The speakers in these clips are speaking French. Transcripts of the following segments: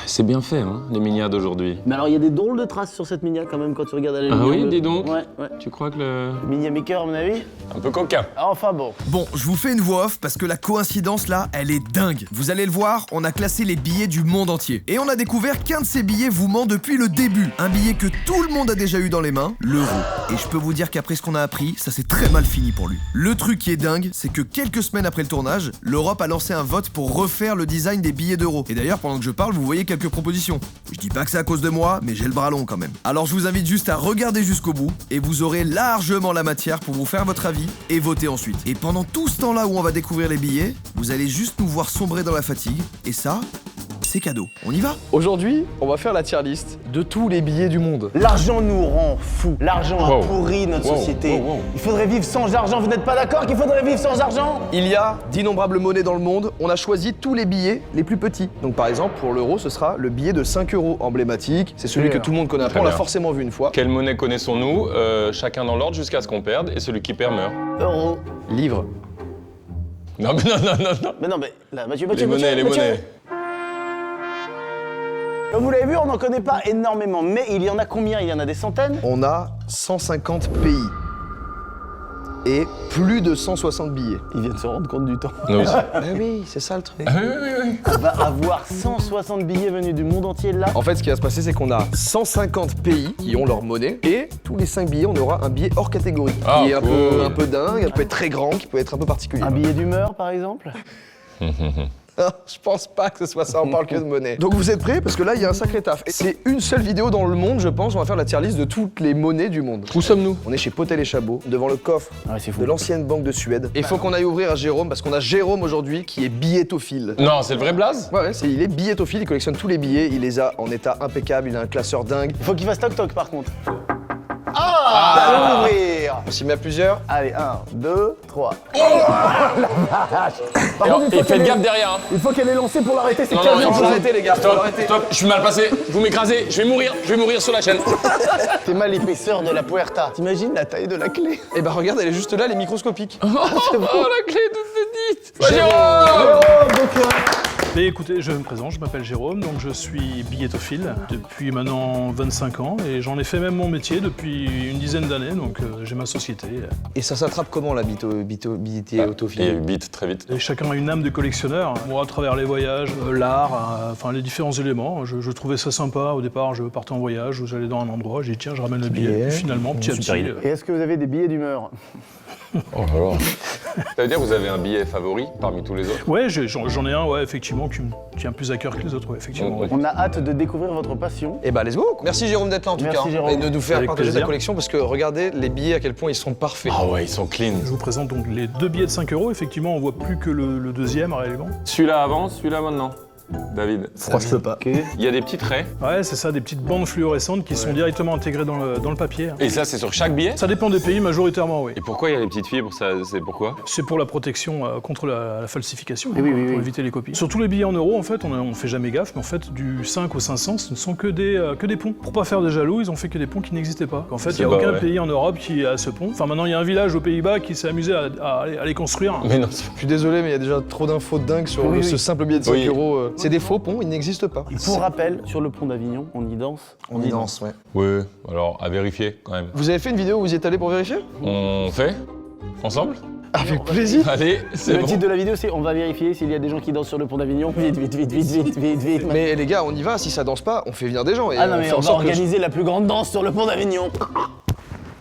C'est bien fait, hein, les minias d'aujourd'hui. Mais alors, il y a des drôles de traces sur cette minia quand même quand tu regardes à la Ah lumière. oui, dis donc. Ouais, ouais. Tu crois que le... Minia maker, à mon avis? Un peu coquin. Enfin bon. Bon, je vous fais une voix off parce que la coïncidence là, elle est dingue. Vous allez le voir, on a classé les billets du monde entier. Et on a découvert qu'un de ces billets vous ment depuis le début. Un billet que tout le monde a déjà eu dans les mains, l'euro. Et je peux vous dire qu'après ce qu'on a appris, ça s'est très mal fini pour lui. Le truc qui est dingue, c'est que quelques semaines après le tournage, l'Europe a lancé un vote pour refaire le design des billets d'euros. Et d'ailleurs, pendant que je parle, vous voyez quelques propositions. Je dis pas que c'est à cause de moi, mais j'ai le bras long quand même. Alors je vous invite juste à regarder jusqu'au bout, et vous aurez largement la matière pour vous faire votre avis et voter ensuite. Et pendant tout ce temps-là où on va découvrir les billets, vous allez juste nous voir sombrer dans la fatigue, et ça, c'est cadeau. On y va? Aujourd'hui, on va faire la tier list de tous les billets du monde. L'argent nous rend fous. L'argent a Wow. pourri notre Wow, société. wow, wow. Il faudrait vivre sans argent. Vous n'êtes pas d'accord qu'il faudrait vivre sans argent? Il y a d'innombrables monnaies dans le monde. On a choisi tous les billets les plus petits. Donc par exemple, pour l'euro, ce sera le billet de 5 euros emblématique. C'est celui que tout le monde connaît. Après, on l'a bien. forcément vu une fois. Quelle monnaie connaissons-nous? Chacun dans l'ordre jusqu'à ce qu'on perde, et celui qui perd meurt. Euro. Livre. Non, mais non. Mais non, mais là, Mathieu, Les monnaies, les monnaies. Comme vous l'avez vu, on n'en connaît pas énormément, mais il y en a combien? Il y en a des centaines? On a 150 pays. Et plus de 160 billets. Ils viennent se rendre compte du temps. Nous aussi. Ah oui, c'est ça le truc. Oui. On va avoir 160 billets venus du monde entier là. En fait, ce qui va se passer, c'est qu'on a 150 pays qui ont leur monnaie, et tous les 5 billets, on aura un billet hors catégorie, Ah, qui est cool. un peu dingue, qui peut être très grand, qui peut être un peu particulier. Un billet d'humeur, par exemple? Je pense pas que ce soit ça, on parle que de monnaie. Donc vous êtes prêts? Parce que là, il y a un sacré taf. Et c'est une seule vidéo dans le monde, je pense, on va faire la tier list de toutes les monnaies du monde. Où sommes-nous? On est chez Potel et Chabot, devant le coffre Ouais, c'est fou. de l'ancienne banque de Suède. Et il faut qu'on aille ouvrir à Jérôme, parce qu'on a Jérôme aujourd'hui qui est billettophile. Non, c'est le vrai blaze? Ouais, il est billettophile, il collectionne tous les billets, il les a en état impeccable, il a un classeur dingue. Il faut qu'il fasse toc-toc par contre. Ah, ouvrir. On s'y met à plusieurs. Allez, 1, 2, 3. Et faites gaffe derrière, hein. Il faut qu'elle ait lancé pour l'arrêter, c'est Non, quasi non, il Faut faut impossible. l'arrêter les gars, faut Stop, l'arrêter. stop, je suis mal passé. Vous m'écrasez, je vais mourir sur la chaîne. C'est mal l'épaisseur de la puerta. T'imagines la taille de la clé? Et bah regarde, elle est juste là, elle est microscopique. Oh, la clé toute petite. Jérôme. Mais écoutez, je me présente, je m'appelle Jérôme, donc je suis billettophile depuis maintenant 25 ans et j'en ai fait même mon métier depuis une dizaine d'années, donc j'ai ma société. Et ça s'attrape comment la billettophile? Et vite, très vite. Et chacun a une âme de collectionneur. Moi, à travers les voyages, l'art, enfin les différents éléments, je trouvais ça sympa. Au départ, je partais en voyage, j'allais dans un endroit, j'ai dit tiens, je ramène le billet. Et finalement, petit à petit. Et est-ce que vous avez des billets d'humeur? Oh là là. Ça veut dire que vous avez un billet favori parmi tous les autres? Ouais, j'en ai un, ouais, effectivement, qui me tient plus à cœur que les autres, ouais, effectivement. ouais. On a hâte de découvrir votre passion. Et bah let's go. Merci Jérôme d'être là en tout Merci, cas. Jérôme. Et de nous faire Avec partager ta plaisir. collection parce que regardez les billets à quel point ils sont parfaits. Ah ouais, ils sont clean. Je vous présente donc les deux billets de 5 euros. Effectivement, on voit plus que le deuxième réellement. Celui-là avant, celui-là maintenant. David. Froisse pas. Il y a des petits traits. Ouais, c'est ça, des petites bandes fluorescentes qui sont directement intégrées dans le papier. Et ça, c'est sur chaque billet? Ça dépend des pays, majoritairement, oui. Et pourquoi il y a les petites fibres? Ça, c'est pourquoi? C'est pour la protection contre la falsification, oui, oui, pour oui. éviter les copies. Sur tous les billets en euros, en fait, on fait jamais gaffe, mais en fait, du 5 au 500, ce ne sont que des ponts. Pour pas faire des jaloux, ils ont fait que des ponts qui n'existaient pas. En fait, il n'y a pas aucun vrai. pays en Europe qui a ce pont. Enfin, maintenant, il y a un village aux Pays-Bas qui s'est amusé à les construire. Mais non, Je suis désolé mais il y a déjà trop d'infos dingues sur Oui, ce oui. simple billet de 5 Oui. euros. C'est des faux ponts, ils n'existent pas. Pour rappel, sur le pont d'Avignon, on y danse. On y danse, ouais. ouais, alors à vérifier quand même. Vous avez fait une vidéo où vous y êtes allé pour vérifier? On fait? Ensemble? Avec plaisir. Allez, c'est Le bon. titre de la vidéo, c'est on va vérifier s'il y a des gens qui dansent sur le pont d'Avignon. Vite, vite, vite, vite, vite, vite, vite. Mais les gars, on y va, si ça danse pas, on fait venir des gens et Ah non, mais fait on en va sorte que... organiser la plus grande danse sur le pont d'Avignon.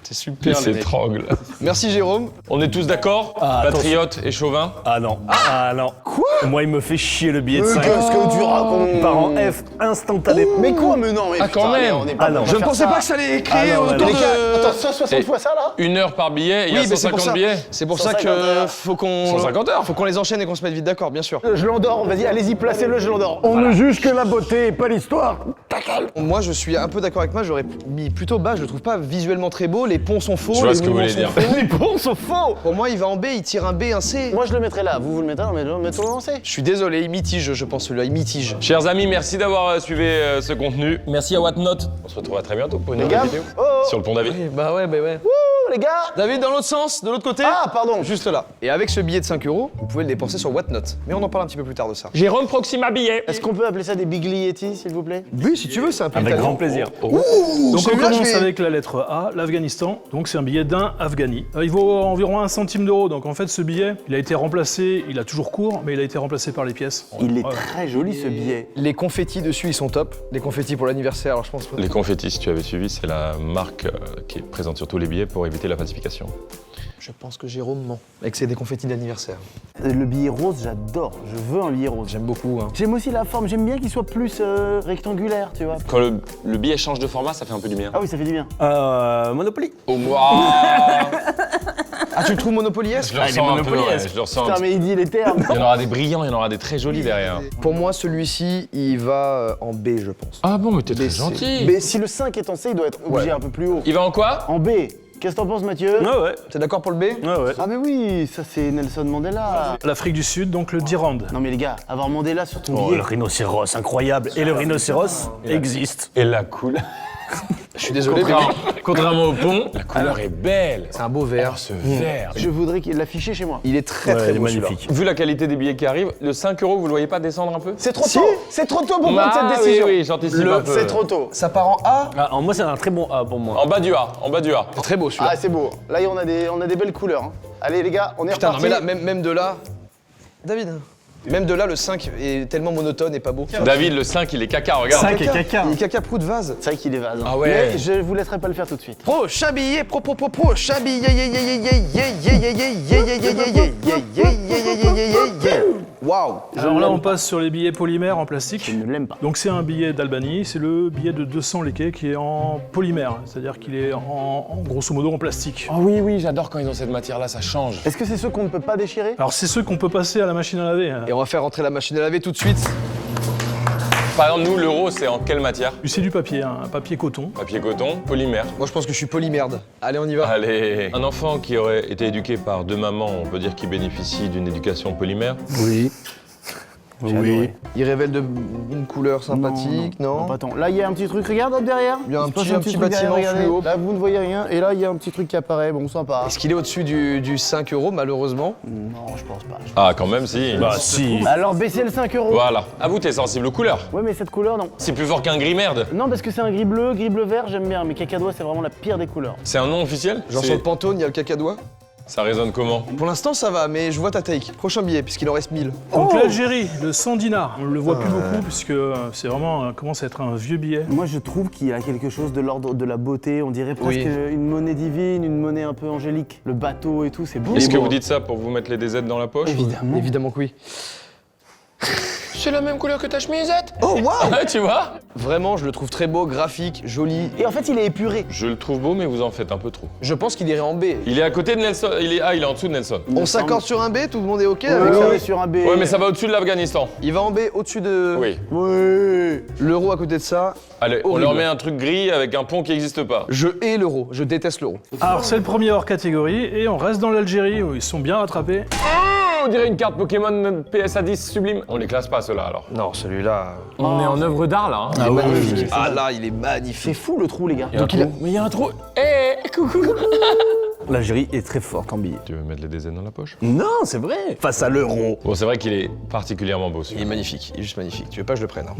C'est Il super les mecs. s'étrangle. Merci Jérôme. On est tous d'accord? Ah, Patriote et chauvin? Ah non. Ah non. Quoi? Moi, il me fait chier le billet de 5 Qu'est-ce que tu racontes? Par en F instantanément. Mais quoi? Mais non, mais Ah, quand putain, même. on est pas Ah non. on va Je ne faire pensais ça. pas que ça allait créer Ah non, autant ouais, Les gars, de... attends, 160 Et- fois ça là? 1 heure par billet et il y a Oui, mais c'est pour 150 ça. billets? C'est pour ça 150 que heures. faut qu'on... 150 heures. Faut qu'on les enchaîne et qu'on se mette vite d'accord, bien sûr. Je l'endors, vas-y, allez-y, placez-le, je l'endors. On ne juge que la beauté et pas l'histoire. Moi, je suis un peu d'accord avec moi, j'aurais mis plutôt bas, je le trouve pas visuellement très beau, les ponts sont faux, Je vois les ce que vous mouvements voulez sont dire. faux. Les ponts sont faux. Pour moi, il va en B, il tire un B, un C. Moi, je le mettrai là. Vous le mettez là, mais mettons-le en C. Je suis désolé, il mitige, je pense, celui-là, il mitige. Chers amis, merci d'avoir suivi ce contenu. Merci à Whatnot. On se retrouvera très bientôt pour une Les nouvelle gars, vidéo oh, sur le pont David. Bah ouais, bah ouais. les gars. David, dans l'autre sens, de l'autre côté. Ah, pardon. Juste là. Et avec ce billet de 5 €, vous pouvez le dépenser sur Whatnot. Mais on en parle un petit peu plus tard de ça. Jérôme Proxima billet. Est-ce qu'on peut appeler ça des biglietti, s'il vous plaît? Oui, si tu veux, c'est un peu Avec italien. grand plaisir. Donc on celui-là, je commence vais- avec la lettre A, l'Afghanistan. Donc c'est un billet d'un Afghani. Il vaut environ 1 centime d'euro. Donc en fait ce billet, il a été remplacé, il a toujours cours, mais il a été remplacé par les pièces. Il est Ouais. très joli ce billet. Les confettis dessus, ils sont top. Les confettis pour l'anniversaire, alors je pense. Les confettis, si tu avais suivi, c'est la marque qui est présente sur tous les billets pour éviter la falsification. Je pense que Jérôme ment. Et que c'est des confettis d'anniversaire. Le billet rose, j'adore. Je veux un billet rose. J'aime beaucoup. Hein. J'aime aussi la forme, j'aime bien qu'il soit plus rectangulaire, tu vois. Quand le billet change de format, ça fait un peu du bien. Ah oui, ça fait du bien. Monopoly. Au moins. Ah, tu le trouves monopoliesque Je le ressens un peu, ouais, je le ressens. Putain, mais il dit les termes. Il y en aura des brillants, il y en aura des très jolis derrière. Pour moi, celui-ci, il va en B, je pense. Ah bon, mais t'es très Mais c'est- gentil. Mais si le 5 est en C, il doit être obligé un peu plus haut. Il va en quoi? En B. Qu'est-ce que t'en penses, Mathieu? Ouais. T'es d'accord pour le B? Ouais. Ah mais oui, ça c'est Nelson Mandela. L'Afrique du Sud, donc le Dirham. Non mais les gars, avoir Mandela sur ton Oh, billet. le rhinocéros, incroyable. Et le rhinocéros existe. Et la couleur. Je suis désolé, mais Contrairement au pont, la couleur est belle. c'est un beau vert. Ce vert. Je voudrais qu'il l'affiche chez moi. Il est très Ouais, très il est beau celui-là. magnifique. Vu la qualité des billets qui arrivent, le 5 €, vous le voyez pas descendre un peu? C'est trop tôt. C'est trop tôt pour prendre Ah, cette décision. Oui, j'anticipe un peu. C'est trop tôt. Ça part en A. Ah, moi, c'est un très bon A pour moi. En bas du A, en bas du A. C'est très beau celui-là. Ah c'est beau. Là on a des belles couleurs. Hein. Allez les gars, on est Putain, non reparti. mais là, même de là. David. Même de là, le 5 est tellement monotone et pas beau. David, le 5, il est caca, regarde. 5 et caca. Il est caca prout vase. C'est vrai qu'il est vase. Hein. Ah ouais. Mais je vous laisserai pas le faire tout de suite. Prochain billet, prochain billet, Waouh. Alors là on passe sur les billets polymères en plastique. Je ne l'aime pas. Donc c'est un billet d'Albanie, c'est le billet de 200 léqués qui est en polymère, c'est-à-dire qu'il est en grosso modo en plastique. Ah oui, j'adore quand ils ont cette matière-là, ça change. Est-ce que c'est ceux qu'on ne peut pas déchirer? Alors c'est ceux qu'on peut passer à la machine à laver. Et on va faire rentrer la machine à laver tout de suite. Par exemple, nous, l'euro, c'est en quelle matière? C'est du papier, un papier coton. Papier coton, polymère. Moi je pense que je suis polymerde. Allez, on y va. Allez. Un enfant qui aurait été éduqué par deux mamans, on peut dire qu'il bénéficie d'une éducation polymère. Oui. Oui. Il révèle une couleur sympathique, non, Pas tant. Là, il y a un petit truc, regarde hop derrière. Il y a un se passe petit truc bâtiment derrière, regardez. fluo. Là, vous ne voyez rien. Et là, il y a un petit truc qui apparaît. Bon, sympa. Est-ce qu'il est au-dessus du 5 € malheureusement? Non, je pense pas. Ah, quand même, si. Bah, si. Alors, baissez le 5 €. Voilà. Ah, vous, t'es sensible aux couleurs. Ouais, mais cette couleur, non. C'est plus fort qu'un gris merde. Non, parce que c'est un gris bleu vert, j'aime bien. Mais cacadois, c'est vraiment la pire des couleurs. C'est un nom officiel? Genre C'est- sur le Pantone, il y a le cacadois. Ça résonne comment? Pour l'instant ça va, mais je vois ta take. Prochain billet, puisqu'il en reste 1000. Donc l'Algérie, le 100 dinars, on le voit plus beaucoup puisque c'est vraiment, commence à être un vieux billet. Moi, je trouve qu'il a quelque chose de l'ordre de la beauté. On dirait presque Oui. une monnaie divine, une monnaie un peu angélique. Le bateau et tout, c'est beau. Est-ce que vous dites ça pour vous mettre les DZ dans la poche? Évidemment. Évidemment que oui. C'est la même couleur que ta chemisette. Oh waouh. Tu vois? Vraiment, je le trouve très beau, graphique, joli. Et en fait, il est épuré. Je le trouve beau, mais vous en faites un peu trop. Je pense qu'il irait en B. Il est à côté de Nelson. Il est en dessous de Nelson. On s'accorde sur un B, tout le monde est ok Oui, avec on ça? est sur un B. Ouais, mais ça va au-dessus de l'Afghanistan. Il va en B au-dessus de... Oui. Oui. L'euro à côté de ça. Allez, on Horrible. leur met un truc gris avec un pont qui n'existe pas. Je hais l'euro, je déteste l'euro. Alors c'est le premier hors catégorie et on reste dans l'Algérie où ils sont bien rattrapés. On dirait une carte Pokémon PSA 10 sublime. On les classe pas ceux-là alors. Non, celui-là... On est en œuvre d'art là. Il est magnifique. oui. Ah là, il est C'est magnifique. fou le trou, les gars. Donc il a... Mais il y a un trou. Eh, coucou. L'Algérie est très forte en billets. Tu veux mettre les DZ dans la poche? Non, c'est vrai. Face à l'euro. Bon, c'est vrai qu'il est particulièrement beau Il est celui-là. magnifique, il est juste magnifique. Tu veux pas que je le prenne hein?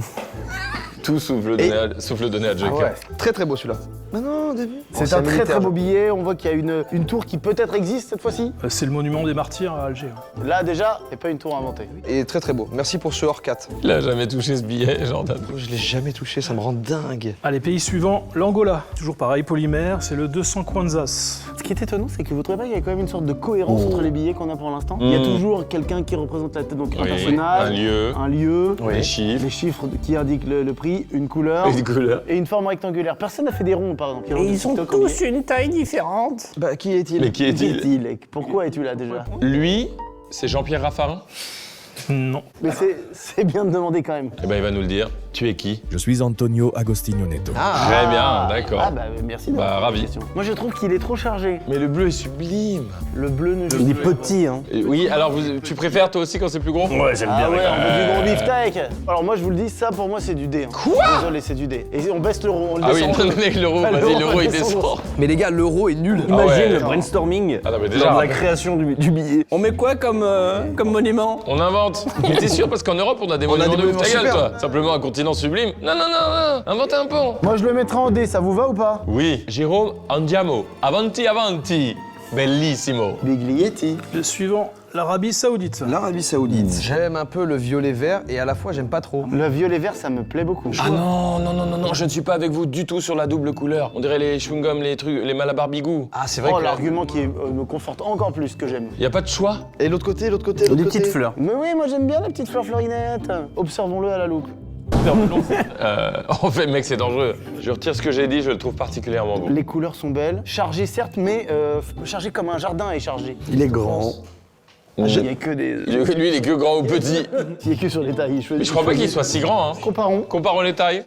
Tout sauf le donner à Joker. Très très beau celui-là. Mais non, début. C'est un très très beau billet. On voit qu'il y a une tour qui peut-être existe cette fois-ci. C'est le monument des martyrs à Alger. Là déjà, c'est pas une tour inventée. Et très très beau. Merci pour ce hors 4. Il a jamais touché ce billet, Jordan. Je l'ai jamais touché, ça me rend dingue. Allez, pays suivant, l'Angola. Toujours pareil, polymère, c'est le 200 kwanzas. Ce qui est étonnant, c'est que vous trouvez pas qu'il y a quand même une sorte de cohérence entre les billets qu'on a pour l'instant. Il y a toujours quelqu'un qui représente la tête, donc un Oui, personnage, un lieu, les chiffres, chiffres qui indiquent le prix, une couleur une couleur. et une forme rectangulaire. Personne n'a fait des ronds, par exemple. Et ils ont tous une taille différente. Bah qui est-il? Mais qui Qui est-il? est-il? Pourquoi es-tu là déjà? Lui, c'est Jean-Pierre Raffarin. Non. Mais c'est bien de demander quand même. Eh ben, il va nous le dire. Tu es qui? Je suis Antonio Agostinho Neto. Très bien, d'accord. Ah bah merci d'avoir Bah, posé la ravi. question. Moi je trouve qu'il est trop chargé. Mais le bleu est sublime. Le bleu ne Il est petit, hein. Et oui, alors tu préfères toi aussi quand c'est plus gros? Ouais, j'aime Ah bien. ouais, on veut du gros beefsteak. Alors moi je vous le dis, ça pour moi c'est du D. Hein. Quoi? Désolé, c'est du D. Et on baisse l'euro, on le Ah oui, descend. non, mais l'euro, Ah, vas-y, l'euro il descend. descend. Mais les gars, l'euro est nul. Ah ouais. Imagine le brainstorming Ah non, mais déjà, lors de la création du billet. On met quoi comme monument? on invente. Mais t'es sûr? Parce qu'en Europe, on a des monuments de ouf. Ta gueule, toi. Simplement un continent sublime. Non, non, non, non. Inventez un pont. Moi je le mettrai en D, ça vous va ou pas? Oui. Jérôme, andiamo. Avanti, avanti. Bellissimo. Biglietti. Le suivant, l'Arabie Saoudite. L'Arabie Saoudite. J'aime un peu le violet vert et à la fois j'aime pas trop. Le violet vert ça me plaît beaucoup. Ah non, non, non, non, non, je ne suis pas avec vous du tout sur la double couleur. On dirait les chewing-gums, les trucs, les Malabar Bigou. Ah, c'est vrai Oh que. l'argument qui me conforte encore plus que j'aime. Y a pas de choix? Et l'autre côté, l'autre côté, Des petites fleurs. Mais oui, moi j'aime bien la petite fleur Florinette. Observons-le à la loupe. En fait, mec, c'est dangereux. Je retire ce que j'ai dit, je le trouve particulièrement beau. Les couleurs sont belles, chargées certes, mais chargées comme un jardin est chargé. Il est grand. Il n'y a que des. Lui, il est que grand ou petit. Il n'y a que sur les tailles. Mais je crois pas qu'il soit si grand, hein. Comparons. Comparons les tailles.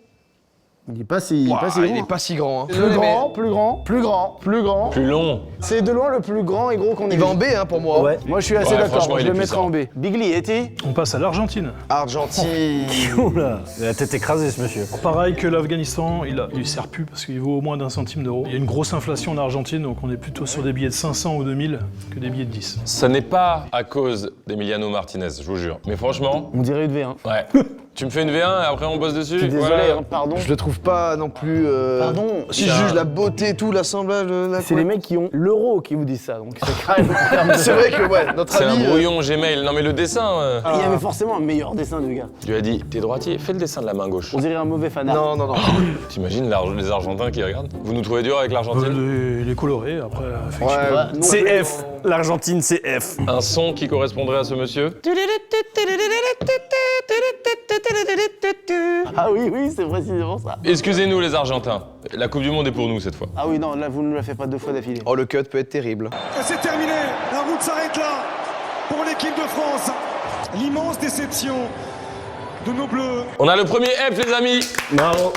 Il est pas si, Ouah, pas si il grand. est pas si grand. Hein. Plus grand, plus grand, plus grand, plus grand. Plus long. C'est de loin le plus grand et gros qu'on ait Il va vu. en B hein, pour moi. Ouais. Moi je suis assez Ouais, d'accord, franchement, je il le est mettrai puissant. en B. Biglietti. On passe à l'Argentine. Argentine. Oula, il a la tête écrasée ce monsieur. Pareil que l'Afghanistan, il lui sert plus parce qu'il vaut au moins d'1 centime d'euro. Il y a une grosse inflation en Argentine, donc on est plutôt sur des billets de 500 ou 2000 que des billets de 10. Ça n'est pas à cause d'Emiliano Martinez, je vous jure. Mais franchement, On dirait une V, hein. ouais. Tu me fais une V1 et après on bosse dessus? Je suis désolé, Voilà. hein, pardon. Je le trouve pas non plus. Pardon. Si je juge la beauté, tout, l'assemblage, la C'est les mecs qui ont l'euro qui vous disent ça, donc c'est carrément en termes de- C'est vrai que ouais, notre C'est un ami. brouillon Gmail. Non mais le dessin, Il y avait forcément un meilleur dessin de gars. tu lui as dit, t'es droitier, fais le dessin de la main gauche. On dirait un mauvais fanart. Non, non, non. T'imagines les Argentins qui regardent? Vous nous trouvez dur avec l'Argentine? Il est coloré, après, effectivement. Ouais. Ouais, non, C'est F. L'Argentine, c'est F. Un son qui correspondrait à ce monsieur? Ah oui, oui, c'est précisément ça. Excusez-nous les Argentins, la Coupe du Monde est pour nous cette fois. Ah oui, non, là vous ne la faites pas 2 fois d'affilée. Oh, le cut peut être terrible. Et c'est terminé. La route s'arrête là pour l'équipe de France. L'immense déception de nos Bleus. On a le premier F les amis. Bravo.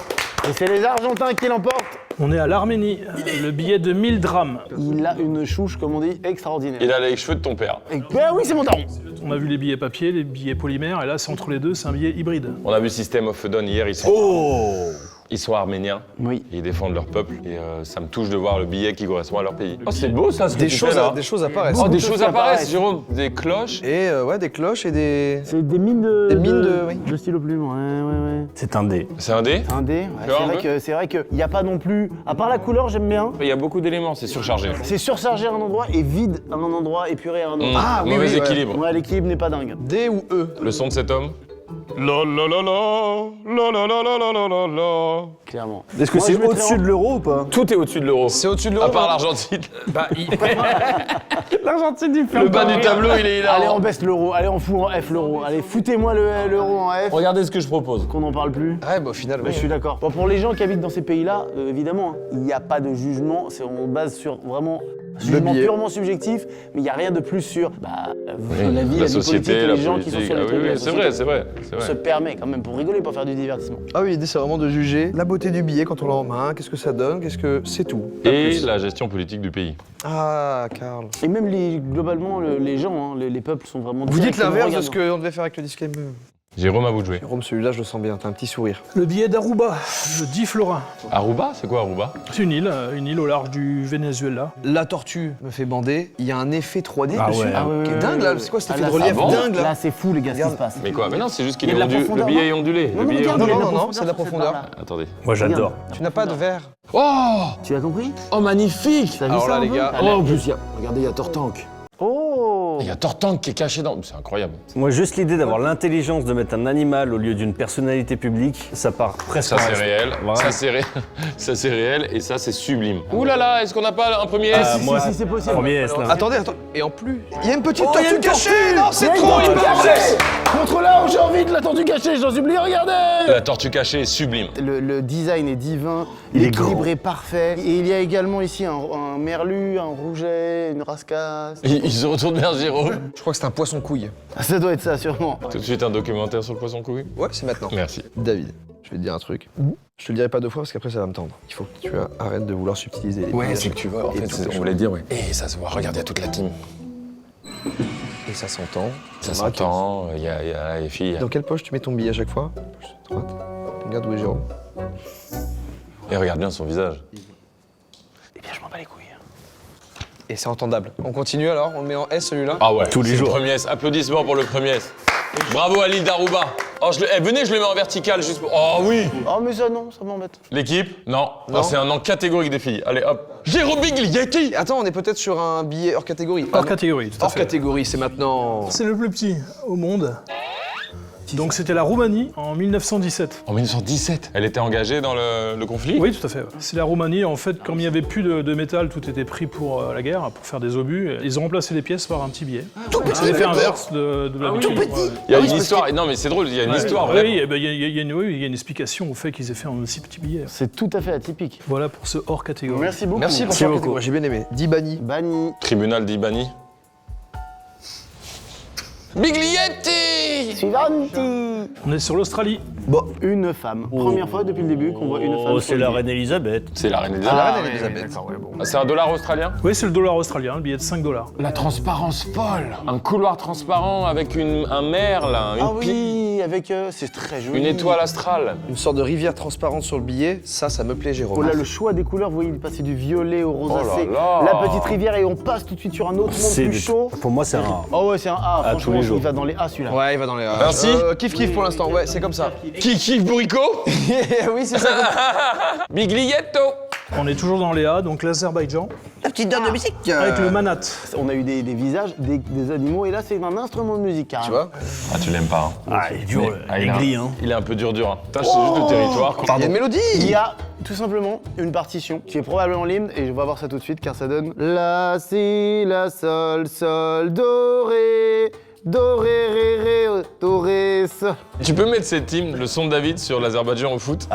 Et c'est les Argentins qui l'emportent. On est à l'Arménie, le billet de 1000 drams. Il a une chouche, comme on dit, extraordinaire. Il a les cheveux de ton père. Ah oui, c'est mon daron. On a vu les billets papier, les billets polymères, et là, c'est entre les deux, c'est un billet hybride. On a vu System of a Down hier, ils sont arméniens. Oui. Ils défendent leur peuple et ça me touche de voir le billet qui correspond à leur pays. Oh c'est beau ça ce que Des tu choses, fais, là. des choses apparaissent. Oh des de choses choses apparaissent apparaissent. Jérôme, des cloches. Et ouais, des cloches et des. C'est des mines de. Des mines de- oui. De stylo plume, ouais. C'est un D. C'est un dé. Un dé, ouais. Tu vois, un peu C'est vrai qu'il n'y a pas non plus. À part la couleur, j'aime bien. Il y a beaucoup d'éléments, c'est surchargé. C'est surchargé à un endroit et vide à un endroit, épuré à un autre. Ah, oui, Mauvais oui, ouais. équilibre. Ouais, l'équilibre n'est pas dingue. D ou E. Le son de cet homme. La la la la la la la la la la la. Clairement. Est-ce que Moi, c'est je mettrais au-dessus en- de l'euro ou pas? Tout est au-dessus de l'euro. C'est au-dessus de l'euro. À part non l'Argentine. Bah, L'Argentine du Le bas du tableau il est là. Allez, on baisse l'euro. Allez, on fout en F l'euro. Allez, foutez-moi l'euro en F. Regardez ce que je propose. Qu'on n'en parle plus. Ouais, bah au final, Bah, oui. je suis d'accord. Bon, pour les gens qui habitent dans ces pays-là, évidemment, hein, il n'y a pas de jugement. On base sur vraiment un jugement billet. purement subjectif, mais il n'y a rien de plus sur la vie, la vie société, politique et la les gens qui sont politique. sur les Ah trucs de oui, la oui, c'est société. vrai, c'est vrai, c'est On se vrai. permet quand même pour rigoler, pour faire du divertissement. Ah oui, l'idée c'est vraiment de juger la beauté du billet quand on l'a en main, qu'est-ce que ça donne, qu'est-ce que. C'est tout. Pas Et plus. la gestion politique du pays. Ah, Karl. Et même globalement, les gens, hein, les peuples sont vraiment. Vous dites directement l'inverse de ce regardants. qu'on devait faire avec le disclaimer. Jérôme, à vous de jouer. Jérôme, celui-là, je le sens bien, t'as un petit sourire. Le billet d'Aruba, le 10 florins. Aruba, c'est quoi Aruba? C'est une île au large du Venezuela. La tortue me fait bander, il y a un effet 3D Ah dessus. ouais. Ah ouais, Qui est ouais, dingue ouais, là, ouais. c'est quoi cet Ah, effet là, de relief c'est bon. dingue là Là, c'est fou, les gars, ce qui se Regarde. passe. Mais quoi? Mais non, c'est juste qu'il Il est y a de la ondulé. Le profondeur, billet est non ondulé. Non, Le non, billet est regarde, ondulé. il y a de la non, profondeur c'est de la sur cette profondeur. barre-là. Attendez. Moi, j'adore. Tu n'as pas de verre. Oh! Tu as compris? Oh, magnifique! T'as vu Alors ça là, un les peu gars, Ah, Oh, là. en plus, regardez, il y a Tortank. Oh Il y a Tortank qui est caché dans. C'est incroyable. Moi, juste l'idée d'avoir l'intelligence de mettre un animal au lieu d'une personnalité publique, ça part presque Ça, en c'est respect. réel. Voilà. Ça, c'est réel. Ça, c'est réel. Et ça, c'est sublime. Ouh là là, est-ce qu'on n'a pas un premier S? Si, moi, si, c'est possible. Premier S, là. Attendez, attends. Et en plus, il y a une petite Oh, il y a tortue une cachée. tortue. Non, c'est Il y a une trop, il tortue paraît. cachée. Contre là où j'ai envie de la tortue cachée, j'en supplie, regardez. La tortue cachée est sublime. Le design est divin, Il est l'équilibre grand. est parfait. Et il y a également ici un merlu, un rouget, une rascasse. Il Il se retourne vers Jérôme. Je crois que c'est un poisson couille. Ça doit être ça, sûrement. Tout de suite un documentaire sur le poisson couille. Ouais, c'est maintenant. Merci. David, je vais te dire un truc. Je te le dirai pas 2 fois parce qu'après ça va me tendre. Il faut que tu arrêtes de vouloir subtiliser les Ouais, visages. c'est que tu vois, en Et fait, toutes les on choses. voulait dire, ouais. Et ça se voit, regarde, il y a toute la team. Et ça s'entend. Ça s'entend, il y a les filles. Dans quelle poche tu mets ton billet à chaque fois? Poche droite. Regarde où est Jérôme. Et regarde bien son visage. Eh bien, je m'en bats les couilles. Et c'est entendable. On continue alors, on le met en S celui-là. Ah ouais, Tous les c'est jours. Le premier S. Applaudissements pour le premier S. Bravo à l'île d'Aruba. Oh, venez, je le mets en vertical juste pour... Oh oui. Oh, mais ça, non, ça m'embête. L'équipe? Non. Non. Ah, c'est un nom catégorique des filles. Allez, hop. Jérôme Biglietti. Attends, on est peut-être sur un billet hors catégorie. Hors non. catégorie, tout à Hors fait. catégorie, c'est maintenant. C'est le plus petit au monde. Donc c'était la Roumanie en 1917. En 1917. Elle était engagée dans le conflit? Oui, tout à fait. C'est la Roumanie, en fait, comme il n'y avait plus de métal, tout était pris pour la guerre, pour faire des obus. Ils ont remplacé les pièces par un petit billet. C'est l'effet inverse de l'habitude. Ouais. Il y a une histoire. Non, mais c'est drôle, il y a une histoire. Oui, vraie. oui, eh ben, il y a une explication au fait qu'ils aient fait un aussi petit billet. C'est tout à fait atypique. Voilà pour ce hors catégorie. Merci beaucoup. Merci pour cette catégorie, j'ai bien aimé. Dibani. Banni. Tribunal d'Ibani. Biglietti. Suivanti. On est sur l'Australie. Bon, une femme. Première fois depuis le début qu'on voit une femme. Oh, sur c'est le la billet. reine Elisabeth. C'est la reine Ah, Elisabeth. la reine ouais, Elisabeth. d'accord, ouais, bon. Ah, c'est un dollar australien? Oui, c'est le dollar australien, le billet de 5 $. La transparence folle. Un couloir transparent avec un merle, Ah oui, avec c'est très joli. une étoile astrale. Une sorte de rivière transparente sur le billet, ça me plaît, Jérôme. Oh là, le choix des couleurs, vous voyez, il est passé du violet au rosacé. Oh là là. La petite rivière et on passe tout de suite sur un autre monde plus chaud. Pour moi, c'est un. Oh ouais, c'est un A. À tous Franchement, les jours. il va dans les A celui-là. Ouais, il va dans les. Merci. Kiff pour l'instant, ouais, c'est comme ça. Kiki Bourrico. Oui, c'est ça. Biglietto. On est toujours dans les A, donc l'Azerbaïdjan, La petite dame de musique. avec le manat. On a eu des visages, des animaux, et là, c'est un instrument de musique, carrément. Tu vois? Ah, tu l'aimes pas. Hein. Ah, il est dur, Ah, il il est a- gris, hein. Il est un peu dur. Hein. Putain, c'est juste le territoire. Il y a une mélodie. Il y a tout simplement une partition qui est probablement l'hymne, et je vais voir ça tout de suite car ça donne La, si, la, sol, sol, do, ré, ré, do, ré, sol. Tu peux mettre cette hymne, le son de David, sur l'Azerbaïdjan au foot?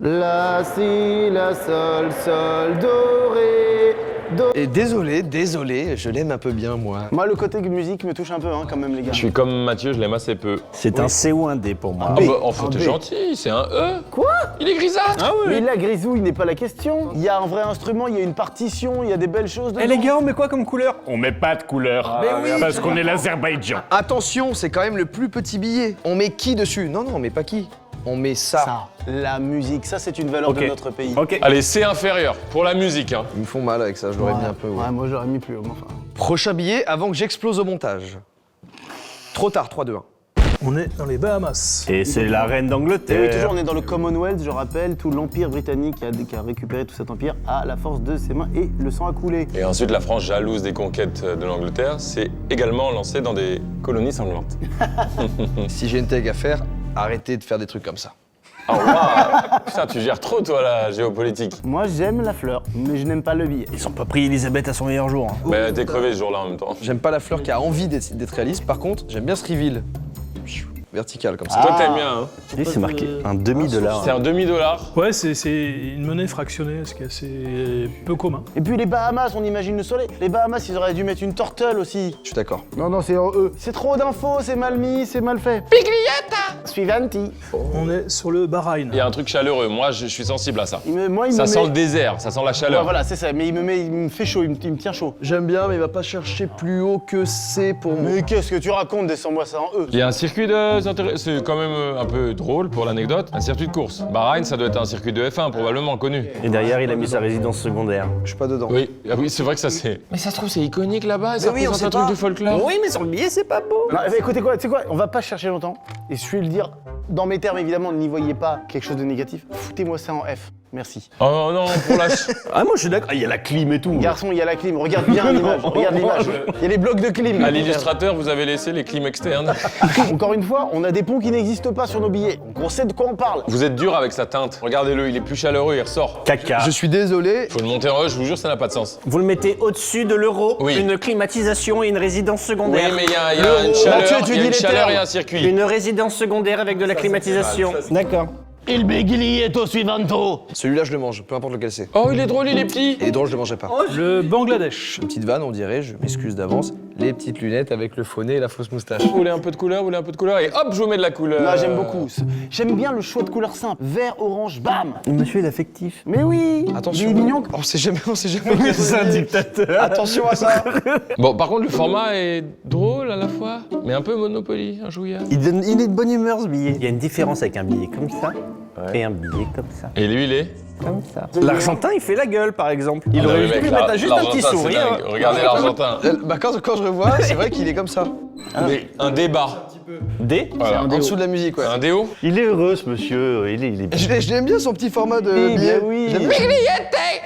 La, si, la, sol, sol, do, ré, do. Et désolé, je l'aime un peu bien, moi. Moi, le côté musique me touche un peu, hein, quand même, les gars. Je suis comme Mathieu, je l'aime assez peu. C'est un C ou un D pour moi. Ah bah, enfin, un t'es B. gentil, c'est un E. Quoi Il est grisâtre. Mais la grisouille n'est pas la question. Il y a un vrai instrument, il y a une partition, il y a des belles choses dedans. Eh les gars, on met quoi comme couleur? On met pas de couleur. Parce qu'on est l'Azerbaïdjan. Attention, c'est quand même le plus petit billet. On met qui dessus? Non, on met pas qui. On met ça. Ça, la musique, ça c'est une valeur de notre pays. Ok. Allez, c'est inférieur pour la musique. Hein. Ils me font mal avec ça, je l'aurais mis un peu. Ouais. Ouais, moi j'aurais mis plus haut, mais enfin. Prochain billet avant que j'explose au montage. Trop tard, 3, 2, 1. On est dans les Bahamas. Et c'est la reine Et oui, d'Angleterre. toujours on est dans le Commonwealth, je rappelle, tout l'empire britannique qui a récupéré tout cet empire à la force de ses mains et le sang a coulé. Et ensuite, la France, jalouse des conquêtes de l'Angleterre, s'est également lancée dans des colonies sanglantes. Si j'ai une tag à faire, arrêtez de faire des trucs comme ça. Ah waouh. Putain, tu gères trop, toi, la géopolitique. Moi j'aime la fleur, mais je n'aime pas le billet. Ils ont pas pris Elisabeth à son meilleur jour. Hein. Mais t'es crevé ce jour-là en même temps. J'aime pas la fleur qui a envie d'être réaliste. Par contre, j'aime bien ce reveal. Vertical comme ça. Toi, t'aimes bien, hein. Oui, c'est marqué. Un demi-dollar. C'est un demi-dollar. Ouais, c'est une monnaie fractionnée, ce qui est assez peu commun. Et puis les Bahamas, on imagine le soleil. Les Bahamas, ils auraient dû mettre une tortelle aussi. Je suis d'accord. Non, c'est en E. C'est trop d'infos, c'est mal mis, c'est mal fait. Piglietta Suivanti. On est sur le Bahreïn. Il y a un truc chaleureux. Moi, je suis sensible à ça. Moi, il Ça me sent met... le désert, ça sent la Ouais, chaleur. voilà, c'est ça, mais il me fait chaud, il me tient chaud. J'aime bien, mais il va pas chercher plus haut que C pour moi. Mais qu'est-ce que tu racontes? Descends-moi ça en E. Il y a un circuit de... C'est quand même un peu drôle pour l'anecdote. Un circuit de course. Bahreïn, ça doit être un circuit de F1, probablement connu. Et derrière, il a mis sa résidence secondaire. Je suis pas dedans. Oui, ah oui, c'est vrai que ça c'est... Mais ça se trouve, c'est iconique là-bas, ça oui, on représente sait un truc pas. du folklore. Oui, mais sur le billet, c'est pas beau. Non, mais écoutez quoi, tu sais quoi, on va pas chercher longtemps. Et je vais le dire, dans mes termes évidemment, n'y voyez pas quelque chose de négatif. Foutez-moi ça en F. Merci. Oh non, pour la... Ah, moi, je suis d'accord. Ah, il y a la clim et tout. Garçon, il y a la clim, regarde bien l'image, regarde l'image. Il y a les blocs de clim. À l'illustrateur, vous avez laissé les clims externes. Encore une fois, on a des ponts qui n'existent pas sur nos billets. Donc on sait de quoi on parle. Vous êtes dur avec sa teinte. Regardez-le, il est plus chaleureux, il ressort. Caca. Je suis désolé. Faut le monter en E, je vous jure, ça n'a pas de sens. Vous le mettez au-dessus de l'euro, Oui. une climatisation et une résidence Oui, secondaire. mais il y a une chaleur, Mathieu, tu il y a dis une les chaleur termes. et un circuit. Une résidence secondaire avec de la climatisation. D'accord. Il biglietto suivanto. Celui-là, je le mange, peu importe lequel c'est. Oh, il est drôle, il est petit. Et drôle, je le mangerai pas. Le Bangladesh. Une petite vanne, on dirait, je m'excuse d'avance. Les petites lunettes avec le faux nez et la fausse moustache. Vous voulez un peu de couleur, vous voulez un peu de couleur, et hop, je vous mets de la couleur. Là, j'aime beaucoup. J'aime bien le choix de couleurs simples. Vert, orange, bam. Monsieur est affectif. Mais oui. Attention, Il est mignon. on sait jamais. C'est un dictateur. Attention à ça. Bon, par contre, le format est drôle à la fois, mais un peu Monopoly, un jouillard. Il est de bonne humeur ce billet. Il y a une différence avec un billet comme ça et un billet comme ça. Et lui, il est Comme ça. L'Argentin, il fait la gueule par exemple. Il Ah non, aurait mais juste mec, pu mettre juste un petit l'Argentin, c'est sourire. dingue. Regardez l'Argentin. Bah quand je revois, c'est vrai qu'il est comme ça. Mais un débat. D. Voilà. En dessous de la musique, ouais. Un déo. Il est heureux ce monsieur. Il est... Je l'aime bien son petit format de billet. oui. J'aime bien.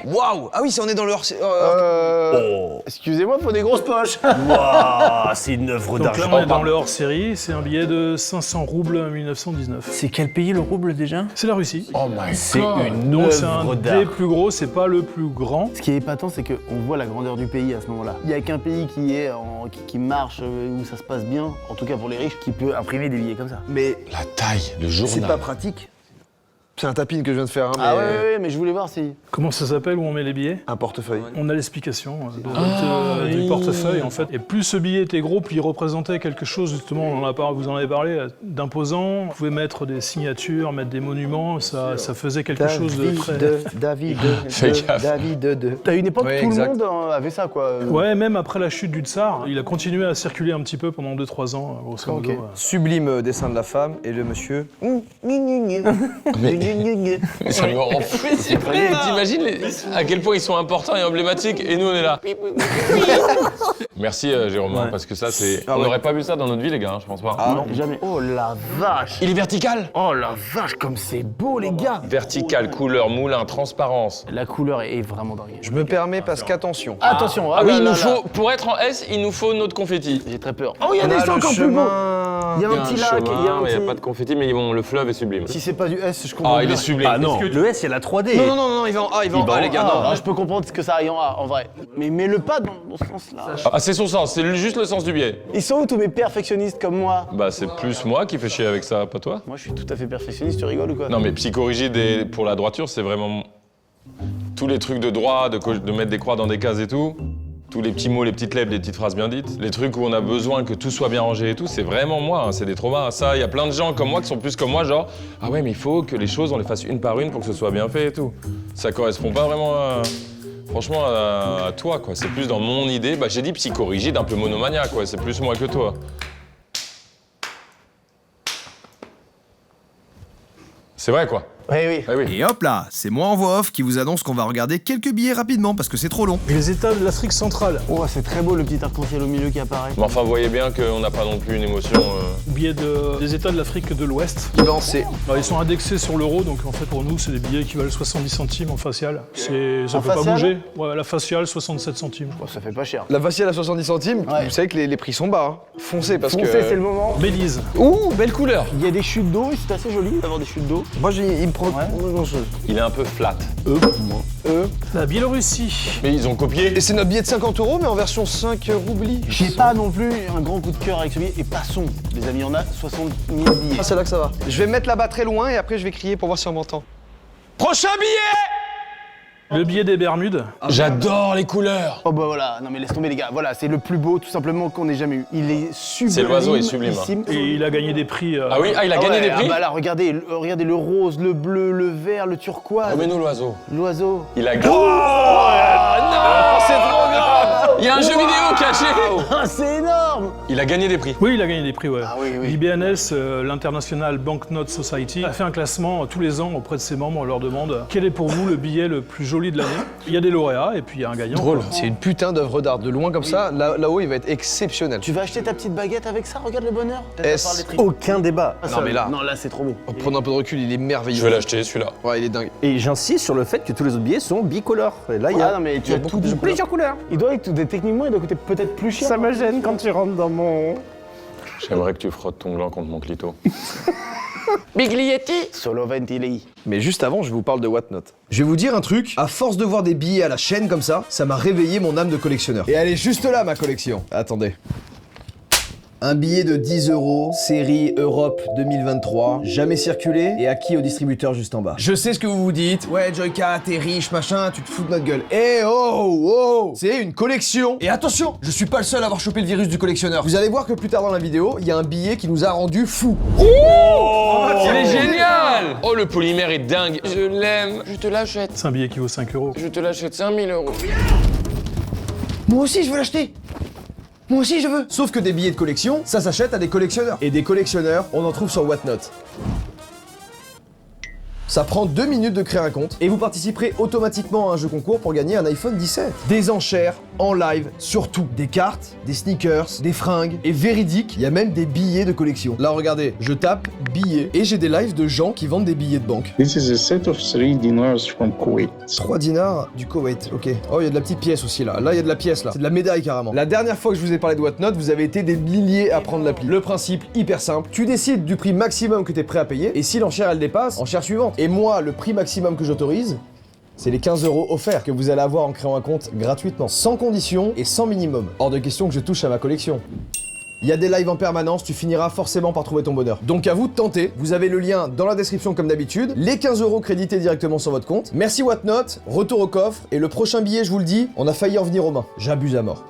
Waouh. Ah oui, si on est dans le hors. Oh. Excusez-moi, faut des grosses poches. Waouh, c'est une œuvre Donc là, d'argent. on est dans le hors-série. C'est un billet de 500 roubles 1919. C'est quel pays le rouble déjà? C'est la Russie. Oh my C'est god. une Donc c'est un œuvre des d'art. plus gros, c'est pas le plus grand. Ce qui est épatant, c'est qu'on voit la grandeur du pays à ce moment-là. Il n'y a qu'un pays qui marche, où ça se passe bien, en tout cas pour les riches, qui peut imprimer des billets comme ça. Mais La taille, le c'est journal. pas pratique. C'est un tapine que je viens de faire, hein, mais Ah ouais, mais je voulais voir si... Comment ça s'appelle où on met les billets? un portefeuille. On a l'explication du portefeuille en fait. Et plus ce billet était gros, plus il représentait quelque chose, justement, vous en avez parlé, d'imposant. Vous pouvez mettre des signatures, mettre des monuments, ça faisait quelque chose de très... David Fais gaffe. David de. T'as une époque, Ouais, tout exact. le monde avait ça, quoi. Ouais, même après la chute du tsar, il a continué à circuler un petit peu pendant 2-3 ans, grosso modo. Ok. Sublime dessin de la femme et le monsieur. Ça me rend fou. T'imagines à quel point ils sont importants et emblématiques, et nous on est là. Merci Jérôme, hein, parce que ça c'est... Ah on ouais. n'aurait pas vu ça dans notre vie les gars, hein, je pense pas. Ah non. Jamais. Oh la vache. Il est vertical. Oh la vache, comme c'est beau, les gars. Vertical, couleur, moulin, transparence. La couleur est vraiment dingue. Je me permets parce qu'attention. Attention, Ah oui, là, il là, nous là. faut, pour être en S, il nous faut notre confetti. J'ai très peur. Oh, il y a On des a c'est le encore plus beau. chemin. Il y a un petit lac, il y a un mais il petit... n'y a pas de confetti, mais bon, le fleuve est sublime. Si c'est pas du S, je comprends Ah, il bien. est sublime. Ah non, le S, il y a la 3D. Non, il va en A, il va en A, les gars. Ah, je peux comprendre que ça aille en A, en vrai. Mais mets-le pas dans ce sens-là. Ah, c'est son sens, c'est juste le sens du biais. Ils sont où tous mes perfectionnistes comme moi? Bah, c'est plus moi qui fais chier avec ça, pas toi. Moi, je suis tout à fait perfectionniste, tu rigoles ou quoi? Non, mais psychorigide et pour la droiture, c'est vraiment tous les trucs de droit, de mettre des croix dans des cases et tout. Tous les petits mots, les petites lettres, les petites phrases bien dites. Les trucs où on a besoin que tout soit bien rangé et tout, c'est vraiment moi, hein, c'est des traumas. Ça, il y a plein de gens comme moi qui sont plus comme moi, genre, ah ouais, mais il faut que les choses, on les fasse une par une pour que ce soit bien fait et tout. Ça correspond pas vraiment à... Franchement, à toi, quoi. C'est plus dans mon idée. Bah, j'ai dit psychorigide, un peu monomaniaque, quoi. C'est plus moi que toi. C'est vrai, quoi. Oui, oui. Ah oui. Et hop là, c'est moi en voix off qui vous annonce qu'on va regarder quelques billets rapidement parce que c'est trop long. Les États de l'Afrique centrale. Oh, c'est très beau le petit arc-en-ciel au milieu qui apparaît. Mais enfin, vous voyez bien qu'on n'a pas non plus une émotion... Billets des États de l'Afrique de l'Ouest. Il va en C. Alors, ils sont indexés sur l'euro, donc en fait pour nous c'est des billets qui valent 70 centimes en facial. Ça En peut pas facial bouger. Ouais, la faciale 67 centimes, je crois. Oh, ça fait pas cher. La faciale à 70 centimes, Ouais. vous savez que les prix sont bas. Hein. Foncez parce Foncez, que. c'est le moment. Belize. Ouh, belle couleur. Il y a des chutes d'eau et c'est assez joli d'avoir des chutes d'eau. Moi, il me prend. Il est un peu flat. La Biélorussie. Mais ils ont copié. Et c'est notre billet de 50 €, mais en version 5 roublis. J'ai pas non plus un grand coup de cœur avec ce billet. Et passons, les amis, on a 60 000 billets. Ah, c'est là que ça va. Je vais me mettre là-bas très loin et après je vais crier pour voir si on m'entend. Prochain billet. Le billet des Bermudes. J'adore les couleurs. Oh bah voilà, non mais laisse tomber les gars. Voilà, c'est le plus beau tout simplement qu'on ait jamais eu. Il est sublime. C'est l'oiseau est sublime, hein. Et il a gagné des prix. Ah oui, il a gagné des prix. Ah bah là, regardez, regardez le rose, le bleu, le vert, le turquoise. Remets-nous l'oiseau. L'oiseau. Il a gagné. non, c'est trop grave. Il y a un jeu vidéo caché. Ah, c'est énorme. Il a gagné des prix. Oui, il a gagné des prix, ouais. Ah oui, oui. L'IBNS, l'International Banknote Society, a fait un classement tous les ans auprès de ses membres. On leur demande quel est pour vous le billet le plus joli de l'année. Il y a des lauréats et puis il y a un gagnant. Drôle. C'est une putain d'œuvre d'art. De loin comme ça, là-haut, il va être exceptionnel. Tu vas acheter ta petite baguette avec ça? Regarde le bonheur. S. Aucun débat. Ah, Non, mais là- Non, là c'est trop beau. Prenons un peu de recul, il est merveilleux. Je vais l'acheter celui-là. Ouais, il est dingue. Et j'insiste sur le fait que tous les autres billets sont bicolores. Et là, il y Ah a non mais tu as tout dit. plusieurs couleurs. Il doit être techniquement, il doit coûter peut-être plus cher. Ça me gêne quand tu rentres dans mon... J'aimerais que tu frottes ton gland contre mon clito. Solo Ventili. Mais juste avant, je vous parle de Whatnot. Je vais vous dire un truc, à force de voir des billets à la chaîne comme ça m'a réveillé mon âme de collectionneur. Et elle est juste là, ma collection. Attendez. Un billet de 10 €, série Europe 2023, jamais circulé et acquis au distributeur juste en bas. Je sais ce que vous vous dites. Ouais, Joyka, t'es riche, machin, tu te fous de notre gueule. Eh oh, c'est une collection. Et attention, je suis pas le seul à avoir chopé le virus du collectionneur. Vous allez voir que plus tard dans la vidéo, il y a un billet qui nous a rendu fous. Il est génial! Oh, le polymère est dingue. Je l'aime. Je te l'achète. C'est un billet qui vaut 5 €. Je te l'achète 5000 €. Moi aussi, je veux l'acheter. Moi aussi, je veux. Sauf que des billets de collection, ça s'achète à des collectionneurs. Et des collectionneurs, on en trouve sur Whatnot. Ça prend 2 minutes de créer un compte et vous participerez automatiquement à un jeu concours pour gagner un iPhone 17. Des enchères en live sur tout. Des cartes, des sneakers, des fringues et véridique, il y a même des billets de collection. Là, regardez, je tape billets et j'ai des lives de gens qui vendent des billets de banque. This is a set of 3 dinars from Kuwait. 3 dinars du Koweït, ok. Oh, il y a de la petite pièce aussi là. Là, il y a de la pièce là. C'est de la médaille carrément. La dernière fois que je vous ai parlé de Whatnot, vous avez été des milliers à prendre l'appli. Le principe, hyper simple. Tu décides du prix maximum que tu es prêt à payer et si l'enchère elle dépasse, enchère suivante. Et moi, le prix maximum que j'autorise, c'est les 15 € offerts que vous allez avoir en créant un compte gratuitement, sans condition et sans minimum. Hors de question que je touche à ma collection. Il y a des lives en permanence, tu finiras forcément par trouver ton bonheur. Donc à vous de tenter, vous avez le lien dans la description comme d'habitude, les 15 € crédités directement sur votre compte. Merci Whatnot, retour au coffre, et le prochain billet, je vous le dis, on a failli en venir aux mains. J'abuse à mort.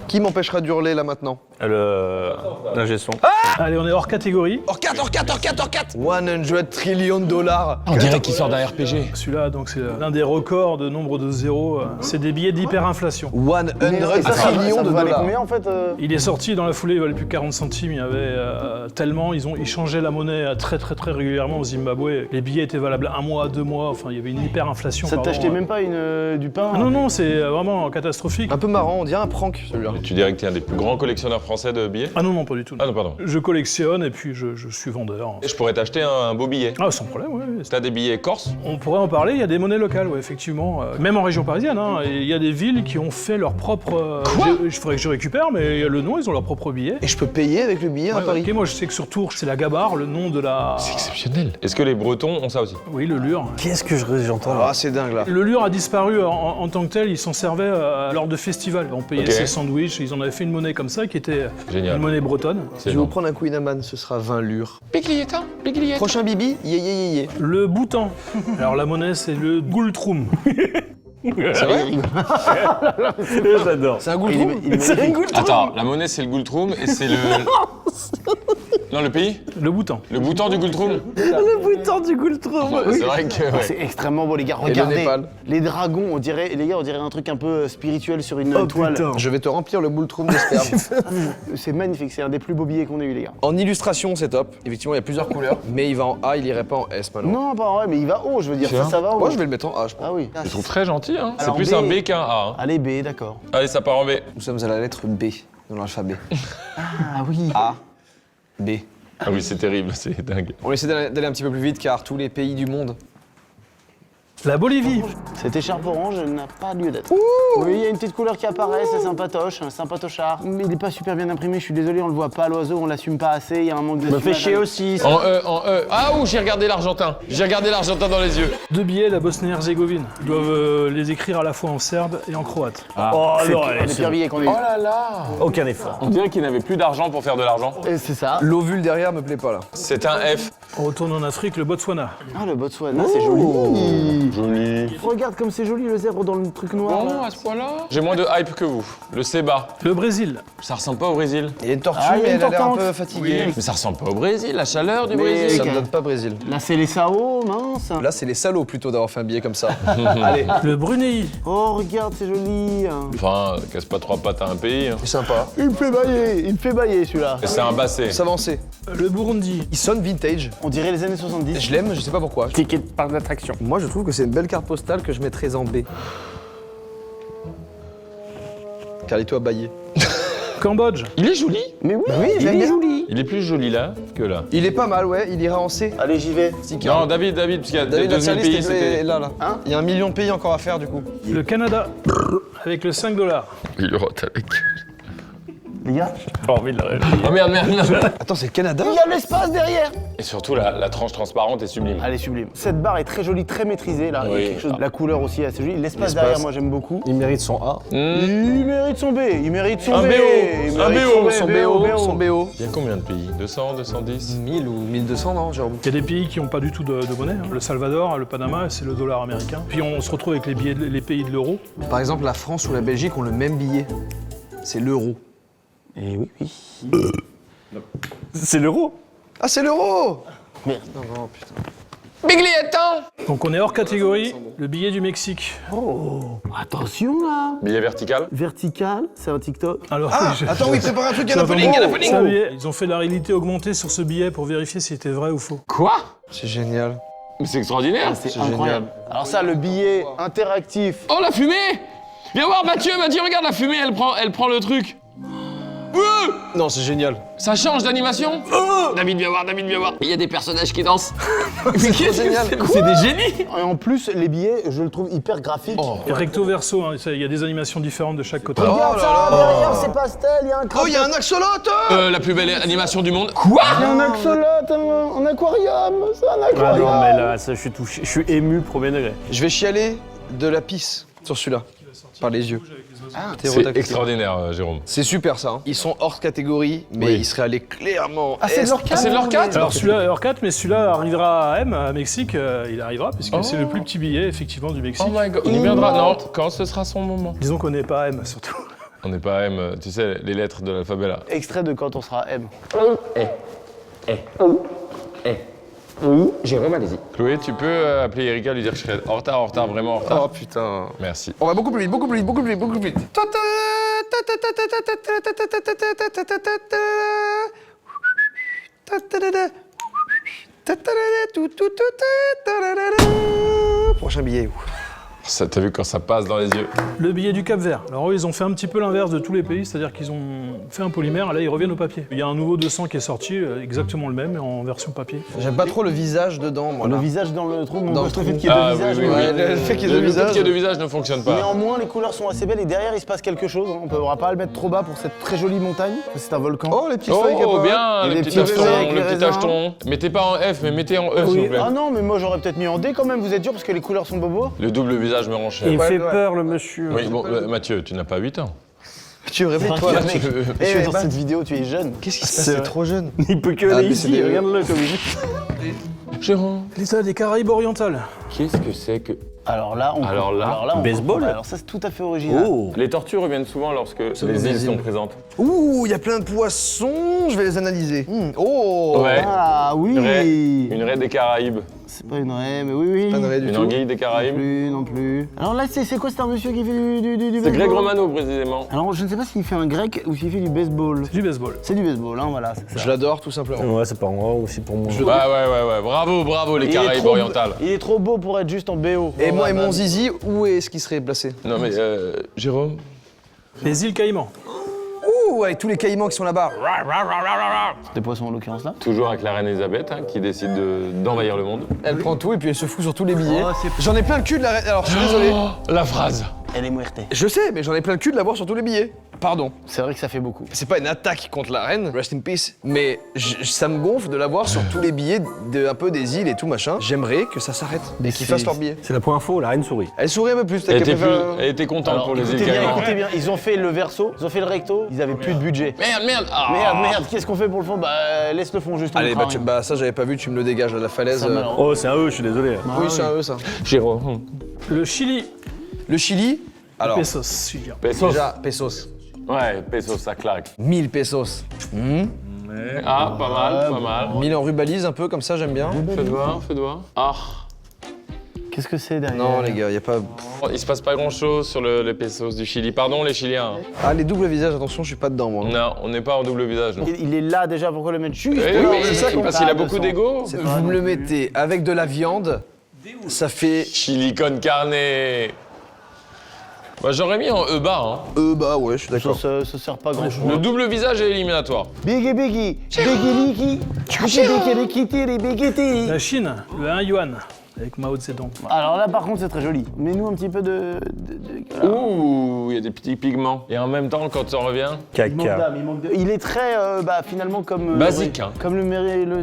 Qui m'empêchera d'hurler là maintenant? L'ingé son. Allez, on est hors catégorie. Hors 4 100 trillions de dollars. On dirait qu'il sort d'un RPG. Celui-là, donc, c'est l'un des records de nombre de zéros. C'est des billets d'hyperinflation. 100 trillions de valait dollars. combien en fait Il est sorti dans la foulée, il valait plus 40 centimes. Il y avait tellement, ils changeaient la monnaie très régulièrement au Zimbabwe. Les billets étaient valables 1 mois, 2 mois. Enfin, il y avait une hyperinflation. Ça pardon. t'achetait même pas du pain Ah non, c'est vraiment catastrophique. Un peu marrant, on dirait un prank celui-là. Tu dirais que t'es un des plus grands collectionneurs français de billets? Ah non, pas du tout. Ah non, pardon. Je collectionne et puis je suis vendeur. Et je pourrais t'acheter un beau billet. Ah, sans problème, oui. T'as des billets corse? On pourrait en parler, il y a des monnaies locales, ouais, effectivement. Même en région parisienne, hein. Il y a des villes qui ont fait leur propre... Il faudrait que je récupère, mais il y a le nom, ils ont leur propre billet. Et je peux payer avec le billet à Paris. Ok, moi je sais que sur Tours, c'est la Gabarre, le nom de la... C'est exceptionnel. Est-ce que les Bretons ont ça aussi? Oui, le lure. Qu'est-ce que j'entends là? Ah, c'est dingue là. Le lure a disparu en tant que tel, ils s'en servaient lors de festivals. On payait Ok. ses sandwichs, ils en avaient fait une monnaie comme ça qui était Génial. une monnaie bretonne. C'est Je vais vous énorme. prendre un Queen Amman, ce sera 20 lures. Piglietta. Prochain bibi, yé. Le Bhoutan. Alors la monnaie, c'est le Goultroum. C'est vrai? J'adore. C'est un goultroum? Attends, la monnaie c'est le Goultroum et c'est le... Non, le pays? Le Bhoutan. Le Bhoutan du Goultroum? Le bouton du Goultroum. Ouais, c'est vrai que... ouais. C'est extrêmement beau les gars, Et le regardez. Népal. Les dragons, on dirait un truc un peu spirituel sur une toile. Je vais te remplir le goultroum de sperme. C'est magnifique, c'est un des plus beaux billets qu'on ait eu les gars. En illustration, c'est top. Effectivement, il y a plusieurs couleurs. Mais il va en A, il irait pas en S maintenant. Non, pas vrai, mais il va haut, je veux dire, ça va haut. Moi, je vais le mettre en A, je pense. Ah oui. Je trouve très gentil, hein. C'est Alors, plus B. un B qu'un A. Hein. Allez, B, d'accord. Allez, ça part en B. Nous sommes à la lettre B dans l'alphabet. Ah oui. A, B. Ah oui, c'est terrible, c'est dingue. On essaie d'aller un petit peu plus vite car tous les pays du monde. La Bolivie. Cette écharpe orange n'a pas lieu d'être. Oui, il y a une petite couleur qui apparaît, c'est sympatoche, un sympatochard. Mais il n'est pas super bien imprimé, je suis désolé, on le voit pas, l'oiseau, on l'assume pas assez, il y a un manque de... Me fait chier aussi. En E. Ah, ouh, j'ai regardé l'Argentin. J'ai regardé l'Argentin dans les yeux. 2 billets, la Bosnie-Herzégovine. Ils doivent les écrire à la fois en serbe et en croate. Oh non, C'est le pire billet qu'on ait eu. Oh là là. aucun effort. On dirait qu'il n'avait plus d'argent pour faire de l'argent. Et c'est ça. L'ovule derrière me plaît pas là. C'est un F. On retourne en Afrique, le Botswana. Ah, le Botswana, c'est joli. Joli. Regarde comme c'est joli le zèbre dans le truc noir. là. à ce point-là. J'ai moins de hype que vous. Le Seba. Le Brésil. Ça ressemble pas au Brésil. Il y a une tortue, Ah, il y a mais une elle a l'air un tortante. peu fatiguée. Mais ça ressemble pas au Brésil, la chaleur du Mais- Brésil. Ça me donne pas Brésil. Là, c'est les Sao, mince. Là, c'est les salauds plutôt d'avoir fait un billet comme ça. Allez, Le Brunei. Oh, regarde, c'est joli. Enfin, casse pas 3 pattes à un pays. Hein. c'est sympa. Il me fait bailler celui-là. Et c'est un basset. S'avancer. Le Burundi. Il sonne vintage. On dirait les années 70. Je l'aime, je sais pas pourquoi. Ticket de parc d'attraction. Moi, je trouve que c'est une belle carte postale que je mettrais en B. Carlito a baillé. Cambodge. Il est joli. Mais oui, il est joli. Il est plus joli là que là. Il est pas mal, ouais, il ira en C. Allez, j'y vais. Non, David, parce qu'il y a David, 2000 notre pays, liste est c'était... là. Hein Il y a 1 million de pays encore à faire du coup. Le Canada. Avec le 5 $. Il rote avec. Les gars, Pas envie de la rêver. Oh merde, merde, merde. Attends, c'est le Canada? il y a de l'espace derrière. Et surtout, la tranche transparente est sublime. Elle est sublime. Cette barre est très jolie, très maîtrisée là. Il y a Oui. quelque chose- La couleur aussi est assez jolie. L'espace derrière, moi j'aime beaucoup. Il mérite son A. Il mérite son B. Il mérite son Un B. BO. Il Un mérite BO. Son BO, son BO. Il y a combien de pays? 200, 210? 1000 ou 1200, non, Jérôme? Il y a des pays qui n'ont pas du tout de monnaie. Hein. Le Salvador, le Panama, c'est le dollar américain. Puis on se retrouve avec les pays de l'euro. Par exemple, la France ou la Belgique ont le même billet. C'est l'euro. Et oui, oui. C'est l'euro. Ah, c'est l'euro! Merde. Non, putain. Donc on est hors catégorie. Le billet du Mexique. Oh, attention là. Billet vertical? Vertical, c'est un TikTok. Alors, Ah, je- attends, oui, prépare un truc, c'est un Happening, peu- Happening. c'est un billet. Ils ont fait la réalité augmentée sur ce billet pour vérifier si c'était vrai ou faux. Quoi? C'est génial. Mais c'est extraordinaire. C'est génial. incroyable. Alors ça, le billet interactif. Oh, la fumée! Viens voir Mathieu, regarde la fumée, elle prend le truc. Non, c'est génial. Ça change d'animation. David, viens voir. Il y a des personnages qui dansent. C'est trop génial. C'est des génies. Et en plus, les billets, je le trouve hyper graphique. Et recto verso, hein, il y a des animations différentes de chaque côté. Regarde Oh là ça, là. derrière, c'est pastel, il y a un Oh, il y a un axolote! La plus belle animation du monde. Quoi? Il y a un axolote, un aquarium, c'est un Ah aquarium. non, mais là, ça, je suis touché. Je suis ému, premier degré. Je vais chialer de la pisse sur celui-là. Par les yeux. C'est extraordinaire, Jérôme. C'est super ça. Hein. Ils sont hors catégorie, mais Oui. ils seraient allés clairement. Ah, c'est de leur Ah, c'est de leur 4? Alors celui-là est hors 4, mais celui-là arrivera à M, à Mexique, il arrivera, puisque c'est le plus petit billet, effectivement, du Mexique. Oh my god. Il viendra, non, quand ce sera son moment. Disons qu'on n'est pas à M, surtout. On n'est pas à M, tu sais, les lettres de l'alphabet là. Extrait de quand on sera M. Jérôme, allez-y. Chloé, tu peux appeler Erika, lui dire que je serai en retard, vraiment en retard. Oh putain. Merci. On va beaucoup plus vite, beaucoup plus vite, beaucoup plus vite, beaucoup plus vite. Prochain billet. Ça, t'as vu quand ça passe dans les yeux? Le billet du Cap-Vert. Alors eux, ils ont fait un petit peu l'inverse de tous les pays, c'est-à-dire qu'ils ont fait un polymère, et là, ils reviennent au papier. Il y a un nouveau 200 qui est sorti, exactement le même, mais en version papier. J'aime pas trop le visage dedans, moi. Le Là. visage dans le trou, Dans le le fait trou. qu'il y ait deux visages. oui, mais- Ouais, le fait qu'il y ait deux Le fait visages. qu'il y ait deux visages ne fonctionne pas. Néanmoins, les couleurs sont assez belles et derrière, il se passe quelque chose. On ne pourra pas le mettre trop bas pour cette très jolie montagne. C'est un volcan. Oh, les petites feuilles qu'il y a Oh, pas. bien, Et le les petit petits acheton, feuilles avec le les petit raisins. acheton. Mettez pas en F, mais mettez en E, s'il vous plaît. Ah non, mais moi j'aurais peut-être mis en D quand même, vous êtes dur parce que les couleurs sont bobos. Le double visage me rend cher. Il me fait ouais. peur, le monsieur. Oui, bon, Mathieu, tu n'as pas 8 ans. Tu réveilles-toi là. Mec, tu- eh, ouais, dans bah- cette vidéo, tu es jeune. Qu'est-ce qui se passe? C'est trop jeune. Il peut que Ah, aller mais c'est ici, des- regarde-le comme il Jérôme. L'État des Caraïbes orientales. Qu'est-ce que c'est que... Alors là, on Alors Baseball. Alors ça, c'est tout à fait original. Oh. Les tortues reviennent souvent lorsque les îles sont présentes. Ouh, il y a plein de poissons, je vais les analyser. Oh. Ouais. Ah oui. Une raie des Caraïbes. C'est pas une raie, mais oui, oui. Pas de raie du Une tout. anguille des Non Caraïbes. plus, non plus. Alors là, c'est quoi? C'est un monsieur qui fait du C'est Greg baseball. Romano, précisément. Alors je ne sais pas s'il fait un grec ou s'il fait du baseball. C'est du baseball. C'est du baseball, hein, voilà. c'est ça. Je l'adore tout simplement. Ouais, c'est pas moi, aussi pour moi. Ouais. Bravo, les Il est Caraïbes trop- orientales. Il est trop beau pour être juste en BO. Et moi et bah, mon zizi, où est-ce qu'il serait placé? Non, mais Jérôme. Les îles Caïmans. Ouh, avec tous les caïmans qui sont là-bas. Des poissons en l'occurrence là. Toujours avec la reine Elisabeth, hein, qui décide d'envahir le monde. Elle prend tout et puis elle se fout sur tous les billets. Oh, c'est- J'en ai plein le cul de la reine. Alors je suis désolé. La phrase. Elle est muerte. Je sais, mais j'en ai plein le cul de l'avoir sur tous les billets. Pardon. C'est vrai que ça fait beaucoup. C'est pas une attaque contre la reine, rest in peace, mais ça me gonfle de l'avoir sur tous les billets un peu des îles et tout machin. J'aimerais que ça s'arrête et qu'ils fassent leurs billets. C'est la première fois où la reine sourit. Elle sourit un peu plus, t'as Elle qu'à était, préférer- elle était contente Alors, pour les îles écoutez bien, Caïmans. écoutez bien, ils ont fait le verso, ils ont fait le recto, ils avaient plus de budget. Merde. Ah. Merde, qu'est-ce qu'on fait pour le fond? Bah laisse le fond juste. on Allez, le bah, fera, hein. bah ça j'avais pas vu, tu me le dégages de la falaise. Ça, malheureux. Oh, c'est un E, je suis désolé. Oui, c'est un E ça. Jérôme. Le Chili. Le Chili, alors Pesos, Julien. Pesos. déjà pesos. Ouais, pesos, ça claque. 1000 pesos. Ah, pas mal. 1000 en rubalise un peu comme ça, j'aime bien. Faites voir. Ah. Qu'est-ce que c'est derrière? Non les gars, y a pas. Il se passe pas grand chose sur les pesos du Chili. Pardon, les Chiliens. Ah les doubles visages, attention, je suis pas dedans moi. Non, on n'est pas en double visage. non. Il est là déjà, pourquoi le mettre juste Eh là, oui, c'est ça qu'on parce qu'il a parle de beaucoup sang. d'ego. Vous me le mettez avec de la viande, ça fait. Chili con carne. Bah, j'aurais mis en E bas. Hein. Bah ouais, je suis d'accord. Ça sert pas grand chose. Le double visage est éliminatoire. Biggie, Biggie Liki, Biggie, Biggie, Biggie, La Chine, le 1 yuan. avec Mao Zedong. Alors là, par contre, c'est très joli. Mets-nous un petit peu de... Ouh, il y a des petits pigments. Et en même temps, quand ça revient, Il manque d'âme, il manque de... Il est très, finalement, comme... Basique, hein. Comme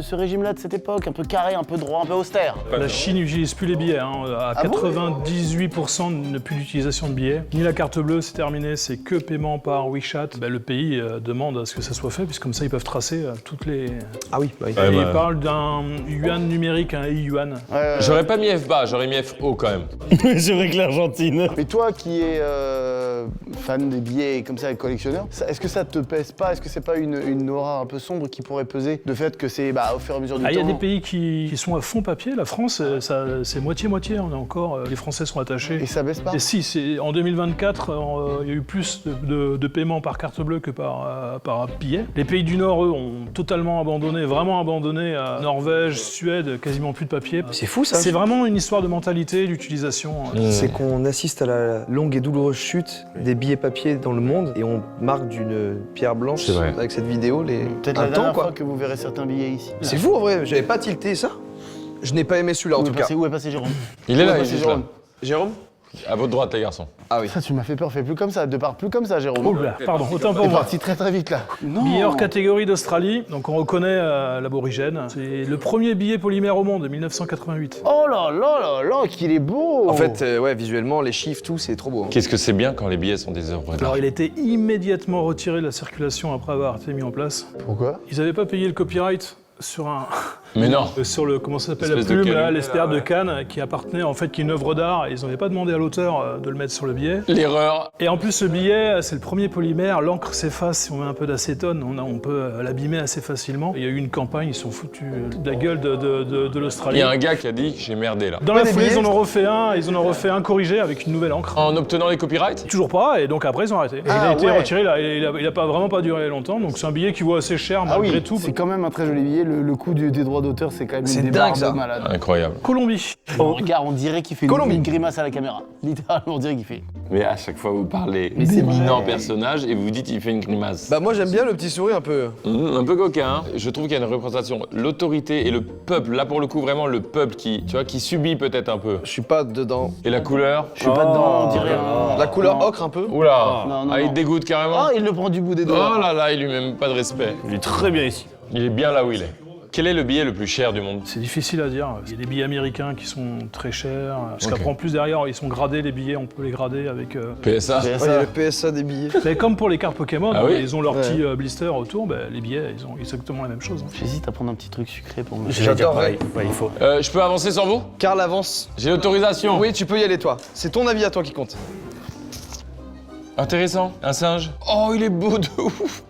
ce régime-là de cette époque, un peu carré, un peu droit, un peu austère. La Chine n'utilise plus les billets, hein. À Ah bon 98% ne plus d'utilisation de billets. Ni la carte bleue, c'est terminé, c'est que paiement par WeChat. Le pays demande à ce que ça soit fait, puisque comme ça, ils peuvent tracer toutes les... Ah oui, bah oui. Et ils parlent d'un yuan numérique, un e-yuan. j'aurais pas mis F bas, j'aurais mis F haut quand même. C'est vrai que l'Argentine. Mais toi qui es fan des billets comme ça, collectionneur, est-ce que ça te pèse pas? Est-ce que c'est pas une aura un peu sombre qui pourrait peser? Le fait que c'est au fur et à mesure du temps... Il y a des pays qui sont à fond papier. La France, c'est moitié-moitié. On a encore, les Français sont attachés. Et ça baisse pas? Et si, en 2024, il y a eu plus de paiements par carte bleue que par billet. Les pays du Nord, eux, ont totalement abandonné, vraiment abandonné. Norvège, Suède, quasiment plus de papier. C'est fou ça. C'est vraiment une histoire de mentalité, d'utilisation. C'est qu'on assiste à la longue et douloureuse chute des billets papier dans le monde et on marque d'une pierre blanche C'est vrai. avec cette vidéo Peut-être la dernière fois que vous verrez certains billets ici. C'est fou en vrai, j'avais pas tilté ça. Je n'ai pas aimé celui-là en tout cas. Où est passé Jérôme? Il est là, Où il est passé juste là. Jérôme? À votre droite, les garçons. Ah oui. Ça, tu m'as fait peur, fais plus comme ça, plus comme ça, Jérôme. Oh là, pardon, autant pour T'es moi. parti très très vite là. Non. Billet hors catégorie d'Australie, donc on reconnaît l'aborigène. C'est le premier billet polymère au monde, 1988. Oh là là là là, qu'il est beau. En fait, ouais, visuellement, les chiffres, tout, c'est trop beau. Hein. Qu'est-ce que c'est bien quand les billets sont des œuvres d'art. Alors il a été immédiatement retiré de la circulation après avoir été mis en place. Pourquoi? Ils n'avaient pas payé le copyright sur Mais non. sur le, comment ça s'appelle, la Espèce de plume, là, calumet, l'espère là, de ouais. Cannes, qui appartenait en fait, qui est une œuvre d'art. Ils n'avaient pas demandé à l'auteur de le mettre sur le billet. L'erreur. Et en plus, ce billet, c'est le premier polymère. L'encre s'efface si on met un peu d'acétone. On peut l'abîmer assez facilement. Il y a eu une campagne, ils sont foutus de la gueule de Il l'Australie. y a un gars qui a dit j'ai merdé là. Dans la foulée, ils en ont refait un corrigé avec une nouvelle encre. En obtenant les copyrights. Toujours pas, et donc après ils ont arrêté. Et il a été retiré, là, il a pas, vraiment pas duré longtemps, donc c'est un billet qui vaut assez cher malgré tout. C'est quand même un très joli billet, le coût des droits d'auteur, c'est quand même C'est une dingue, débarque ça. de malade. Incroyable. Colombie. Regarde, on dirait qu'il fait une grimace à la caméra. Littéralement, on dirait qu'il fait. Mais à chaque fois vous parlez Mais c'est d'éminents vrai. personnages et vous dites il fait une grimace. Bah moi j'aime bien le petit sourire un peu. Un peu coquin. Hein. Je trouve qu'il y a une représentation. L'autorité et le peuple, là pour le coup vraiment le peuple qui, tu vois, qui subit peut-être un peu. Je suis pas dedans. Et la couleur. Je suis pas dedans, on dirait La couleur ocre un peu. Oula. Non, non, Ah, il non. dégoûte carrément. Oh, il le prend du bout des doigts. Oh là là, il lui met même pas de respect. Il est très bien ici. Il est bien là où il est. Quel est le billet le plus cher du monde? C'est difficile à dire. Il y a des billets américains qui sont très chers. Parce Ok. qu'après en plus derrière, ils sont gradés les billets, on peut les grader avec. PSA. Ouais, il y a le PSA des billets. Mais comme pour les cartes Pokémon, Ah oui ils ont leur petit blister autour, les billets, ils ont exactement la même chose. Hein. J'hésite à prendre un petit truc sucré pour me. J'adore. Ouais, il faut. Je peux avancer sans vous? Karl avance. J'ai l'autorisation. Oui, tu peux y aller toi. C'est ton avis à toi qui compte. Intéressant. Un singe. Oh, il est beau de ouf.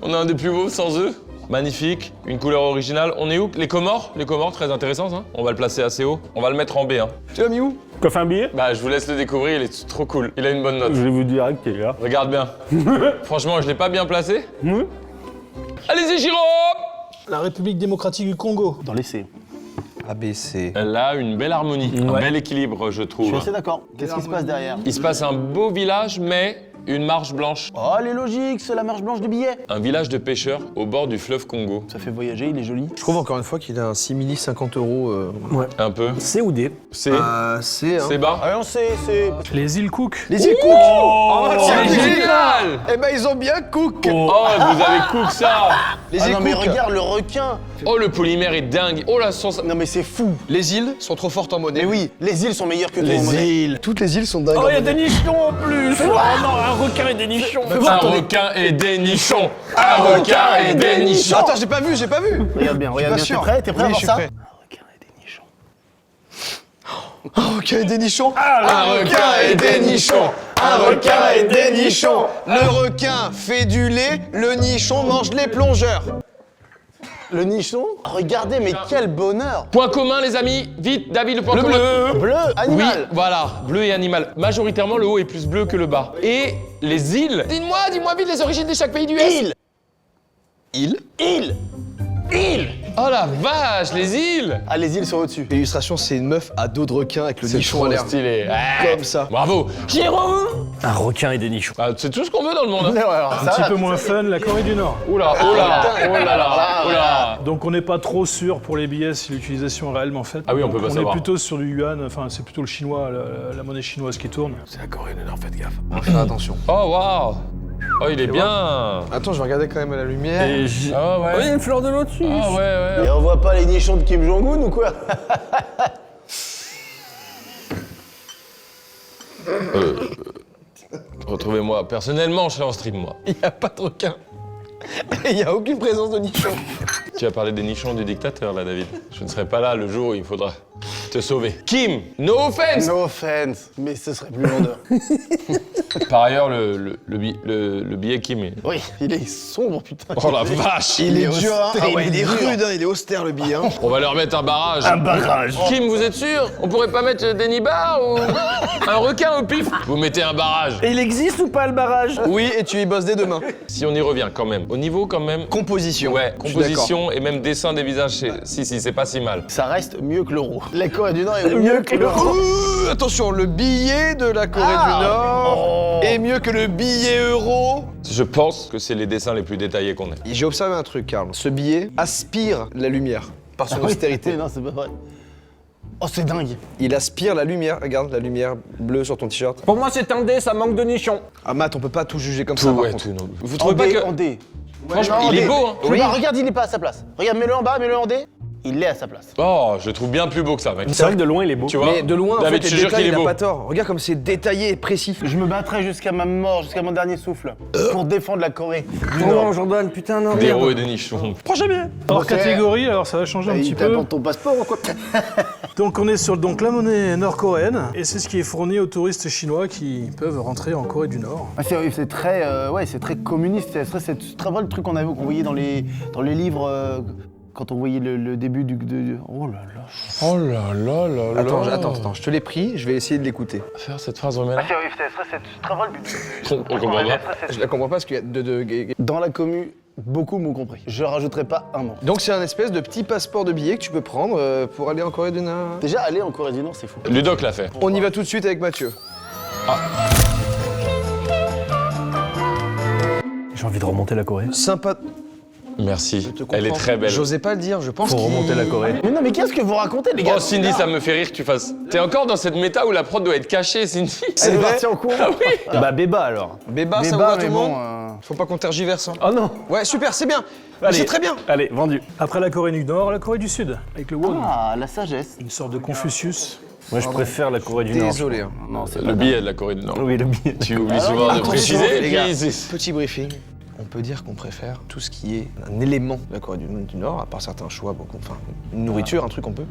On a un des plus beaux sans œufs. Magnifique, une couleur originale. On est où? Les Comores? Les Comores, très intéressant, hein. On va le placer assez haut. On va le mettre en B. Hein. Tu l'as mis où? Quoi, fait un billet? Bah, je vous laisse le découvrir, il est trop cool. Il a une bonne note. Je vais vous dire qu'il est là. Regarde bien. Franchement, je l'ai pas bien placé. Oui. Allez-y, Jérôme! La République démocratique du Congo. Dans l'essai. ABC. Elle a une belle harmonie, un bel équilibre, je Je trouve. suis assez d'accord. Qu'est-ce qui se passe derrière? Il se passe un beau village, mais une marche blanche. Oh, elle est logique, c'est la marche blanche du billet. Un village de pêcheurs au bord du fleuve Congo. Ça fait voyager, il est joli. Je trouve encore une fois qu'il a un simili 50 €. Un peu. C ou D? C'est C'est hein. c'est bas. Ah non, c'est... Les îles Cook. Les îles Cook. Oh, c'est c'est génial. génial! Eh ben ils ont bien Cook. Oh, vous avez cook ça! Les Ah îles non, mais Cook. regarde le requin. Oh, le polymère est dingue! Oh, la sauce. Non, mais c'est fou. Les îles sont trop fortes en monnaie. Mais oui, les îles sont meilleures que tout en monnaie. îles! Toutes les îles sont dingues. Oh, en il y a monnaie. des nichons en plus! Oh non, un requin et des nichons! Un requin et des nichons! Un requin et des nichons! Attends, j'ai pas vu. Regarde bien, regarde bien. T'es prêt? T'es prêt à Oui, voir je suis ça? prêt. Regarde des nichons. Un requin et des nichons. Un requin et des nichons! Un requin et des nichons. Le requin fait du lait, le nichon mange les plongeurs. Le nichon? Regardez, mais quel bonheur. Point commun, les amis! Vite, David, le point commun! Bleu, Oui, animal. voilà, bleu et animal. Majoritairement, le haut est plus bleu que le bas. Et les îles. Dis-moi vite les origines de chaque pays du Est. Île. Île. Oh la vache, les îles. Ah, les îles sont au-dessus. L'illustration, c'est une meuf à dos de requin avec le C'est nichon à trop l'air. stylé. Comme ça. Bravo. Un requin et des nichons. Ah, c'est tout ce qu'on veut dans le monde. Hein. Alors, Un petit peu moins fun, la Corée du Nord. Oula, oh là, oh là là. Oula. Donc on n'est pas trop sûr pour les billets si l'utilisation est réellement faite. Ah oui, on peut pas On savoir. est plutôt sur du yuan, enfin c'est plutôt le chinois, la monnaie chinoise qui tourne. C'est la Corée du Nord, faites gaffe. Faites attention. Oh waouh. Oh il est bien. Attends, je vais regarder quand même à la lumière. Et Ah ouais. Oh, il y a une fleur de lotus. Ah ouais. Et on voit pas les nichons de Kim Jong-un ou quoi? Retrouvez-moi. Personnellement, je serai en stream, moi. Il y a pas de requin. Il y a aucune présence de nichon. Tu as parlé des nichons du dictateur, là, David. Je ne serai pas là le jour où il faudra te sauver. Kim, no offense. No offense, mais ce serait plus vendeur. Par ailleurs, le billet Kim est... Oui, il est sombre, putain. Oh la vache. Il est dur, hein. austère, Ah ouais, il est dur. rude, hein. Il est austère, le billet, hein. On va leur mettre un barrage. Un barrage. Kim, vous êtes sûr? On pourrait pas mettre des nibards ou un requin au pif? Vous mettez un barrage. Et il existe ou pas le barrage? Oui, et tu y bosses dès demain. Si on y revient quand même. Au niveau quand même... Composition. Ouais, Je suis composition et même dessin des visages, si, c'est pas si mal. Ça reste mieux que l'euro. La Corée du Nord est mieux que l'euro. Attention, le billet de la Corée du Nord est mieux que le billet euro. Je pense que c'est les dessins les plus détaillés qu'on ait. Et j'ai observé un truc, Karl. Ce billet aspire la lumière par son Ah oui, austérité. non, c'est pas vrai. Oh, c'est dingue. Il aspire la lumière. Regarde, la lumière bleue sur ton t-shirt. Pour moi, c'est un dé, ça manque de nichons. Ah, Matt, on peut pas tout juger comme ça, Tout, par ouais, contre. tout. Non. Vous En trouvez pas D, que... en D. Franchement, Ouais, non, en il est D. beau, hein. Tu vois, regarde, il est pas à sa place. Regarde, mets-le en bas, mets-le en D. Il est à sa place. Oh, je le trouve bien plus beau que ça, mec. C'est vrai que de loin, il est beau. Tu vois Mais de loin, en David, fait, je te les jure détails, qu'il est il a beau. pas tort. Regarde comme c'est détaillé et précis. Je me battrai jusqu'à ma mort, jusqu'à mon dernier souffle, pour défendre la Corée du Oh Nord. non, Jordan, putain, non. Des merde. héros et des nichons. Prochain billet. Hors Ok. catégorie, alors ça va changer un petit Il peu. t'apporte ton passeport ou quoi? Donc on est sur la monnaie nord-coréenne et c'est ce qui est fourni aux touristes chinois qui peuvent rentrer en Corée du Nord. Ah, c'est très, ouais, c'est très communiste. C'est très vrai le truc qu'on voyait dans les livres quand on voyait le début Oh là là. Oh là là là là. Attends, je te l'ai pris, je vais essayer de l'écouter. Faire cette phrase, remets-la. C'est très vrai le but. On comprend pas. Je la comprends pas parce qu'il y a Dans la commu, beaucoup m'ont compris. Je rajouterai pas un mot. Donc c'est un espèce de petit passeport de billet que tu peux prendre pour aller en Corée du Nord. Déjà, aller en Corée du Nord, c'est fou. Ludoc l'a fait. On y va tout de suite avec Mathieu. J'ai envie de remonter la Corée. Sympa. Merci. Je te Elle est comprends. très belle. J'osais pas le dire, je pense Faut qu'il... remonter la Corée. Mais non, mais qu'est-ce que vous racontez, les gars? Oh Cindy, ça me fait rire que tu fasses. T'es encore dans cette méta où la prod doit être cachée, Cindy. Elle est partie en cours. Bah, Béba alors. Béba, ça Débat, va tout mais le bon, monde Faut pas qu'on tergiverse. Hein. Oh non. Ouais, super, c'est bien. Allez. C'est très bien. Allez, vendu. Après la Corée du Nord, la Corée du Sud, avec le Won. Ah, la sagesse. Une sorte de Confucius. Moi, je préfère la Corée du Nord. Désolé. Hein. Non, c'est Le billet de la Corée du Nord. Oui, le billet. Tu oublies souvent de attention, préciser, les et gars. puis c'est... Petit briefing. On peut dire qu'on préfère tout ce qui est un élément de la Corée du Nord, à part certains choix, beaucoup, enfin, une nourriture, un truc, on peut.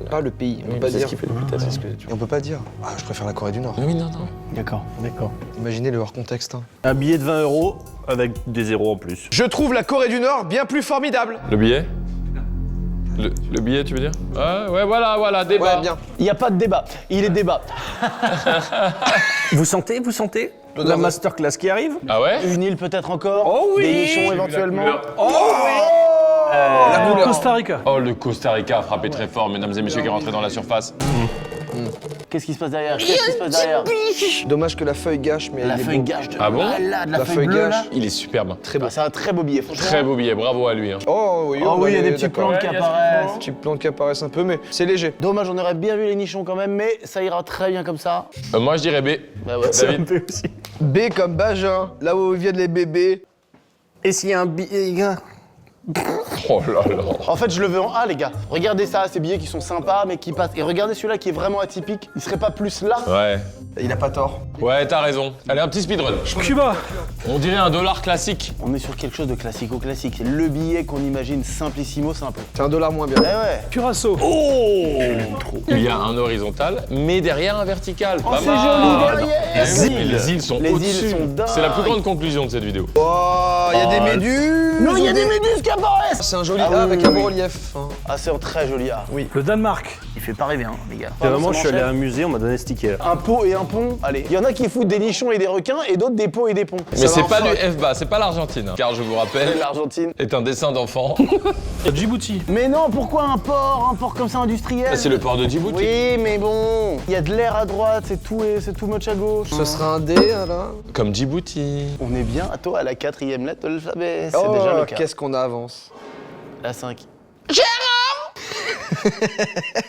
Pas le pays. On peut pas dire. C'est ce que tu- On peut pas dire. Ah, je préfère la Corée du Nord. Oui, non, non. D'accord. D'accord. Imaginez le hors contexte. Hein. Un billet de 20 € avec des zéros en plus. Je trouve la Corée du Nord bien plus formidable. Le billet le billet, tu veux dire? Ouais, voilà, débat. Ouais, bien. Il n'y a pas de débat. Il est débat. Vous sentez la masterclass qui arrive? Ah ouais? Une île peut-être encore. Oh oui. Des nichons éventuellement. La couleur. Costa Rica. Oh, le Costa Rica a frappé très fort, mesdames et messieurs, qui est rentré dans la surface. Qu'est-ce qui se passe derrière? Qu'est-ce qui se passe derrière? Dommage que la feuille gâche, mais La il est feuille beau. gâche de Ah bon malade, la La feuille feuille bleue gâche. là. Il est superbe. Très beau. Ah, c'est un très beau billet, franchement. Très beau billet, bravo à lui. Hein. Oh oui, Oh oui, il y a des petites d'accord. plantes qui apparaissent. Petites plantes qui apparaissent un peu, mais c'est léger. Dommage, on aurait bien vu les nichons quand même, mais ça ira très bien comme ça. Moi, je dirais B. Bah ouais. David. aussi. B comme Bajan, là où viennent les bébés. Et s'il y a un billet, gars? Oh là là. En fait, je le veux en A, les gars. Regardez ça, ces billets qui sont sympas, mais qui passent. Et regardez celui-là qui est vraiment atypique. Il serait pas plus là? Ouais. Il a pas tort. Ouais, t'as raison. Allez, un petit speedrun. Cuba. On dirait un dollar classique. On est sur quelque chose de classico-classique. C'est le billet qu'on imagine simplissimo simple. C'est un dollar moins bien. Eh ouais. Curaçao. Il y a un horizontal, mais derrière un vertical. Pas c'est mal. joli derrière. Les îles. Les îles sont Les îles au-dessus. sont dingues. C'est la plus grande conclusion de cette vidéo. Oh, il y a des méduses. Non, il y a des méduses qui apparaissent. C'est un joli Ah A oui, avec oui, un oui. beau relief. hein. Ah, c'est un très joli A. Oui. Le Danemark. Il fait pas rêver, hein, les gars. À un moment, Ça je suis allé à m'enchaîne. un musée, on m'a donné un sticker. Un pot et un pont. Allez, il y en a qui foutent des nichons et des requins, et d'autres des pots et des ponts. Mais c'est va pas en du fuck. FBA, c'est pas l'Argentine. Hein. Car je vous rappelle, L'Argentine. est un dessin d'enfant. Djibouti. Mais non, pourquoi un port comme ça industriel? C'est le port de Djibouti. Oui, mais bon, il y a de l'air à droite, c'est tout much à gauche. Ce sera un D alors. Comme Djibouti. On est bientôt à la 4e lettre de l'alphabet, c'est Oh, déjà le cas. qu'est-ce qu'on avance. La 5.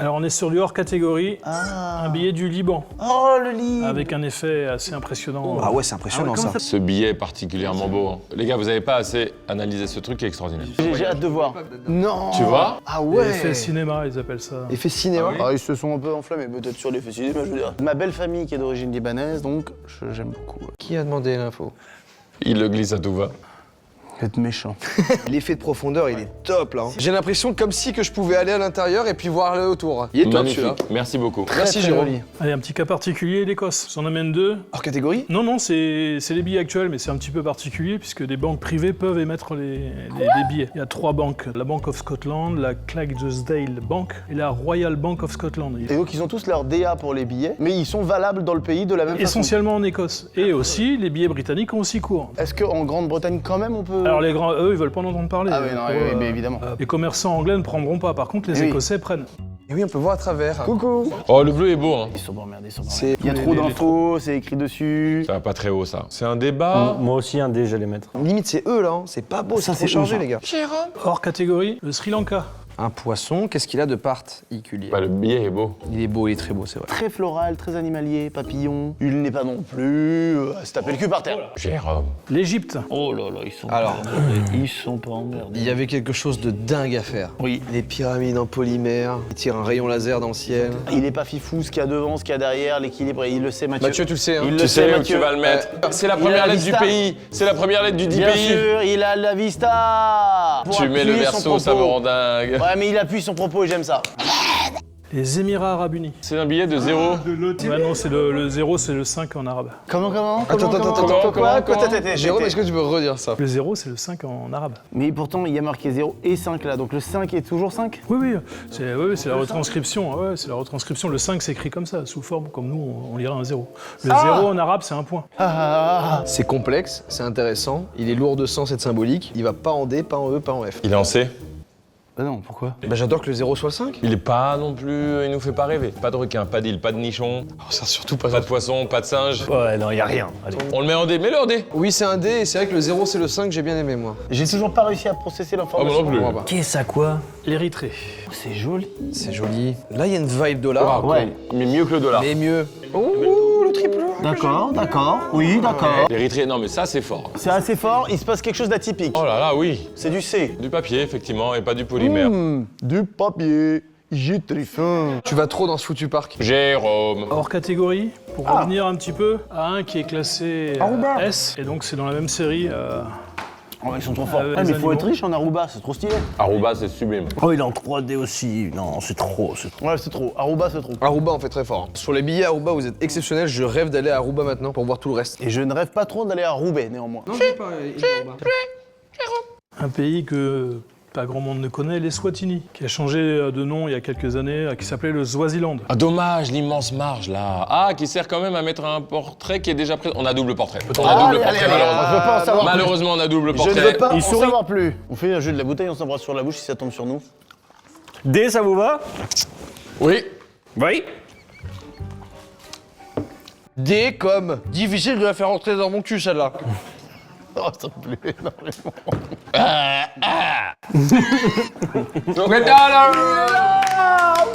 Alors on est sur du hors catégorie, un billet du Liban, Oh, le lit. avec un effet assez impressionnant. Ah ouais, c'est impressionnant ça. Ce billet est particulièrement beau. Hein. Les gars, vous avez pas assez analysé ce truc qui est extraordinaire. J'ai hâte de voir. Non. Tu vois? Ah ouais. Effet cinéma, ils appellent ça. Effet cinéma. Ah, ils se sont un peu enflammés, peut-être sur les fessiers, mais je veux dire. Ma belle famille qui est d'origine libanaise, donc j'aime beaucoup. Qui a demandé l'info? Il le glisse à tout va. Être méchant. L'effet de profondeur, il est top là. Hein. J'ai l'impression comme si que je pouvais aller à l'intérieur et puis voir le autour. Il est top celui-là. Magnifique. Merci beaucoup. Merci Très Jérôme. joli. Allez, un petit cas particulier, l'Écosse. J'en amène 2. Hors catégorie? Non, c'est les billets actuels, mais c'est un petit peu particulier puisque des banques privées peuvent émettre les billets. Il y a 3 banques, la Bank of Scotland, la Clydesdale Bank et la Royal Bank of Scotland. Et donc ils ont tous leur DA pour les billets, mais ils sont valables dans le pays de la même façon. Essentiellement en Écosse. Et aussi, les billets britanniques ont aussi cours. Est-ce qu'en Grande-Bretagne quand même on peut... Alors les grands, eux, ils veulent pas en entendre parler. Ah oui, non, oui, mais évidemment. Les commerçants anglais ne prendront pas. Par contre, les Oui. Écossais prennent. Et oui, on peut voir à travers. Coucou. Oh, le bleu est beau, hein. Ils sont emmerdés, ils sont C'est- emmerdés. Il y a trop d'infos, c'est écrit dessus. Ça va pas très haut, ça. C'est un débat. Moi aussi, un dé, j'allais mettre. Limite, c'est eux là. Hein. C'est pas beau, Ça, c'est trop c'est chargé eux, les gars. Hors catégorie, le Sri Lanka. Un poisson, qu'est-ce qu'il a de particulier? Bah, le billet est beau. Il est beau, il est très beau, c'est vrai. Très floral, très animalier, papillon. Il n'est pas non plus à se taper le cul par terre. Jérôme. L'Égypte. Oh là là, ils sont Alors, pas emmerdés. Ils sont pas emmerdés. il y avait quelque chose de dingue à faire. Oui. Les pyramides en polymère, il tire un rayon laser dans le ciel. Il est pas fifou, ce qu'il y a devant, ce qu'il y a derrière, l'équilibre, il le sait Mathieu. Mathieu, tu le sais, hein. Il le Tu sait sais où Mathieu. tu vas le mettre. C'est la Il a première la lettre du vista. pays. C'est la première lettre du Bien pays. sûr, il a la vista. Pour Tu mets le appuyer son verso, ça me propos. rend dingue. Ouais, mais il appuie son propos et j'aime ça. Les Émirats Arabes Unis. C'est un billet de 0. Ouais, non, c'est le 0, c'est le 5 en arabe. Comment Attends, Comment Jérôme, est-ce que tu peux redire ça? Le 0, c'est le 5 en arabe. Mais pourtant, il y a marqué 0 et 5 là, donc le 5 est toujours 5. Oui, c'est la retranscription. Ouais, c'est la retranscription. Le 5 s'écrit comme ça, sous forme comme nous, on lirait un 0. Le 0 en arabe, c'est un point. C'est complexe, c'est intéressant, il est lourd de sens et de symbolique. Il va pas en D, pas en E, pas en F. Il est en C. Bah non, pourquoi? Bah j'adore que le 0 soit le 5. Il est pas non plus. Il nous fait pas rêver. Pas de requin, pas d'île, pas de nichon. Oh, ça surtout pas. Pas de poisson, pas de singe. Ouais, non, y a rien. Allez. On le met en D. Mets-le en D. Oui, c'est un D et c'est vrai que le 0 c'est le 5, j'ai bien aimé moi. J'ai toujours pas réussi à processer Oh, l'information. moi non plus. Bon, bah, Qu'est-ce à quoi? L'Érythrée. C'est joli. c'est joli. Là, il y a une vibe dollar. Ouais. Mais mieux que le dollar. Mais mieux. Oh, le triple. D'accord, d'accord. Oui, d'accord. L'Érythrée, non mais ça c'est fort. C'est assez fort, il se passe quelque chose d'atypique. Oh là là, oui. C'est du C. Du papier, effectivement, et pas du polymère. Du papier. J'ai très faim. Tu vas trop dans ce foutu parc. Jérôme. Hors catégorie, pour revenir un petit peu à un qui est classé S, et donc c'est dans la même série. Oh, ils sont trop forts. les mais il faut animaux. être riche en Aruba, c'est trop stylé. Aruba, c'est sublime. Oh, il est en 3D aussi. Non, c'est trop, c'est trop. Ouais, c'est trop. Aruba, c'est trop. Aruba, on fait très fort. Sur les billets Aruba, vous êtes exceptionnels. Je rêve d'aller à Aruba maintenant pour voir tout le reste. Et je ne rêve pas trop d'aller à Roubaix, néanmoins. Non, pas Un pays que pas grand monde ne connaît, l'Eswatini, qui a changé de nom il y a quelques années, qui s'appelait le Swaziland. Ah, dommage, l'immense marge là. Ah, qui sert quand même à mettre un portrait qui est déjà présent. On a double portrait. On a double portrait, malheureusement. Je veux pas en savoir plus. Malheureusement, on a double Je portrait. ne veux pas en sourit. savoir plus. On fait un jeu de la bouteille, on s'embrasse sur la bouche si ça tombe sur nous. D, ça vous va? Oui. Oui. D comme difficile de la faire rentrer dans mon cul celle-là. Oh, ça me plaît énormément.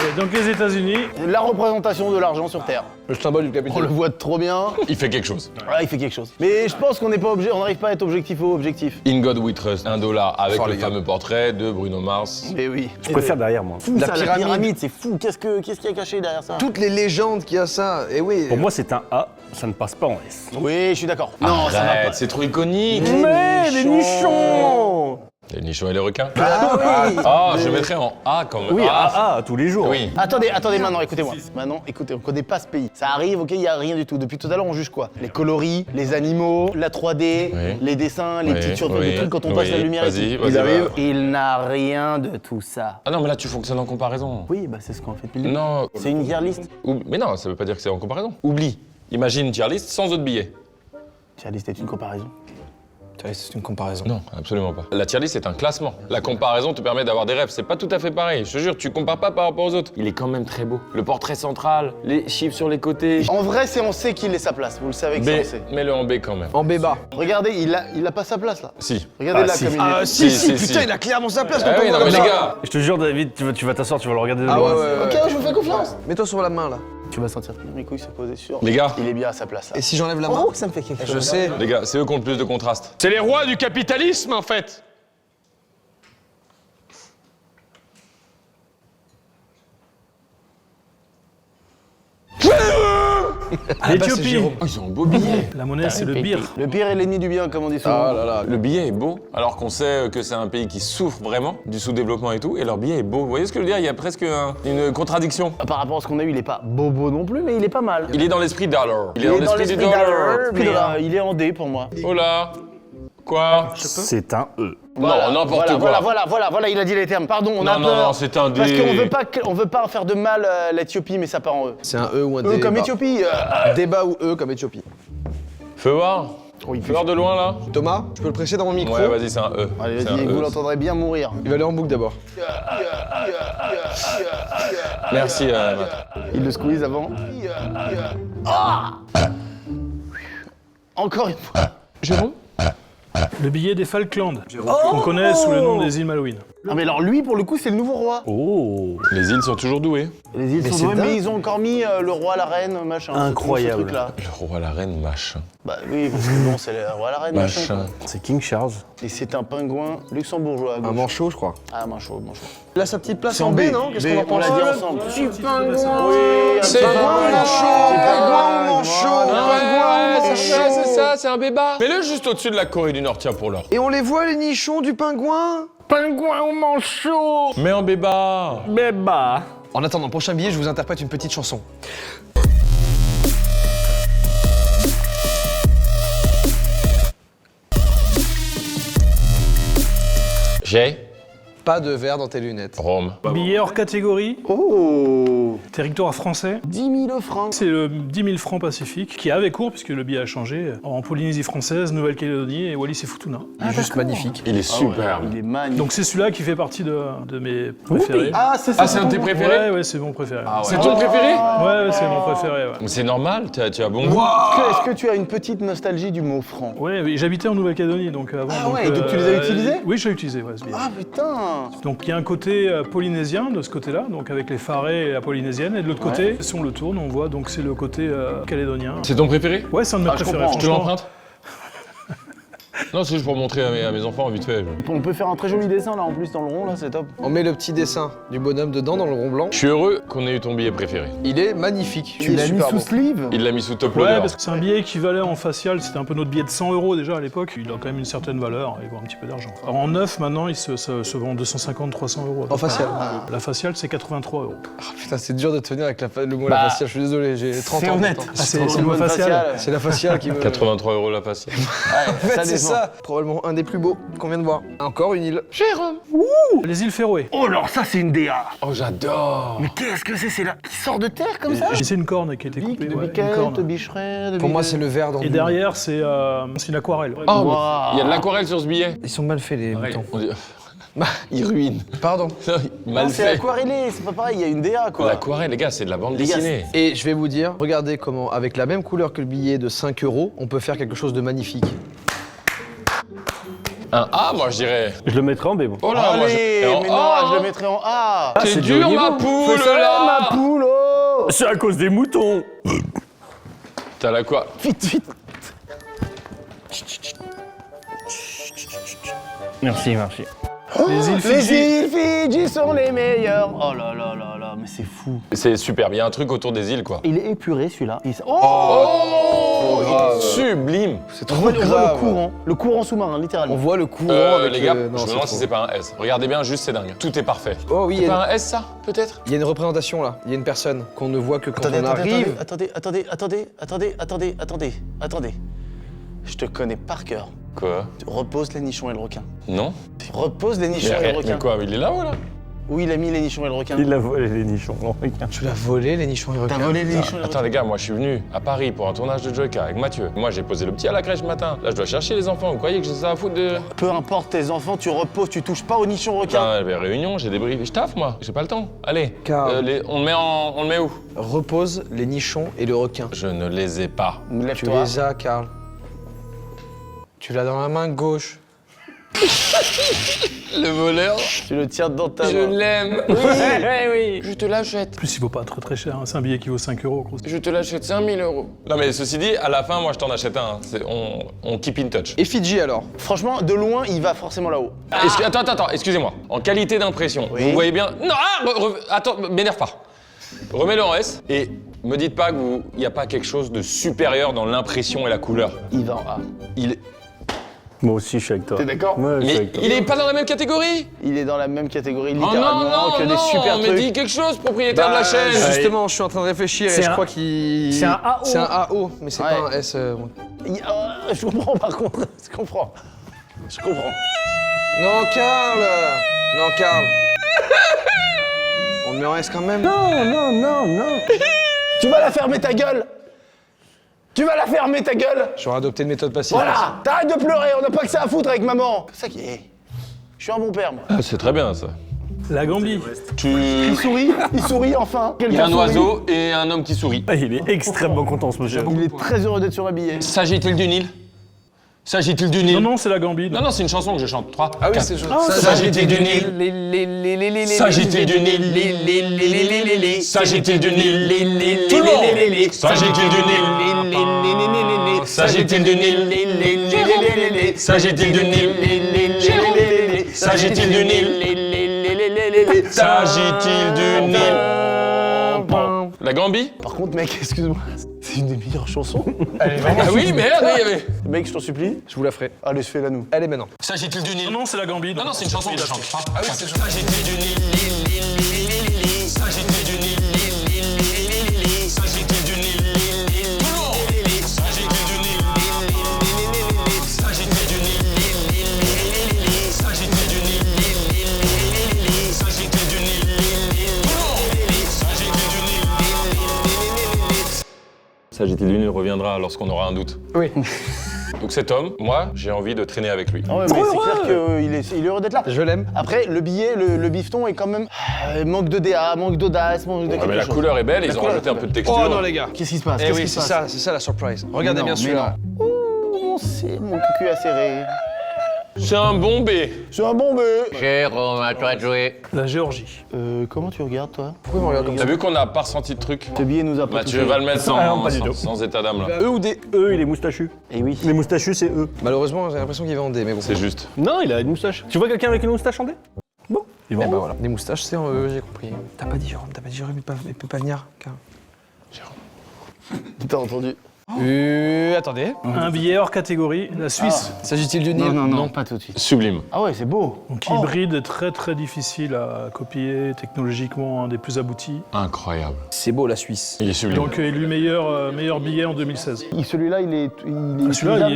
Et donc les États-Unis, La représentation de l'argent sur Terre. Le symbole du On le capitaine. voit trop bien. Il fait quelque chose. Ah, il fait quelque chose. Mais je pense qu'on n'est pas obligé, on n'arrive pas à être objectif ou objectif. In God We Trust, $1 avec Fort, le les gars. fameux portrait de Bruno Mars. Mais oui. Je préfère derrière, moi. Fou, La ça, pyramide. la pyramide, c'est fou. Qu'est-ce qu'il y a caché derrière ça? Toutes les légendes qu'il y a ça, et oui. Pour moi, c'est un A. Ça ne passe pas en S. Oui, je suis d'accord. Non, ça va Arrête, pas. c'est trop iconique. Mais les nichons! Les nichons et les requins. Ah oui. Ah, je le mettrais en A quand même. Oui, Ah, A, tous les jours. oui. Attendez, Manon, écoutez-moi. Manon, écoutez, on connaît pas ce pays. Ça arrive, ok, il y a rien du tout. Depuis tout à l'heure, on juge quoi? Les coloris, les animaux, la 3D, Oui. les dessins, les Oui, petites choses, oui, les trucs quand on passe oui, la lumière et vas-y, tout. vas-y, Il arrive, va. il n'a rien de tout ça. Ah non, mais là tu fonctionnes en comparaison. Oui, bah c'est ce qu'on fait depuis le début. Non. C'est une tier list. Mais non, ça veut pas dire que c'est en comparaison. Oublie. Imagine une tier list sans autre billets. Tier list est une comparaison. C'est une comparaison. Non, absolument pas. La tier list, c'est un classement. La comparaison te permet d'avoir des rêves. C'est pas tout à fait pareil. Je te jure, tu compares pas par rapport aux autres. Il est quand même très beau. Le portrait central, les chiffres sur les côtés. En vrai, c'est on sait qu'il est sa place. Vous le savez que c'est on sait. B, mets-le en B quand même. En B bas. Regardez, il a pas sa place là. Si. Regardez là comme il est. si, putain, il a clairement sa place. Ah oui, non mais les gars. Je te jure, David, tu vas t'asseoir, tu vas le regarder de Ah loin. ouais. Ok, je vous fais confiance. Mets-toi sur la main là. Tu vas sentir que mes couilles se poser sur. Les gars. Il est bien à sa place là. Et si j'enlève la main? Oh, ça me fait quelque chose. Je sais. Les gars, c'est eux qui ont le plus de contraste. C'est les rois du capitalisme, en fait. L'Éthiopie. Oh, ils ont un beau billet. La monnaie, c'est le birr. Le pire est l'ennemi du bien, comme on dit souvent. Ah là là, le billet est beau, alors qu'on sait que c'est un pays qui souffre vraiment du sous-développement et tout, et leur billet est beau. Vous voyez ce que je veux dire? Il y a presque une contradiction. Par rapport à ce qu'on a eu, il est pas bobo non plus, mais il est pas mal. Il est dans l'esprit dollar. Il est dans l'esprit du dollar, dollar. mais il est en D pour moi. Oh là. Quoi? C'est un E. Non, n'importe quoi. Voilà, il a dit les termes. Pardon, on a Non, peur. non, c'est un D. Parce qu'on veut pas faire de mal à l'Éthiopie, mais ça part en E. C'est un E ou un D. E comme bas. Éthiopie. Débat ou E comme Éthiopie. Fais voir. Fais voir de loin là. Thomas, tu peux le presser dans mon micro? Ouais, vas-y, c'est un E. Allez, C'est un vas-y, vous E. l'entendrez bien mourir. Il va aller en boucle d'abord. Merci, Matt. Il le squeeze avant. Ah Encore une fois. Jérôme? Le billet des Falklands, qu'on connaît sous le nom des îles Malouines. Ah mais alors lui, pour le coup, c'est le nouveau roi. Oh. Les îles sont toujours douées. Les îles sont douées, mais ils ont encore mis le roi, la reine, machin. Incroyable. Ce truc-là. Le roi, la reine, machin. Bah oui, parce que bon, c'est le roi, la reine, machin. Machin. C'est King Charles. Et c'est un pingouin luxembourgeois. à gauche. Un manchot, je crois. Ah, manchot. Il a sa petite place C'est en B, non? Qu'est-ce qu'on en on pense? l'a dit ensemble. C'est pingouin ça, c'est un béba. Mets-le juste au-dessus de la Corée du Nord, tiens, pour l'or. Et on les voit, les nichons du pingouin? Pingouin au manchot. Mets en béba. Béba. En attendant le prochain billet, je vous interprète une petite chanson. J'ai Pas de verre dans tes lunettes. Rome. Billet hors catégorie, Oh territoire français. 10 000 francs. C'est le 10 000 francs Pacifique, qui avait cours, puisque le billet a changé, en Polynésie française, Nouvelle-Calédonie et Wallis et Futuna. Il est juste magnifique. Il est superbe. Il est magnifique. Donc c'est celui-là qui fait partie de mes préférés. Ah, c'est ça. Ah, c'est un de tes préférés? Ouais, c'est mon préféré. C'est ton préféré? Ouais, c'est mon préféré, ouais. Mais c'est normal, tu as bon goût. Est-ce que tu as une petite nostalgie du mot franc? Ouais, mais j'habitais en Nouvelle-Calédonie, donc avant. Ah ouais, donc tu les as utilisés? Oui, je l'ai utilisé, ouais, ce billet. Ah putain. Donc il y a un côté polynésien de ce côté-là, donc avec les Farais et la polynésienne, et de l'autre côté, si on le tourne, on voit donc c'est le côté calédonien. C'est ton préféré? Ouais, c'est un de mes Ah, je préférés. comprends. Je te franchement. l'emprunte? Non, c'est juste pour montrer à mes enfants vite fait. On peut faire un très joli dessin là en plus dans le rond là, c'est top. On met le petit dessin du bonhomme dedans dans le rond blanc. Je suis heureux qu'on ait eu ton billet préféré. Il est magnifique. Tu Il est l'as mis super sous beau. sleeve? Il l'a mis sous top Ouais, loader. parce que c'est un billet qui valait en facial, c'était un peu notre billet de 100 € déjà à l'époque. Il a quand même une certaine valeur, il vaut un petit peu d'argent. Alors en neuf, maintenant, il se vend 250-300 €. En facial. La faciale, c'est 83 €. Ah, putain, c'est dur de tenir avec le mot la faciale. Je suis désolé, j'ai 30 ans. C'est honnête. maintenant. Ah, c'est le mot facial. C'est la faciale qui me. 83 € la faciale. En fait, c'est ça. Probablement un des plus beaux qu'on vient de voir. Encore une île. Les îles Féroé. Oh alors ça c'est une DA. Oh, j'adore. Mais qu'est-ce que c'est là qui sort de terre comme ça? C'est une corne qui a été coupée. De ouais, une Biquette, corne. de Bicheret, de Pour moi, Biquette. c'est le vert dans Et le derrière, c'est une aquarelle. Oh, Waouh. mais il y a de l'aquarelle sur ce billet. Ils sont mal faits, les boutons. On dit- Il ruine. Pardon. Mal Non, c'est fait. aquarellé, c'est pas pareil, il y a une DA quoi. L'aquarelle, les gars, c'est de la bande Les gars, dessinée. Et je vais vous dire, regardez comment, avec la même couleur que le billet de 5 €, on peut faire quelque chose de magnifique. Un A, moi, je dirais. Je le mettrai en B, bon. Oh là, moi, Allez, je... mais non, je le mettrai en A. C'est c'est dur, du haut ma niveau. poule, Fais ça, là. ma poule, oh. C'est à cause des moutons. T'as la quoi? Vite. Merci, merci. Les îles Les Fidji. îles Fidji sont les meilleures. Oh là là là là, mais c'est fou. C'est superbe, il y a un truc autour des îles, quoi. Il est épuré celui-là. Oh, Sublime. C'est on trop voit le courant sous-marin, On littéralement. voit le courant avec Les gars, le... je Non, me c'est demande trop. si c'est pas un S. Regardez bien, juste, c'est dingue. Tout est parfait. Oh oui, il C'est y, a pas un S, ça, peut-être? il y a une représentation là. Il y a une personne qu'on ne voit que quand Attendez, on arrive. attendez. Je te connais par cœur. Quoi? Repose les nichons et le requin. Non? Repose les nichons et le Mais requin. quoi? Il est là-haut, là? Où il a mis les nichons et le requin? Il a volé les nichons, le requin. Tu l'as volé, les nichons et requins. T'as volé les nichons et le Attends les gars, moi je suis venu à Paris pour un tournage de Joyka avec Mathieu. Moi j'ai posé le petit à la crèche ce matin. Là je dois chercher les enfants. Vous croyez que j'ai ça à foutre de... Peu importe tes enfants, tu reposes, tu touches pas aux nichons requins. Putain, j'avais réunion, j'ai débriefé. Je taffe moi, j'ai pas le temps. Allez, Carl. on le met où? Repose les nichons et le requin. Je ne les ai pas. Tu Lève-toi. les as, Carl. Tu l'as dans la main gauche. Le voleur, Tu le tiens dans ta je main. l'aime. Oui. Je te l'achète. En plus, il vaut pas très cher, hein. C'est un billet qui vaut 5 €. Gros. Je te l'achète 5000 €. Non mais ceci dit, à la fin, moi je t'en achète un. On keep in touch. Et Fidji alors? Franchement, de loin, il va forcément là-haut. Attends, excusez-moi. En qualité d'impression, Oui. vous voyez bien... Non, attends, m'énerve pas. Remets-le en S et me dites pas qu'il n'y a pas quelque chose de supérieur dans l'impression et la couleur. Il va en A. Il... Moi aussi, je suis avec toi. T'es d'accord? Ouais, je suis Mais avec toi. il est pas dans la même catégorie. Il est dans la même catégorie, Oh littéralement, non, que non, des super mais trucs. dis quelque chose, propriétaire de la chaîne. Justement, je suis en train de réfléchir et C'est je un- crois qu'il... c'est un AO. C'est un AO, mais c'est Ouais. pas un S. Je comprends par contre, je comprends. Je comprends. Non, Carl. Non, Carl. On le met en S quand même. Non. Tu vas la fermer ta gueule! Tu vas la fermer ta gueule! J'aurais adopté une méthode passive. Voilà! T'arrêtes de pleurer, on n'a pas que ça à foutre avec maman! C'est ça qui est. Je suis un bon père, moi. Ah, c'est très bien ça. La Gambie. Il sourit enfin. Il y a Quelqu'un un sourit. oiseau et un homme qui sourit. Ah, il est extrêmement content, ce monsieur. Il est très heureux d'être sur un billet. S'agit-il du Nil? S'agit-il du Nil? Non, c'est la Gambie. Non, c'est une chanson que je chante. 3, Ah oui, 4. c'est chaud. S'agit-il du Nil? S'agit-il du Nil? S'agit-il du Nil? Tout le monde! S'agit-il du Nil? S'agit-il du Nil? S'agit-il du Nil? S'agit-il du Nil? S'agit-il du Nil? La Gambie? Par contre, mec, excuse-moi, c'est une des meilleures chansons. Ah oui, merde, il y avait. Mec, je t'en supplie. Je vous la ferai. Allez, fais-la nous. Allez, maintenant. S'agit-il du Nil? Non, c'est la Gambie. Non, c'est une chanson que je chante. Ah oui, c'est chaud. S'agit-il du Nil? S'agit-il du Nil? S'agit-il du Nil? Tout le monde! S'agit-il du Nil? S'agit-il du Nil? S'agit-il du Nil? S'agit-il du Nil? Tout le monde! S'agit-il du Nil? S'agit-il du Nil reviendra lorsqu'on aura un doute. Oui. Donc cet homme, moi, j'ai envie de traîner avec lui. Ah ouais, mais c'est clair qu'il est heureux d'être là. Je l'aime. Après, le billet, le bifton est quand même. Manque de DA, manque d'audace, manque de Ah, quelque mais la chose. couleur est belle, ils ont couleur rajouté est un peu de texture. Oh non, les gars. Qu'est-ce qui se passe? Eh Qu'est-ce oui, qui se c'est passe? ça la surprise. Regardez Non, bien mais celui-là. non. Ouh, c'est mon cucu acéré. C'est un bon B. C'est un bon B. Jérôme, à toi de jouer. La Géorgie. Comment tu regardes, toi? Pourquoi il me regarde comme T'as vu qu'on n'a pas ressenti de truc? Ce billet nous a pas Mathieu touché. va le mettre sans, Ah non, pas du tout. sans état d'âme là. Eux ou des... Eux, il est moustachu. Eh oui. Les moustachus, c'est eux. Malheureusement, j'ai l'impression qu'il va en D, mais bon. C'est juste. Non, il a une moustache. Tu vois quelqu'un avec une moustache en D? Bon, il va Eh en ben D. voilà. Des moustaches, c'est en E, j'ai compris. T'as pas dit Jérôme, il peut pas venir. Carl. T'as entendu? Attendez. Un billet hors catégorie, la Suisse. S'agit-il du Nil? Non, pas tout de suite. Sublime. Ah ouais, c'est beau. Donc hybride, très très difficile à copier, technologiquement un des plus aboutis. Incroyable. C'est beau, la Suisse. Il est sublime. Donc élu meilleur billet en 2016. Celui-là, il est. Celui-là, utilisable.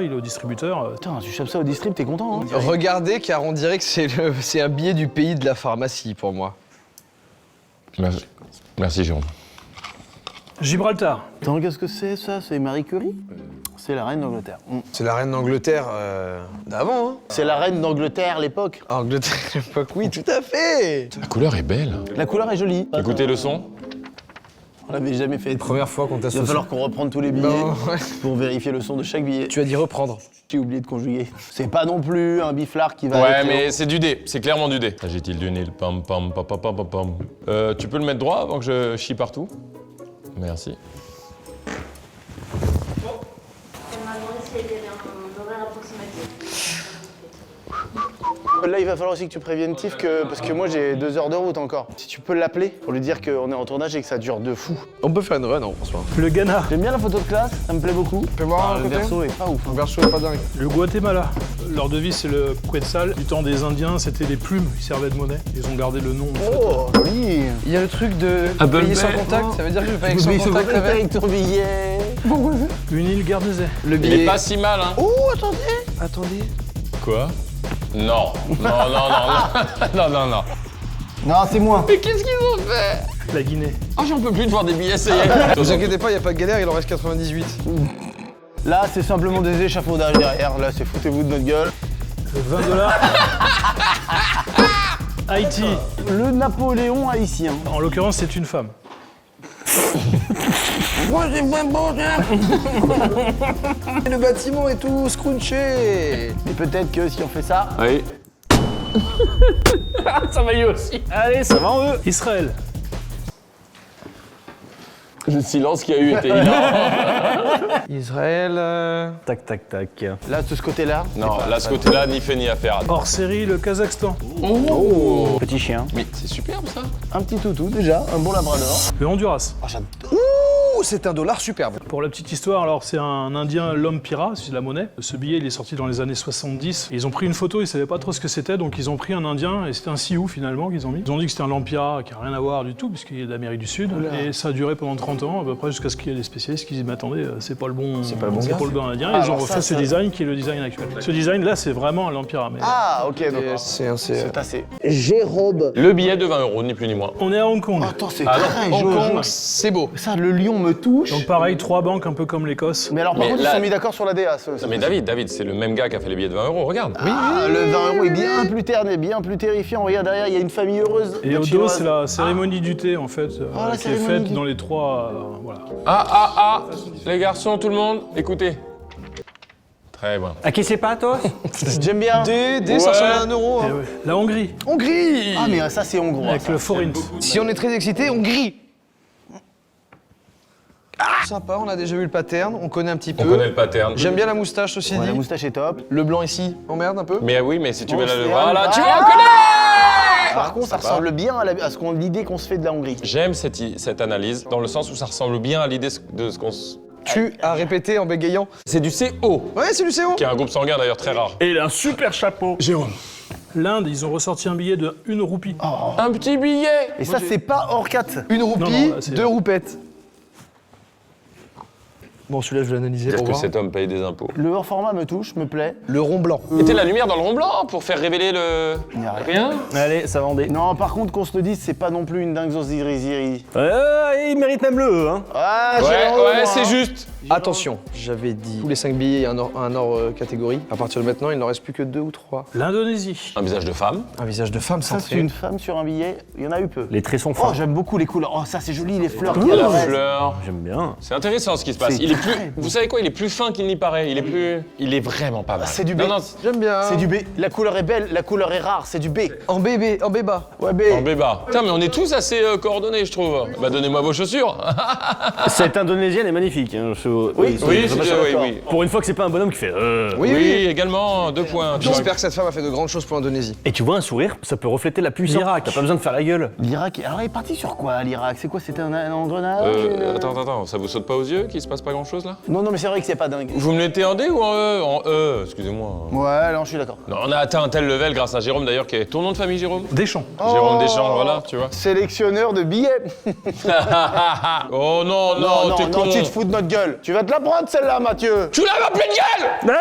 il est au distributeur. Putain, tu chopes ça au distrib, t'es content, hein? Regardez, car on dirait que c'est un billet du pays de la pharmacie pour moi. Merci, Merci Jérôme. Gibraltar. Attends, qu'est-ce que c'est ça? C'est Marie Curie? C'est la reine d'Angleterre. C'est la reine d'Angleterre d'avant, hein. C'est la reine d'Angleterre, l'époque. Angleterre à l'époque, oui, tout à fait. La couleur est belle. La couleur est jolie. Écoutez le son. On l'avait jamais fait. Première fois qu'on Il va t'associe. falloir qu'on reprenne tous les billets Non, ouais. pour vérifier le son de chaque billet. Tu as dit reprendre. J'ai oublié de conjuguer. C'est pas non plus un biflard qui va. Ouais, avec mais c'est du D. C'est clairement du D. S'agit-il du Nil? Pam pam pam pam pam pam. Tu peux le mettre droit avant que je chie partout? Merci. Là, il va falloir aussi que tu préviennes Tiff parce que moi j'ai 2 heures de route encore. Si tu peux l'appeler pour lui dire qu'on est en tournage et que ça dure de fou. On peut faire une run, hein, François. Le Ghana. J'aime bien la photo de classe, ça me plaît beaucoup. Fais voir Le verso est pas ouf. Le verso est pas dingue. Le Guatemala. Leur devise, c'est le Quetzal. Du temps des Indiens, c'était des plumes. Ils servaient de monnaie. Ils ont gardé le nom. En fait. Oh, joli. Il y a le truc de Bumble. payer sans contact, ça veut dire que je paye Tu sans peux payer contact avec avec ton billet. Une île Guernesey. le Il billet. est pas si mal, hein. Oh, attendez. Attendez. Quoi? Non. Non, non, non, non. Non, non, non. Non, c'est moins. Mais qu'est-ce qu'ils ont fait? La Guinée. Oh, j'en peux plus de voir des billets, ça y est. Vous inquiétez pas, y a pas de galère, il en reste 98. Là, c'est simplement des échafaudages derrière. Là, c'est foutez-vous de notre gueule. 20 $. Haïti. Le Napoléon haïtien. En l'occurrence, c'est une femme. Le bâtiment est tout scrunché. Et peut-être que si on fait ça... Oui. Ça va y aussi. Allez, ça va en eux. Israël. Le silence qu'il y a eu était hilarant. Israël... Tac, tac, tac. Là, de ce côté-là... Non, là, ce côté-là, ni fait ni à faire. Hors série, le Kazakhstan. Petit chien. Mais c'est superbe, ça. Un petit toutou, déjà. Un bon labrador. Le Honduras. Ouh, c'est un dollar superbe. Pour la petite histoire, alors c'est un Indien, l'homme Pira, c'est la monnaie. Ce billet, il est sorti dans les années 70. Et ils ont pris une photo, ils savaient pas trop ce que c'était, donc ils ont pris un Indien, et c'était un Sioux finalement qu'ils ont mis. Ils ont dit que c'était un Lampira qui a rien à voir du tout, puisqu'il est d'Amérique du Sud. Et ça a duré pendant 30 ans, à peu près, jusqu'à ce qu'il y ait des spécialistes qui disent, mais attendez, c'est pas le bon Indien. Et ils ont refait ce design qui est le design actuel. Ce design là, c'est vraiment un Lampira. Mais... Ah, ok, d'accord. C'est assez. Le billet de 20 €, ni plus ni moins. On est à Hong Kong. Attends, c'est Ah non, très Hong joli. Kong, c'est beau. Ça, le lion me touche. Donc pareil, 3 banques un peu comme l'Écosse. Mais alors, par Mais contre, là- ils sont mis d'accord sur la DA. Non, mais David, c'est le même gars qui a fait les billets de 20 €, regarde. Ah, le 20 € est bien plus terne, bien plus terrifiant. Regarde, derrière, il y a une famille heureuse. Et au dos, c'est la cérémonie du thé en fait, la qui est cérémonie faite du dans les 3. Voilà. Les garçons, tout le monde, écoutez. Très bien. À qui c'est pas, toi? J'aime bien. Des ça ressemble à 1 euro. Et Hein. ouais. La Hongrie, Hongrie. Ah, mais ça, c'est hongrois. avec ça. le forint. Si on est très excité, on grille. Sympa, on a déjà vu le pattern, on connaît un petit peu. On connaît le pattern. J'aime bien la moustache aussi Ouais, la dit. moustache est top. Le blanc ici, emmerde un peu. Mais oui, mais si tu mets On là se le fait voilà, un- tu vois, Ah on connaît. Par contre, ça ressemble bien à l'idée qu'on se fait de la Hongrie. J'aime cette analyse, dans le sens où ça ressemble bien à l'idée de ce qu'on s... Tu as répété en bégayant. C'est du CO, Ouais, c'est du CO. qui est un groupe sanguin d'ailleurs très rare. Et il a un super chapeau. Jérôme. L'Inde, ils ont ressorti un billet de 1 roupie. Un petit billet. Et ça, c'est pas hors 4. Une roupie, Non, là, c'est- 2 roupettes. Bon, celui-là, je vais l'analyser. Est-ce Au que revoir. cet homme paye des impôts? Le hors format me touche, me plaît. Le rond blanc. Mettez la lumière dans le rond blanc pour faire révéler le... Il y a Rien. Allez, ça vendait. Non, par contre, qu'on se le dise, c'est pas non plus une dingue ziri. Il mérite même le E, hein. Ah, Ouais, Jérôme, ouais, moi, c'est hein. juste. Attention, j'avais dit tous les 5 billets, il y a un or catégorie. À partir de maintenant, il n'en reste plus que 2 ou 3. L'Indonésie. Un visage de femme. Un visage de femme Ça, c'est centré. une femme sur un billet, il y en a eu peu. Les traits sont Oh, fins. j'aime beaucoup les couleurs. Oh, ça, c'est joli, les fleurs qui La apparaissent. fleur. J'aime bien. C'est intéressant ce qui se passe. C'est Il est très plus... beau. Vous savez quoi? Il est plus fin qu'il n'y paraît. Il est vraiment pas mal. C'est du B. Non, non, J'aime bien. C'est du B. La couleur est belle, la couleur est rare, c'est du B. En bébé, en béba. Ouais, B. en béba. Putain, mais on est tous assez coordonnés, je trouve. Bah, donnez-moi vos chaussures. Cette indonésienne est magnifique. Hein. Oui, Oui, oui. Pour une fois que c'est pas un bonhomme qui fait. Oui, Oui, également, 2 points. J'espère que cette femme a fait de grandes choses pour l'Indonésie. Et tu vois, un sourire, ça peut refléter la puissance. L'Irak. T'as pas besoin de faire la gueule. L'Irak, alors il est parti sur quoi l'Irak? C'est quoi? C'était un engrenage? Attends, ça vous saute pas aux yeux qu'il se passe pas grand chose là? Non, mais c'est vrai que c'est pas dingue. Vous me mettez en D ou en E? En E, excusez-moi. Ouais, non, je suis d'accord. Non, on a atteint un tel level grâce à Jérôme d'ailleurs qui est... Ton nom de famille, Jérôme? Deschamps. Jérôme Deschamps, voilà, tu vois. Sélectionneur de billets. Oh non, non, t'es con. tu te fous de notre gueule. Tu vas te la prendre celle-là, Mathieu. Tu l'as ma pleine gueule!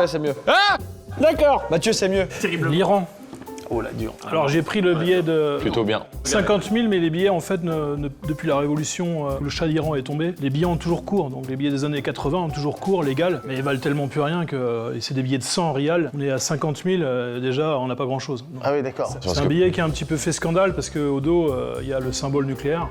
Ouais, c'est mieux. Hein? D'accord. Mathieu, c'est mieux. L'Iran. Oh la dure. Alors j'ai pris le billet de Plutôt bien. 50 000, mais les billets en fait, depuis la révolution, où le Shah d'Iran est tombé, les billets ont toujours cours. Donc les billets des années 80 ont toujours cours, légal, mais ils valent tellement plus rien que et c'est des billets de 100 rials. On est à 50 000, déjà on n'a pas grand chose. Ah oui, d'accord. C'est un billet qui a un petit peu fait scandale parce qu'au dos, il y a le symbole nucléaire.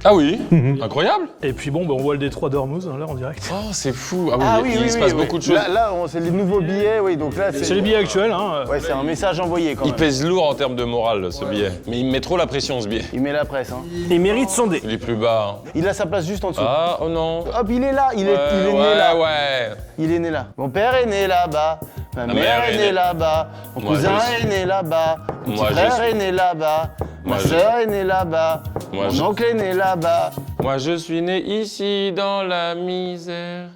Ah oui, incroyable. Et puis bon, on voit le détroit d'Ormuz hein, là en direct. Oh, c'est fou. Il se passe beaucoup de choses. Là, c'est les nouveaux billets, oui, donc là, C'est les billets actuels. Hein. Ouais, c'est un message envoyé quand Il même. pèse lourd en termes de morale, ce billet. Mais il me met trop la pression, ce billet. Il met la presse, hein. Il mérite son dé. Il est plus bas. Hein. Il a sa place juste en dessous. Ah, oh non. Hop, il est là, il est né ouais, là. ouais. Il est né là. Mon père est né là-bas. Ma mère est née là-bas. Mon Moi, cousin je est né là-bas. Mon Moi, petit je frère suis- est né là-bas. Moi, Ma je- sœur est née là-bas. Moi, Mon je- oncle est né là-bas. Moi, je suis né ici dans la misère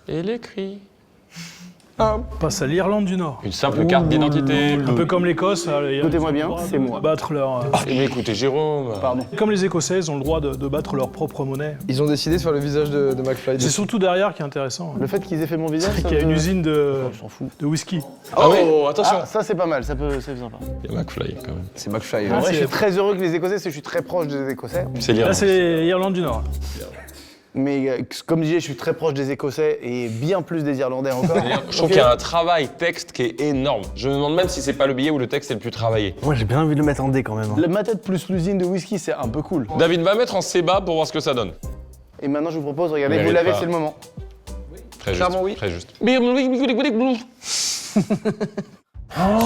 et les cris. 1. On passe à l'Irlande du Nord. Une simple carte d'identité. Un peu comme l'Écosse. Écoutez-moi bien, c'est moi. Battre leur... Mais écoutez, Jérôme. Pardon. Comme les Écossais, ils ont le droit de battre leur propre monnaie. Ils ont décidé de faire le visage de McFly. C'est surtout derrière qui est intéressant. Le fait qu'ils aient fait mon visage, Qu'il y a une usine de Je s'en fous. whisky. Oh, attention. Ah, ça c'est pas mal, c'est sympa. Il y a McFly quand même. C'est McFly. En vrai, c'est- je suis très heureux que les Écossais, parce que je suis très proche des Écossais. C'est Là, l'Irlande. c'est l'Irlande du Nord. Mais comme je disais, je suis très proche des Écossais et bien plus des Irlandais encore. Je trouve qu'il y a un travail texte qui est énorme. Je me demande même si c'est pas le billet où le texte est le plus travaillé. Moi, j'ai bien envie de le mettre en D quand même. hein. Ma tête plus l'usine de whisky, c'est un peu cool. David va mettre en C-bas pour voir ce que ça donne. Et maintenant, je vous propose, regardez, Mérite vous l'avez, pas. c'est le moment. Très juste. Clairement, oui. Très juste.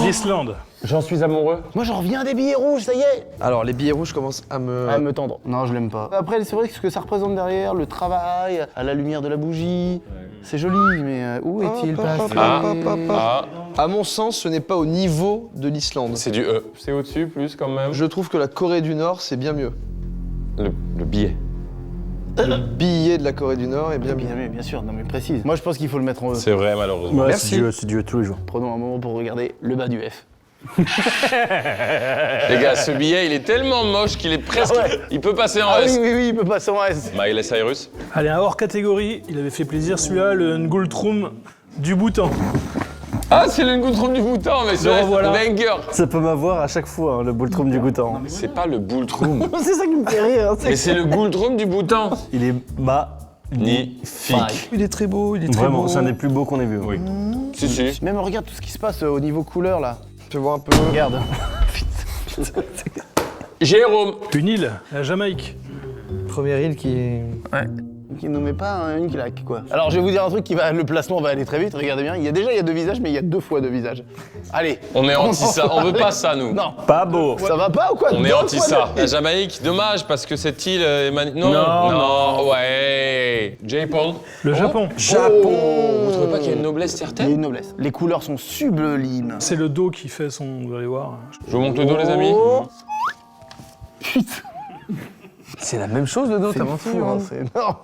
L'Islande. J'en suis amoureux. Moi, j'en reviens des billets rouges, ça y est. Alors, les billets rouges commencent à me... À me tendre. Non, je l'aime pas. Après, c'est vrai que ce que ça représente derrière, le travail, à la lumière de la bougie, c'est joli, mais où est-il passé Ah, À mon sens, ce n'est pas au niveau de l'Islande. c'est du E. C'est au-dessus plus quand même. Je trouve que la Corée du Nord, c'est bien mieux. Le billet. Le billet de la Corée du Nord est bien mieux. Bien sûr, non mais précise. Moi, je pense qu'il faut le mettre en E. C'est vrai malheureusement. Ouais, Merci. C'est du tous les jours. Prenons un moment pour regarder le bas du F. Les gars, ce billet il est tellement moche qu'il est presque. Ah ouais. Il peut passer en Ah S. oui, il peut passer en S. Miley Cyrus. Allez, un hors catégorie. Il avait fait plaisir celui-là, le Ngultrum du Bhoutan. Ah, c'est le Ngultrum du Bhoutan, mais c'est Le revoilà. banger. Ça peut m'avoir à chaque fois, hein, le Boultrum du Bhoutan. C'est pas le Boultrum. C'est ça qui me fait rire. hein, Mais c'est le Boultrum du Bhoutan. Il est Magnifique. Il est très beau, il est très Vraiment, beau. c'est un des plus beaux qu'on ait vu. Oui. Si, si. Même regarde tout ce qui se passe au niveau couleur là. Je vais voir un peu. Regarde. Jérôme. Une île, la Jamaïque. Première île qui... Qui nous met pas une claque quoi. Alors je vais vous dire un truc qui va, le placement va aller très vite. Regardez bien, il y a 2 visages, mais il y a 2 fois 2 visages. Allez. On est anti ça. On veut pas ça nous. Non. Pas beau. Ça va pas ou quoi? On est 2 anti fois ça. deux. La Jamaïque, dommage parce que cette île est Non, ouais. Japon. Le Japon. Vous trouvez pas qu'il y a une noblesse Il y a certaine? une noblesse. Les couleurs sont sublimes. C'est le dos qui fait son... Vous allez voir. Je vous montre le dos les amis. Putain. C'est la même chose, le dos, C'est t'as menti, fou, hein. hein, c'est énorme.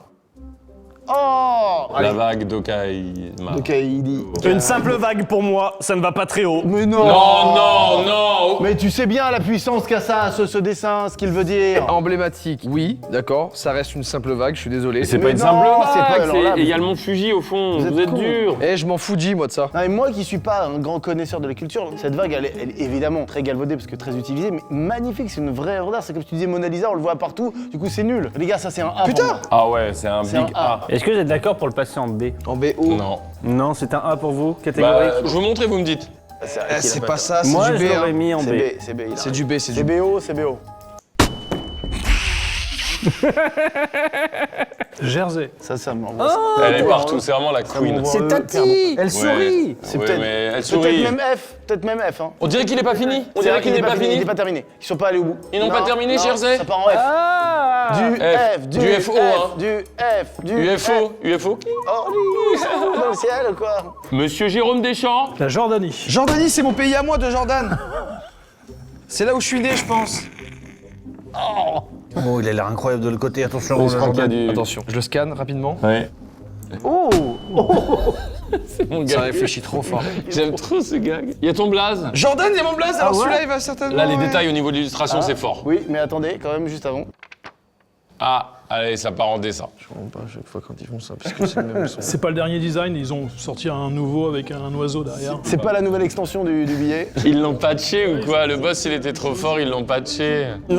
Oh. La vague d'Okaïma. Ok, il dit. Une simple vague pour moi, ça ne va pas très haut. Mais non. Non. Mais tu sais bien la puissance qu'a ça, ce dessin, ce qu'il veut dire. Emblématique, oui, d'accord. Ça reste une simple vague, je suis désolé. C'est Mais pas une non, simple c'est pas- vague. alors là, Il y a le mont Fuji au fond. Vous êtes con. dur. Eh, je m'en Fuji, moi, de ça. Non, mais moi qui suis pas un grand connaisseur de la culture, cette vague, elle est évidemment très galvaudée parce que très utilisée, mais magnifique, c'est une vraie œuvre d'art. C'est comme tu disais Mona Lisa, on le voit partout, du coup c'est nul. Les gars, ça c'est un A. Putain. pour moi. Ah ouais, c'est un C'est un big A. A. Est-ce que vous êtes d'accord pour le passer en B? En BO. Non. Non, c'est un A pour vous, catégorique. Je vous montre et vous me dites. Eh, c'est pas ça, c'est Moi, du je B. l'aurais hein. mis en B. C'est B, c'est B. il a C'est raison. du B, c'est C'est du B. BO, c'est BO. Jersey. Ça m'envoie. Elle est partout, c'est vraiment la queen. C'est Tati. Elle Ouais. sourit. C'est Ouais, peut-être mais elle peut-être sourit. même F. Peut-être même F. Hein. On dirait qu'il est pas fini. On dirait qu'il n'est pas Il fini. n'est pas terminé. Ils sont pas allés au bout. Ils n'ont pas terminé, non, Jersey Ça part en F. Ah. Du F, Du FO, hein. du F, du UFO, UFO. Oh, dans le ciel quoi. Monsieur Jérôme Deschamps. La Jordanie. Jordanie, c'est mon pays à moi de Jordan. C'est là où je suis né, je pense. Oh, il a l'air incroyable de l'autre côté, attention. Je crois qu'il y a du. Attention, je le scanne rapidement. Ouais. Oh. C'est mon Ça gars. réfléchit trop fort. J'aime trop ce gag. Il y a ton blaze. Jordan, il y a mon blaze, alors ouais celui-là, il va certainement... Là, les ouais. détails au niveau de l'illustration, c'est fort. Oui, mais attendez, quand même juste avant. Ah, allez, ça part en dessin. Je comprends pas à chaque fois quand ils font ça, parce que c'est le même son. C'est pas le dernier design, ils ont sorti un nouveau avec un oiseau derrière. C'est pas la nouvelle extension du billet. Ils l'ont patché ou quoi? Le boss, il était trop fort, ils l'ont patché. Non,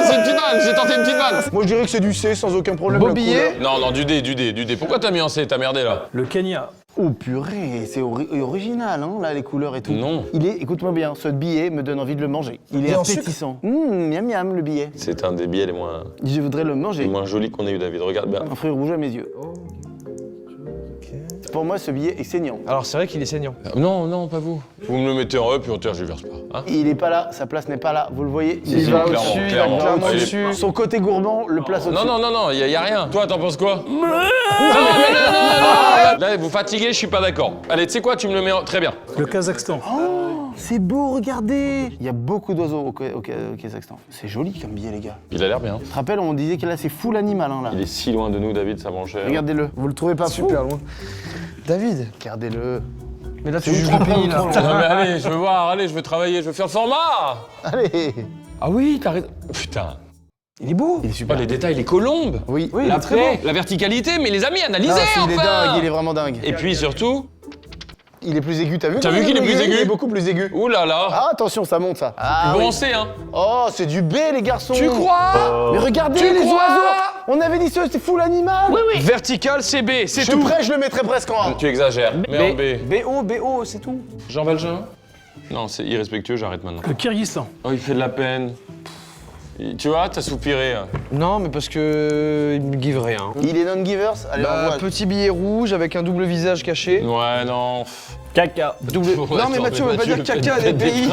c'est une petite vanne, j'ai tenté une petite vanne. Moi je dirais que c'est du C sans aucun problème. Beau la billet. couleur. Non, du D. Pourquoi t'as mis en C? T'as merdé là. Le Kenya. Oh purée, c'est original hein, là les couleurs et tout. Non. Il est, écoute-moi bien, ce billet me donne envie de le manger. Il est en appétissant. Miam miam le billet. C'est un des billets les Je voudrais le manger. moins jolis qu'on ait eu, David. Regarde bien. Un fruit rouge à mes yeux. Pour moi ce billet est saignant. Alors, c'est vrai qu'il est saignant. Non, pas vous. Vous me le mettez en E, puis je lui verse pas. Hein? Il est pas là, sa place n'est pas là, vous le voyez. Il va au-dessus, il va clairement Il est- au-dessus. Son côté gourmand le place au-dessus. Non, y a rien. Toi, t'en penses quoi? Non. Là, vous fatiguez, je suis pas d'accord. Allez, tu sais quoi, tu me le mets en... Très bien. Le Kazakhstan. C'est beau, regardez. Il y a beaucoup d'oiseaux au Kazakhstan. C'est joli comme billet les gars. Il a l'air bien. Tu te rappelles, on disait que là c'est full animal hein, là. Il est si loin de nous, David, ça m'en cher. Regardez-le, vous le trouvez pas fou? Super loin. David. Regardez-le. Mais là, tu juges le pays, là. Non mais allez, je veux voir, allez, je veux travailler, je veux faire le format. Allez. Ah oui, t'as raison. Putain. Il est beau. Il est Oh, super. les détails, les colombes. Oui. La plaie, la verticalité, mais les amis, analysez Non, il est enfin. dingue, il est vraiment dingue. Et puis surtout, Il est plus aigu, t'as vu? T'as vu qu'il est plus aigu? Il est beaucoup plus aigu. ouh là là, Ah, attention, ça monte ça. Ah, bon oui. c'est hein. Oh, c'est du B, les garçons. Tu crois Mais regardez Tu les crois oiseaux. On avait dit ça, c'est full animal. Oui. Vertical, c'est B, c'est Je suis tout. prêt, je le mettrais presque en A. Tu exagères, mais en B. BO, c'est tout. Jean Valjean? Non, c'est irrespectueux, j'arrête maintenant. Le Kyrgyzstan. Oh, il fait de la peine. Tu vois, t'as soupiré. Hein. Non, mais parce que il me give rien. Il est non-givers. Allez, Bah, envoie. petit billet rouge avec un double visage caché. Ouais, non. Caca. Double... non, mais Mathieu, on va pas dire caca des pays.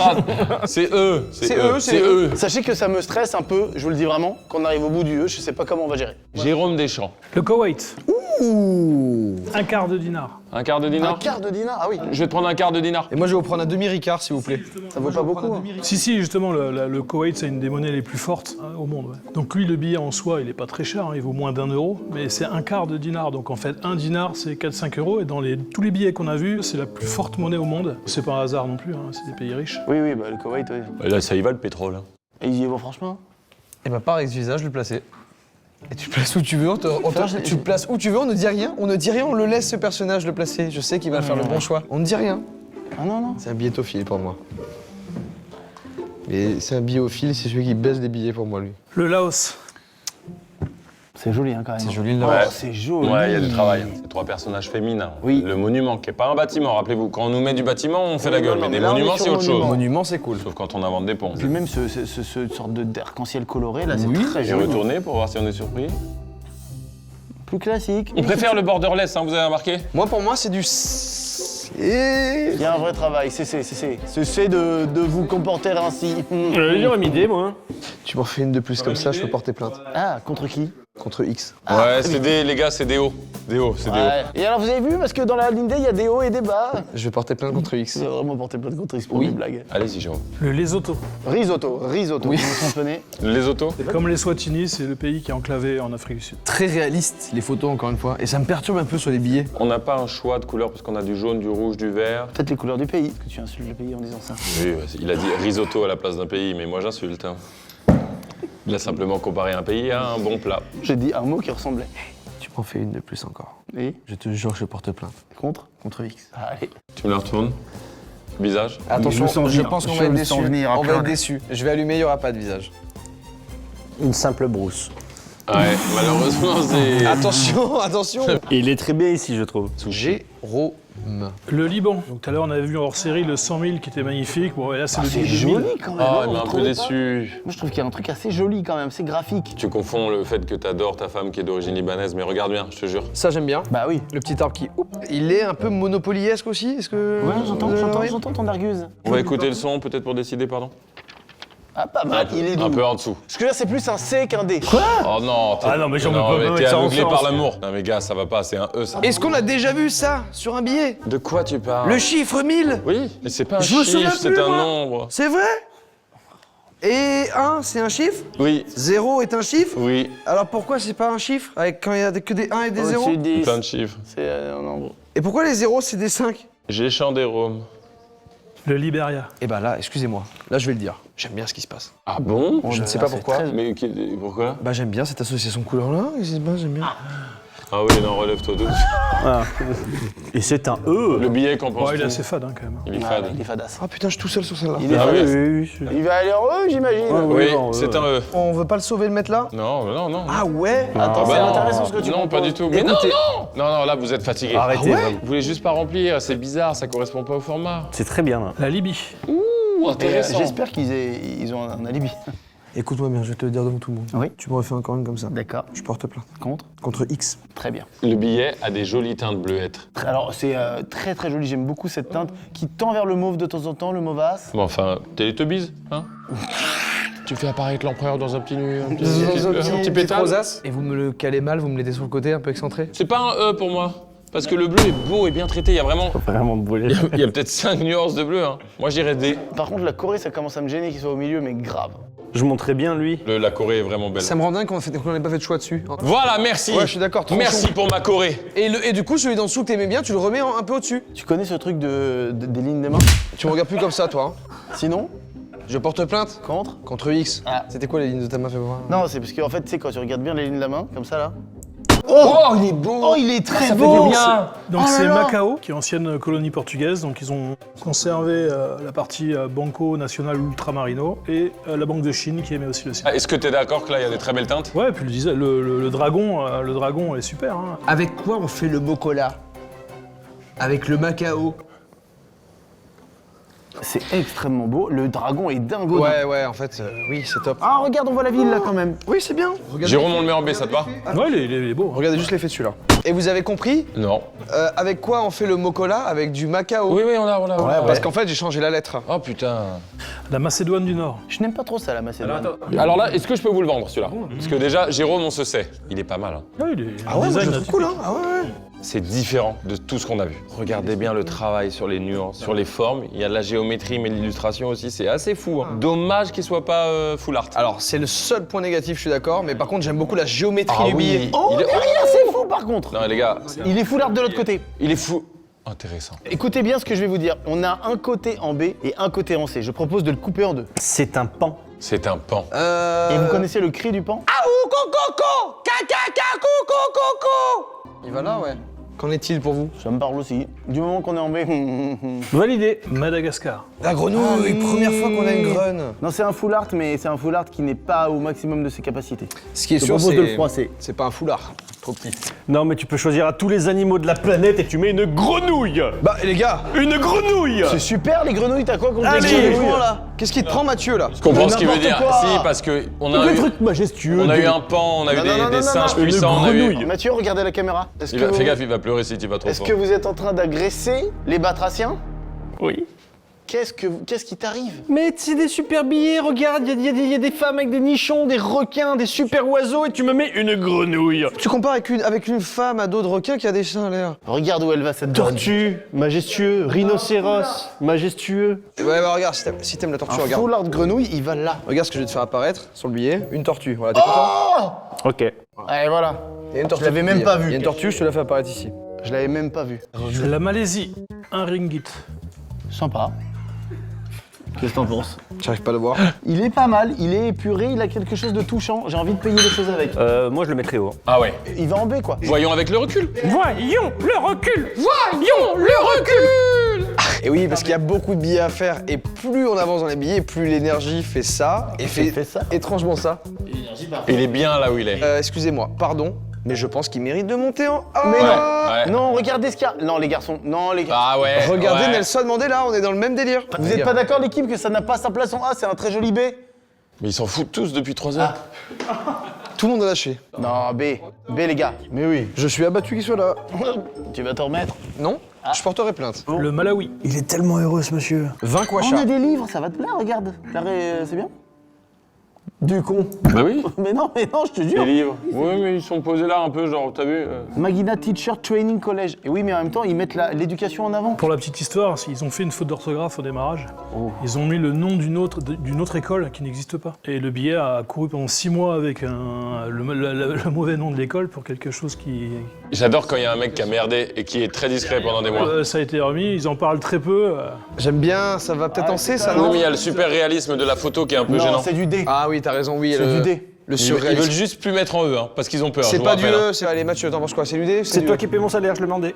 C'est eux, C'est eux. Sachez que ça me stresse un peu, je vous le dis vraiment, quand on arrive au bout du E, je sais pas comment on va gérer. Jérôme Deschamps. Le Koweït. Ouh. Un quart de dinar. Un quart de Un dinar? quart de dinar, ah oui. Je vais te prendre un quart de dinar. Et moi, je vais vous prendre un demi-ricard, s'il vous plaît. Ça vaut pas beaucoup. Hein. Si, justement, le Koweït, c'est une des monnaies les plus fortes au monde. Ouais. Donc lui, le billet en soi, il est pas très cher, hein, il vaut moins d'1 euro, mais c'est un quart de dinar. Donc en fait, un dinar, c'est 4-5 euros. Et dans tous les billets qu'on a vus, c'est la plus forte monnaie au monde. C'est pas un hasard non plus, hein, c'est des pays riches. Oui, bah le Koweït, oui. Là, ça y va le pétrole. Hein. Et il y va franchement. Et bah, pareil, ce visage, je le placer. Et tu le places où tu veux, tu le places où tu veux, on ne dit rien, on le laisse ce personnage le placer. Je sais qu'il va faire le bon choix. On ne dit rien. Ah non. C'est un billettophile pour moi. Mais c'est un billettophile, c'est celui qui baisse des billets pour moi, lui. Le Laos. C'est joli hein, quand même. C'est joli, le Oh, Ouais. c'est joli. Ouais, il y a du travail. C'est 3 personnages féminins. Oui. Le monument, qui est pas un bâtiment, rappelez-vous. Quand on nous met du bâtiment, on fait la Oui, gueule. non, mais mais des là, on est monuments, sur c'est autre monument. chose. Monument, c'est cool. Sauf quand on invente des ponts. Puis même ce sorte d'arc-en-ciel coloré, là, c'est très Et joli. retourner pour voir si on est surpris. Plus classique. Il préfère le borderless, hein, vous avez remarqué? Moi, pour moi, c'est du... Il y a un vrai travail, cessez de vous comporter ainsi. J'aurais mis D, moi. Tu m'en fais une de plus comme ça, je peux porter plainte. Ah, contre qui? Contre X. Ouais, c'est des, les gars, c'est des hauts. Des hauts, c'est des hauts. Ouais. Et alors vous avez vu, parce que dans la ligne D, il y a des hauts et des bas. Je vais porter plainte contre X. Tu vas vraiment porter plein de contre X pour des blagues. Allez-y, Jérôme. Le Lesotho. Risotto. Oui. Vous me trompez. Les autos? Comme les Swatini, c'est le pays qui est enclavé en Afrique du Sud. Très réaliste, les photos, encore une fois. Et ça me perturbe un peu sur les billets. On n'a pas un choix de couleurs parce qu'on a du jaune, du rouge, du vert. Peut-être les couleurs du pays, parce que tu insultes le pays en disant ça. Oui, il a dit risotto à la place d'un pays, mais moi j'insulte. Hein. Il a simplement comparé un pays à un bon plat. J'ai dit un mot qui ressemblait. Tu m'en fais une de plus encore. Et Je te jure, je porte plainte. contre X. Allez. Tu me la retournes? Visage? Attention, je le sens je venir. pense qu'on Je va être le déçus. sens venir, On va après. être déçus. Je vais allumer, il n'y aura pas de visage. Une simple brousse. Ouais, malheureusement c'est... Attention Et il est très bien ici, je trouve. Jérôme. Le Liban. Donc tout à l'heure, on avait vu hors série le 100 000 qui était magnifique. Bon, et là, c'est Ah, le c'est 2000. joli quand même. Oh, hein, il vous m'a un peu trouvez pas déçu. Moi je trouve qu'il y a un truc assez joli quand même, c'est graphique. Tu confonds le fait que t'adores ta femme qui est d'origine libanaise, mais regarde bien, je te jure. Ça, j'aime bien. Bah oui. Le petit arbre qui... Oup. Il est un peu monopolyesque aussi, est-ce que... Ouais, Oui. j'entends ton arguse. On va écouter le son peut-être pour décider, pardon? Ah, pas mal, il est doux. Un peu en dessous. Parce que là, c'est plus un C qu'un D. Oh non, Ah non, mais j'en peux pas mais mettre t'es ça aveuglé ensemble. par l'amour. Non mais gars, ça va pas, c'est un E ça. Est-ce qu'on a déjà vu ça sur un billet? De quoi tu parles? Le chiffre 1000? Oui, mais c'est pas un Je me souviens chiffre, c'est plus, un moi. nombre. C'est vrai? Et 1, c'est un chiffre? Oui, 0 est un chiffre? oui, Alors pourquoi c'est pas un chiffre avec quand il y a que des 1 et des 0? Au-dessus de 10. plein de chiffres. C'est un nombre. Et pourquoi les 0 c'est des 5? J'ai chanté Rome. Le Libéria. Eh ben là, excusez-moi, là je vais le dire. J'aime bien ce qui se passe. Ah bon? Je ne sais pas pourquoi. Mais pourquoi? Bah j'aime bien cette association couleur-là, j'aime bien. Ah oui, non, relève-toi douce. Et c'est un E. Le billet qu'en Ouais, il est penses-tu? assez fade hein, quand même. Il est Ah, fade. il est fadasse. Ah putain, je suis tout seul sur celle-là. Il est Ah fadasse. oui, Il va aller en E, j'imagine. oui, non, c'est un E. On veut pas le sauver, le mettre là? Non, non, non. Ah ouais? Attends, c'est bah non. intéressant ce que tu Non, pas proposes. du tout. Mais non, Écoutez. non! Non, non, là, vous êtes fatigué. Arrêtez, vraiment. Vous voulez juste pas remplir, c'est bizarre, ça correspond pas au format. C'est très bien, là. La Libye. Intéressant. J'espère qu'ils ont un alibi. Écoute-moi bien, je vais te le dire devant tout le monde. Oui. Tu me refais encore une comme ça. D'accord. Je porte plainte. Contre Contre X. Très bien. Le billet a des jolies teintes bleuâtres. Alors, c'est très très joli. J'aime beaucoup cette teinte qui tend vers le mauve de temps en temps, le mauvasse. Bon, enfin, Télétobies, hein? Tu fais apparaître l'empereur dans un petit nu, un petit pétale. rosace. Et vous me le calez mal, vous me mettez sur le côté, un peu excentré. C'est pas un E pour moi. Parce que le bleu est beau et bien traité, il y a vraiment... Vraiment brûlé. Il y a peut-être 5 nuances de bleu, hein. Moi, j'irais D. Par contre, la Corée, ça commence à me gêner qu'il soit au milieu, mais grave. Je montrais bien lui. La Corée est vraiment belle. Ça me rend dingue qu'on n'ait pas fait de choix dessus. Voilà, merci. Ouais, je suis d'accord. Merci pour ma Corée. Et du coup, celui d'en dessous que t'aimais bien, tu le remets un peu au-dessus. Tu connais ce truc des lignes des mains? Tu me regardes plus comme ça, toi. Hein. Sinon, Je porte plainte. Contre X. Ah. C'était quoi les lignes de ta main, fais voir. non, c'est parce qu'en fait, tu sais, quand tu regardes bien les lignes de la main, comme ça là. Oh, il est beau. Oh, il est très ça beau. fait du bien. Donc Oh là c'est là. Macao, qui est ancienne colonie portugaise, donc ils ont conservé la partie Banco Nacional Ultramarino et la Banque de Chine qui émet aussi le sien. Est-ce que t'es d'accord que là, il y a des très belles teintes? Ouais, puis le dragon est super. Hein. Avec quoi on fait le mocola? Avec le Macao. C'est extrêmement beau. Le dragon est dingo. Ouais, en fait, oui, c'est top. Ah, regarde, on voit la ville là quand même. Oui, c'est bien. Jérôme, on le met en B, ça te va? Ouais, il est beau. Regardez juste l'effet dessus là. Et vous avez compris Non. avec quoi on fait le mocola? Avec du Macao. Oui, on a. Parce qu'en fait, j'ai changé la lettre. Oh putain. La Macédoine du Nord. Je n'aime pas trop ça, la Macédoine. Alors là, est-ce que je peux vous le vendre celui-là? Parce que déjà, Jérôme, on se sait. Il est pas mal. Hein. Ouais, il est Ah ouais, moi, je design le trouve cool, hein. Ah ouais. C'est différent de tout ce qu'on a vu. Regardez bien le travail sur les nuances, sur les formes. Il y a de la géométrie, mais l'illustration aussi, c'est assez fou. Hein. Dommage qu'il soit pas full art. Alors, c'est le seul point négatif, je suis d'accord, mais par contre, j'aime beaucoup la géométrie du billet. Oh, Il est- derrière, c'est fou par contre. Non, les gars, Il est full art de l'autre côté. il est fou. Intéressant. Écoutez bien ce que je vais vous dire. On a un côté en B et un côté en C. Je propose de le couper en deux. C'est un pan. C'est un pan. Et vous connaissez le cri du pan? Il va là, ouais. Qu'en est-il pour vous? Ça me parle aussi. Du moment qu'on est en B. Validé. Madagascar. La grenouille, première fois qu'on a une grenne. Non, c'est un full art, mais c'est un full art qui n'est pas au maximum de ses capacités. Ce qui est Je sûr, propose c'est de le froisser. c'est pas un foulard. Trop petit. Non, mais tu peux choisir à tous les animaux de la planète et tu mets une grenouille. Bah, les gars, Une grenouille. C'est super les grenouilles, t'as quoi contre les Allez, grenouilles là. Qu'est-ce qui te prend, Mathieu, là? Je comprends ce qu'il veut dire. N'importe quoi. Si, parce que on a eu, majestueux. on a eu un pan, on a eu Non, non, non, des non, singes non. puissants, on a eu. Mathieu, regardez la caméra. Est-ce que, Fais gaffe, il va pleurer si tu vas trop est-ce fort. que vous êtes en train d'agresser les batraciens? Oui. Qu'est-ce qui t'arrive? Mais c'est des super billets, regarde, il y a des femmes avec des nichons, des requins, des super oiseaux et tu me mets une grenouille. Tu compares avec une femme à dos de requin qui a des seins à l'air. Regarde où elle va cette Tortue, majestueux, rhinocéros, majestueux. Ouais, bah regarde, si t'aimes la tortue, Un regarde. full art grenouille, il va là. Regarde ce que je vais te faire apparaître sur le billet. Une tortue, voilà, t'es content? Ok. Allez, voilà. Il y a une tortue. Je l'avais même Il y a- pas vu. Il y a une tortue, je te la fais apparaître ici. Je l'avais même pas vu. La Malaisie. Un ringgit. Sympa. Qu'est-ce que t'en penses? J'arrive pas à le voir. Il est pas mal, il est épuré, il a quelque chose de touchant. J'ai envie de payer des choses avec. Moi, je le mettrais haut. Ah ouais. Il va en B, quoi. Voyons avec le recul. Voyons le recul. Voyons le recul. Et oui, parce qu'il y a beaucoup de billets à faire, et plus on avance dans les billets, plus l'énergie fait ça, et fait ça. étrangement ça. Il est bien là où il est. Excusez-moi, pardon, mais je pense qu'il mérite de monter en A. Mais Ouais. non, regardez ce qu'il y a. Non, les garçons, non, les gars. Ah ouais. Regardez ouais. Nelson Mandela, on est dans le même délire. Vous êtes pas d'accord, l'équipe, que ça n'a pas sa place en A, c'est un très joli B? Mais ils s'en foutent tous depuis 3 heures. Tout le monde a lâché. Non, B. B, les gars. Mais oui. Je suis abattu qu'il soit là. Tu vas t'en remettre. Non, je porterai plainte. Le Malawi. Il est tellement heureux, ce monsieur. 20 On kwacha. a des livres, ça va te plaire, regarde. C'est bien? Du con. Bah oui. Mais non, je te Les jure. livres. Oui, mais ils sont posés là un peu, genre, t'as vu Magina Teacher Training College. Et oui, mais en même temps, ils mettent l'éducation en avant. Pour la petite histoire, ils ont fait une faute d'orthographe au démarrage. Ils ont mis le nom d'une autre école qui n'existe pas. Et le billet a couru pendant 6 mois avec le mauvais nom de l'école pour quelque chose qui... J'adore quand il y a un mec qui a merdé et qui est très discret pendant des mois. ça a été remis, ils en parlent très peu. J'aime bien, ça va peut-être en C, ça, Oui, non? mais il y a le super réalisme de la photo qui est un peu Non, gênant. c'est du D. Ah oui, t'as raison, oui. C'est du D. Le Ils surréalisme. veulent juste plus mettre en E, hein, parce qu'ils ont peur. C'est je pas vous du rappelle, E, c'est... Allez, Mathieu, t'en penses quoi? C'est du D? C'est du toi E. qui paie mon salaire, je le demandais.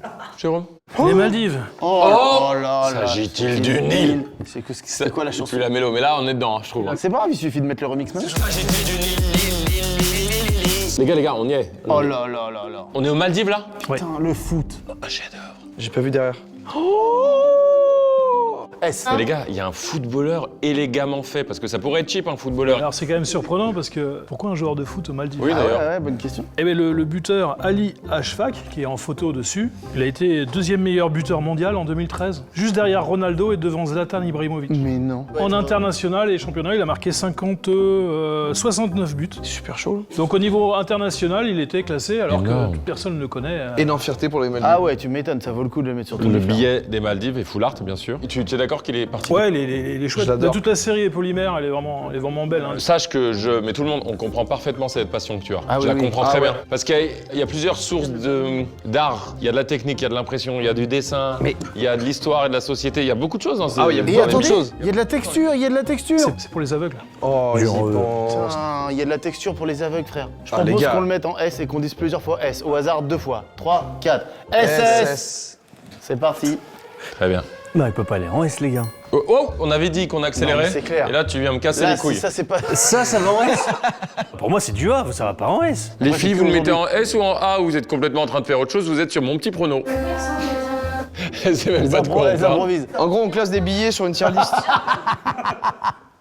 hein. Jérôme. Les Maldives. Oh là là. S'agit-il du Nil? C'est quoi la chanson? Tu la mélo, mais là on est dedans, hein, je trouve. C'est pas grave, il suffit de mettre le remix maintenant. Les gars, on y est. Oh là là là là. On est aux Maldives là? Putain, le foot. Un chef-d'œuvre. J'ai pas vu derrière. S. Mais les gars, il y a un footballeur élégamment fait, parce que ça pourrait être cheap un footballeur. Alors c'est quand même surprenant parce que pourquoi un joueur de foot aux Maldives? Oui, Ah ouais, d'ailleurs. ouais, bonne question. Eh bien, le buteur Ali Ashfaq, qui est en photo dessus, il a été deuxième meilleur buteur mondial en 2013, juste derrière Ronaldo et devant Zlatan Ibrahimovic. Mais non. En international et championnat, il a marqué 69 buts. Super chaud. Donc au niveau international, il était classé alors Énorme. que personne ne le connaît. Énorme fierté pour les Maldives. Ah ouais, tu m'étonnes, ça vaut le coup de le mettre sur ton Le livre. billet des Maldives est full art, bien sûr. Tu es d'accord d'accord qu'il est parti. Ouais, les chouettes. J'adore. Toute la série est polymère, elle est vraiment belle. Hein. Sache mais tout le monde, on comprend parfaitement cette passion que tu as. Ah je oui, la oui. comprends Ah très ouais. bien. Parce qu'il y a plusieurs sources d'art. Il y a de la technique, il y a de l'impression, il y a du dessin, il y a de l'histoire et de la société. Il y a beaucoup de choses dans Ah oui, il y a Et beaucoup de attendez, choses. il y a de la texture, il y a de la texture. C'est pour les aveugles. Oh, ils y Genre, pensent. Putain, il y a de la texture pour les aveugles, frère. Je Ah, les propose gars. qu'on le mette en S et qu'on dise plusieurs fois S. Au hasard, 2 fois. 3, 4. SS. C'est parti. Très bien. Non, il peut pas aller en S, les gars. Oh, on avait dit qu'on accélérait. Non, mais c'est clair. Et là, tu viens me casser Là, les couilles. ça, c'est pas. Ça va en S. Pour moi, c'est du A, ça va pas en S. Les Moi, filles, j'ai vous que le mettez en aujourd'hui. S ou en A ou vous êtes complètement en train de faire autre chose, vous êtes sur mon petit prono. C'est même pas de quoi on Elles parle. improvisent. En gros, on classe des billets sur une tier list.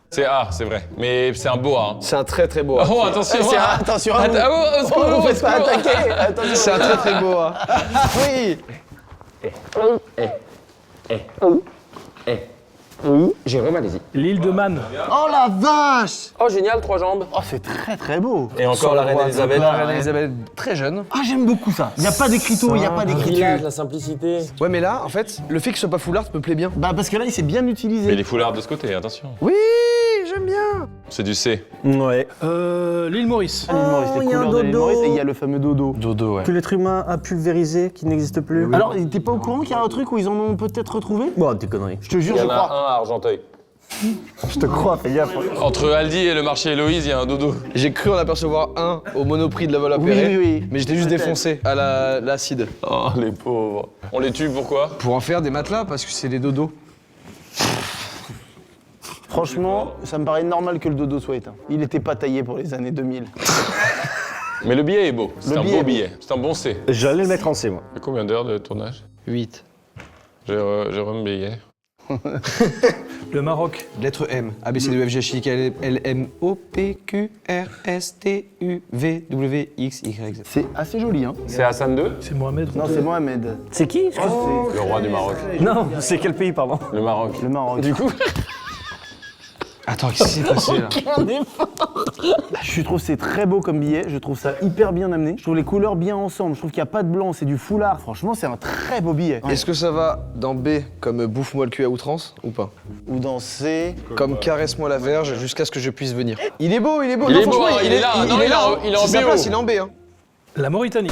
C'est A, c'est vrai. Mais c'est un beau A. hein. C'est un très très beau. Oh, attention. C'est hein. attention à vous. Au secours, Oh, vous au faites pas secours. attaquer. Attention. C'est un très très beau. Oui. Jérôme, allez-y. L'île de Man. Oh la vache. Oh, génial, 3 jambes. Oh, c'est très très beau. Et encore la reine Elisabeth. La reine Elisabeth, très jeune. Ah, j'aime beaucoup ça. Il n'y a pas d'écriteau, il n'y a pas d'écriture. la simplicité. Ouais, mais là, en fait, le fait que ce soit pas foulard me plaît bien. Bah, parce que là, il s'est bien Mais utilisé. les foulards de ce côté, attention. Oui, j'aime bien. C'est du C. Ouais. L'île Maurice. L'île Maurice, les il y a un couleurs de l'île dodo. Maurice et il y a le fameux dodo. Dodo, ouais. Que l'être humain a pulvérisé, qui n'existe plus. Alors, t'es pas au courant qu'il y a un truc où ils en ont peut-être retrouvé? Bon, des conneries. Je te jure, Il y je en a crois. un à Argenteuil. Je te crois, fais gaffe. Entre Aldi et le marché Héloïse, il y a un dodo. J'ai cru en apercevoir un au Monoprix de la Voie Oui, oui, oui. mais j'étais juste Peut-être. défoncé à l'acide. Oh, les pauvres. On les tue pourquoi? Pour en faire des matelas, parce que c'est des dodos. Franchement, ça me paraît normal que le dodo soit éteint. Il n'était pas taillé pour les années 2000. Mais le billet est beau. C'est Le un billet beau est beau. billet. C'est un bon C. J'allais le mettre en C, moi. Il y a combien d'heures de tournage? 8. Jérôme Billet. Le Maroc. Lettre M. A, B, C, D, E, F, G, H, I, K, L, L, M, O, P, Q, R, S, T, U, V, W, X, Y, Z. C'est assez joli, hein. C'est Hassan II, C'est Mohamed. Non, c'est Mohamed. C'est qui le roi du Maroc. Non, c'est quel pays, pardon? Le Maroc. Le Maroc. Du coup, Attends, qu'est-ce qui s'est passé là? Je trouve que c'est très beau comme billet, je trouve ça hyper bien amené. Je trouve les couleurs bien ensemble, je trouve qu'il n'y a pas de blanc, c'est du foulard. Franchement, c'est un très beau billet. Est-ce que ça va dans B comme bouffe-moi le cul à outrance ou pas? Ou dans C. Comme caresse-moi la verge jusqu'à ce que je puisse venir. Il est beau, il est beau. Il Non, est beau, franchement, hein, il est là. Non, il est là, en- hein. il est en C'est sa BO. place, il est en B. Hein. La Mauritanie.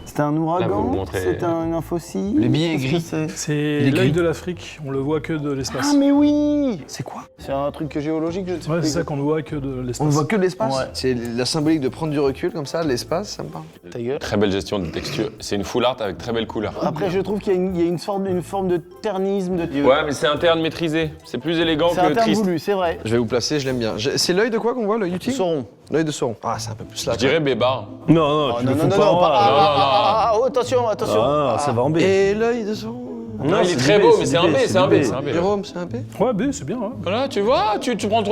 C'est un Là, vous ouragan, le montrez. c'est un fossile. Le billet est Qu'est-ce gris. que c'est C'est est l'œil gris. de l'Afrique. On le voit que de l'espace. Ah mais oui. C'est quoi? C'est un truc géologique, je ne sais Ouais, plus. c'est ça qu'on ne voit que de On l'espace. ne voit que l'espace. Ouais. C'est la symbolique de prendre du recul comme ça, l'espace, ça me parle. Ta gueule. très belle gestion de texture. C'est une foulard avec très belle couleur. Après, je trouve qu'il y a une forme de ternisme. Ouais, mais c'est un terme maîtrisé. C'est plus élégant C'est un que terme triste. voulu, c'est vrai. Je vais vous placer, je l'aime bien. C'est l'œil de quoi qu'on voit, l'œil Ils utile? sauront. L'œil de Sauron. Ah, c'est un peu plus là. Je dirais Bébar. Non, Oh, tu non, le non, fous non, pas non, en pas. A. Oh, attention, attention. Ah, ça va en B. Et l'œil de Sauron. Non, il est c'est très du beau, B, mais c'est c'est un du B, B, c'est un du B, B. c'est un B. Jérôme, c'est un B? Ouais, B, c'est bien. Ouais. Voilà, tu vois, tu te prends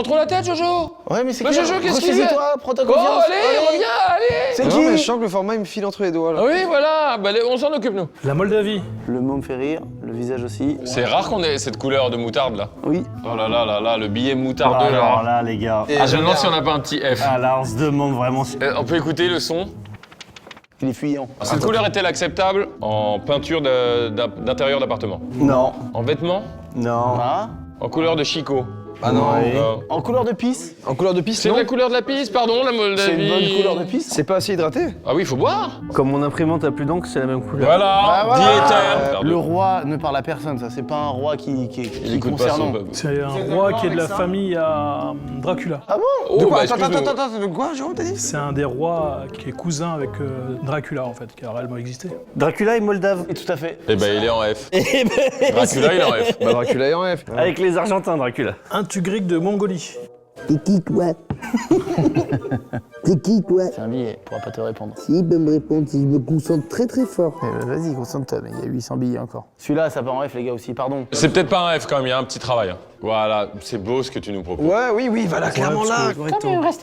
trop la tête, Jojo. Ouais, mais c'est Mais clair. Jojo, qu'est-ce qu'il fait? Ressaisis-toi, prends ta Bon, confiance. allez, reviens, allez. C'est Non, qui mais je sens que le format il me file entre les doigts là. Ah oui, voilà, bah, on s'en occupe, nous. La Moldavie. Le mot me fait rire, le visage aussi. C'est rare qu'on ait cette couleur de moutarde, là. Oui. Oh là là là là, le billet moutarde, Alors là. là, les gars. Ah, je me demande si on n'a pas un petit F. Ah là, on se demande vraiment si... On peut écouter le son. Il est fuyant. Cette couleur est-elle acceptable en peinture d'intérieur d'appartement? Non. En vêtements? Non. Ah. En couleur de chicot? Ah non. Non. En couleur de pisse. En couleur de piste, C'est de non? la couleur de la pisse, pardon, la Moldavie. C'est une bonne couleur de pisse. C'est pas assez hydraté? Ah oui, il faut boire. Comme mon imprimante a plus d'encre, c'est la même couleur. Voilà, voilà. diéthaire. Le roi ne parle à personne, ça. C'est pas un roi qui Il écoute pas son concernant. peuple. C'est un roi qui est de la famille à Dracula. Oh, De quoi? bah, Attends, excuse-nous. attends, de quoi, Jérôme, t'as dit? C'est un des rois qui est cousin avec Dracula, en fait, qui a réellement existé. Dracula est moldave. Et tout à fait. Eh ben, il est en F. Eh ben, Dracula, il est en F. Bah, Dracula est en F. avec les Argentins, Dracula. Un tugrique de Mongolie. T'es qui toi? T'es qui toi? C'est un billet, il pourra pas te répondre. Si, il peut me répondre si je me concentre très très fort. Eh ben, vas-y, concentre-toi, mais il y a 800 billets encore. Celui-là, ça part en F, les gars, aussi, pardon. C'est peut-être pas un F quand même, il y a un petit travail. Voilà, c'est beau ce que tu nous proposes. Ouais, oui, voilà, clairement là. parce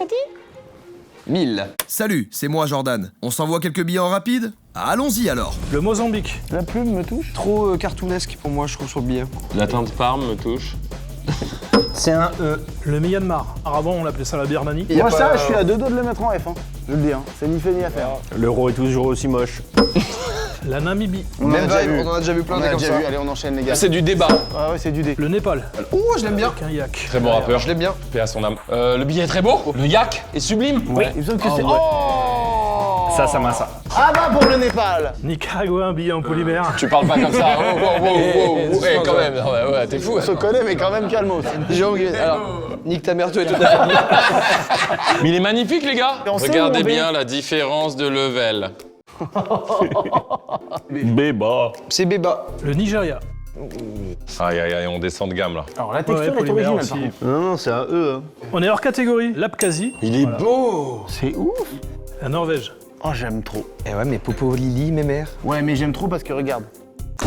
1000. Salut, c'est moi Jordan. On s'envoie quelques billets en rapide? Allons-y alors. Le Mozambique. La plume me touche. Trop cartoonesque pour moi, je trouve, sur le billet. La teinte Parme me touche. C'est un E. Le Myanmar. Alors avant, on l'appelait ça la Birmanie. Y a Moi, pas- ça, je suis à deux doigts de le mettre en F, hein. Je le dis, hein. C'est ni fait ni à faire. L'euro est toujours aussi moche. La Namibie. Même vibe, on en a déjà vu plein des comme ça. Allez, on enchaîne les gars. C'est du débat. Ah ouais, c'est du dé. Le Népal. Oh, je l'aime bien. Avec un yak. Très bon rappeur. Je l'aime bien. Paix à son âme. Le billet est très beau. Le yak est sublime. Oui. Il me semble que c'est. Oh Ça m'a ça. Ah bah pour le Népal. Nicaragua, un billet en polymère. Tu parles pas comme ça. Wow. Ouais, quand même. Ouais, t'es fou. On se connaît, mais quand même calmos. Alors, nique ta mère, toi et toute ta famille. Mais il est magnifique, les gars. on sait où Regardez on est. bien la différence de level. Béba. C'est Béba. Le Nigeria. Aïe, on descend de gamme là. Alors la Ouais, texture est polymère originale aussi. par contre. Non, c'est un E. Hein. On est hors catégorie. L'Abkhazie. Il est beau. C'est ouf. La Norvège. Oh, j'aime trop. Eh ouais, mais Popo Lili, mes mères. Ouais, mais j'aime trop parce que regarde.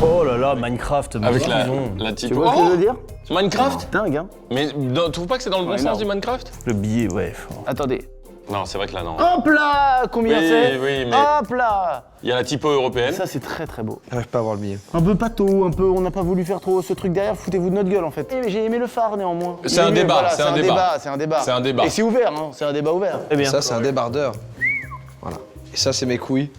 Oh là là, Minecraft. Avec la Tu typo. vois ce que je veux dire? Minecraft. Dingue, hein. Mais tu trouves pas que c'est dans le bon Ouais, sens non. du Minecraft? Le billet, ouais. Attendez. Non, c'est vrai que là, non. Hop là. Combien Oui, c'est? oui, mais- Hop là. Il y a la typo européenne. Ça, c'est très très beau. J'arrive pas à voir le billet. Un peu pâteau, un peu. On n'a pas voulu faire trop ce truc derrière. Foutez-vous de notre gueule en fait. Eh, mais j'ai aimé le phare néanmoins. C'est Il est un mieux, débat, voilà, c'est un débat. C'est un débat. C'est un débat. Et c'est ouvert, hein. C'est un débat ouvert. Très bien. Ça, c'est un débardeur. Voilà. Et ça, c'est mes couilles.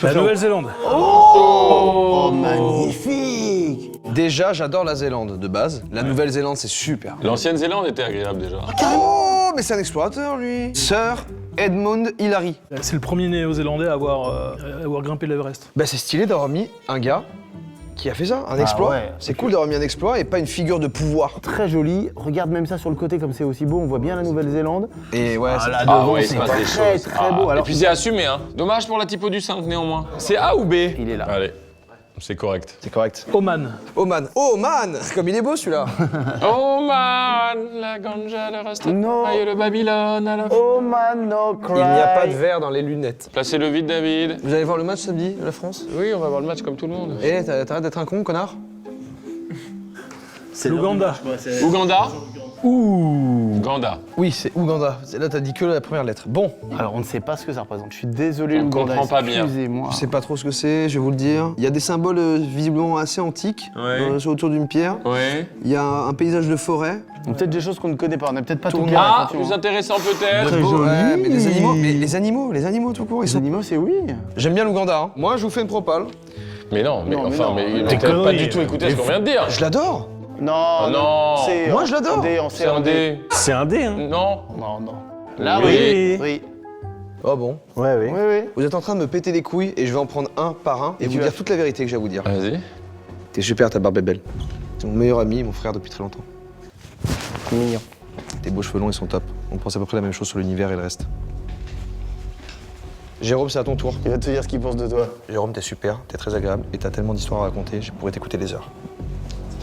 La Nouvelle-Zélande. Oh, magnifique. Déjà, j'adore la Zélande de base. La Nouvelle-Zélande, c'est super. L'Ancienne-Zélande était agréable déjà. Oh, mais c'est un explorateur, lui. Sir Edmund Hillary. C'est le premier néo-zélandais à avoir grimpé l'Everest. Bah, c'est stylé d'avoir mis un gars qui a fait ça, un exploit. ouais. C'est cool d'avoir mis un exploit et pas une figure de pouvoir. Très joli. Regarde même ça sur le côté comme c'est aussi beau. On voit bien la Nouvelle-Zélande. Et ouais, c'est là Ah devant, ouais, il se c'est passe des très choses. très beau. Et Alors, puis c'est assumé, hein. Dommage pour la typo du 5 néanmoins. C'est A ou B? il est là. Allez, c'est correct. c'est correct. Oman. Oman. Oh man, comme il est beau celui-là. Oh man, la ganja, le reste Non. et le Babylone à la fin. Oh man, no cry. Il n'y a pas de verre dans les lunettes. Placez le vide, David. Vous allez voir le match samedi de la France? Oui, on va voir le match comme tout le monde. Eh, t'arrêtes d'être un con, connard? L'Ouganda. Ouganda? Ouh. Ouganda. Oui, c'est Ouganda. Là, t'as dit que la première lettre. Bon, Alors, on ne sait pas ce que ça représente. Je suis désolé, On l'Ouganda, comprend pas bien. Excusez-moi. je sais pas trop ce que c'est, je vais vous le dire. Il y a des symboles visiblement assez antiques autour d'une pierre. Ouais. Il y a un paysage de forêt. Peut-être des choses qu'on ne connaît pas. On n'a peut-être pas tout Tourne. clair. Ah, attention, plus hein. intéressant peut-être. Très joli. Ouais, mais les animaux tout court, ils Les sont... animaux, c'est oui. J'aime bien l'Ouganda. Hein. Moi, je vous fais une propale. Mais non, mais Non, mais enfin, non. mais T'es t'as pas connerie. du tout écouté ce qu'on vient de dire. Je l'adore. Non, non. c'est Moi, je l'adore. C'est un D. C'est un dé, hein. Non. Non, non. Là, Oui. oui. Oui. Oh bon. Ouais, oui. Oui, oui. Vous êtes en train de me péter les couilles et je vais en prendre un par un et Et vous tu dire vas- toute la vérité que j'ai à vous dire. Vas-y. T'es super, ta barbe est belle. C'est mon meilleur ami, mon frère depuis très longtemps. Mignon. Tes beaux cheveux longs, ils sont top. On pense à peu près la même chose sur l'univers et le reste. Jérôme, c'est à ton tour. Il va te dire ce qu'il pense de toi. Jérôme, t'es super, t'es très agréable et t'as tellement d'histoires à raconter, je pourrais t'écouter des heures.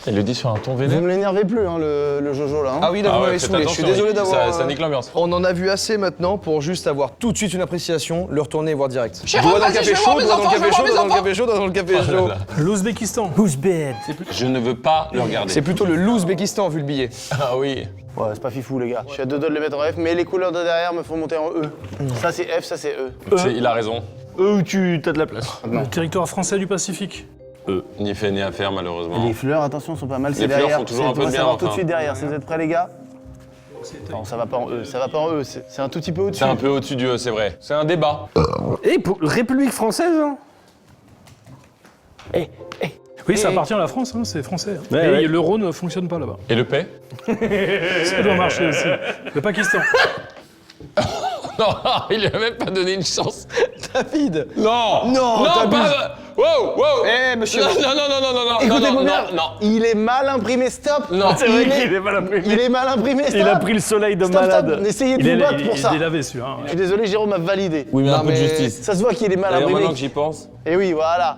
Il le dit sur un ton Vous vénère. me l'énervez plus, hein, le Jojo, là. Hein. Ah oui, là, vous m'avez faites saoulé. Je suis attention, désolé d'avoir... Ça nique l'ambiance. On en a vu assez maintenant pour juste avoir tout de suite une appréciation, le retourner et voir direct. Jérôme, Doigt dans le vas-y, café je vais chaud, voir mes doigt dans le enfants, café je chaud, vais doigt voir dans le mes café chaud, doigt dans le café Oh là chaud. là. L'Ouzbékistan. Who's bad? Je ne veux pas le regarder. C'est plutôt le l'Ouzbékistan vu le billet. Ah oui. Ouais, c'est pas fifou, les gars. Je suis à deux doigts de le mettre en F, mais les couleurs de derrière me font monter en E. Ça, c'est F, ça, c'est E. Il a raison. Où tu t'as de la place. Le territoire français du Pacifique. Ni fait ni à faire malheureusement. Les fleurs, attention, sont pas mal, c'est Les fleurs derrière. font toujours un peu de On va bien, savoir tout de enfin. suite derrière. Si vous êtes prêts, les gars? Non, ça va pas en E, ça va pas en E. C'est un tout petit peu au-dessus. C'est un peu au-dessus du E, c'est vrai. C'est un débat. Et pour République française, hein. Oui, ça appartient à la France, hein, c'est français. hein. Ouais, Et ouais. l'euro ne fonctionne pas là-bas. Et le paix? Ça doit marcher aussi. Le Pakistan. Non, il lui a même pas donné une chance. David. Non. Non, t'abuses. pas. Wow, wow. Eh, monsieur. Non, non. Écoutez-moi bien, non. il est mal imprimé, stop. Non. C'est vrai qu'il est mal imprimé. Il est mal imprimé, stop. Il a pris le soleil de Stop, malade. stop. Essayez de Il vous est, battre il- pour il ça. est délavé celui-là. hein. Je suis désolé, Jérôme a validé. Oui, mais Non, un peu de mais- justice. Ça se voit qu'il est mal D'ailleurs, imprimé. maintenant que j'y pense. Et oui, voilà.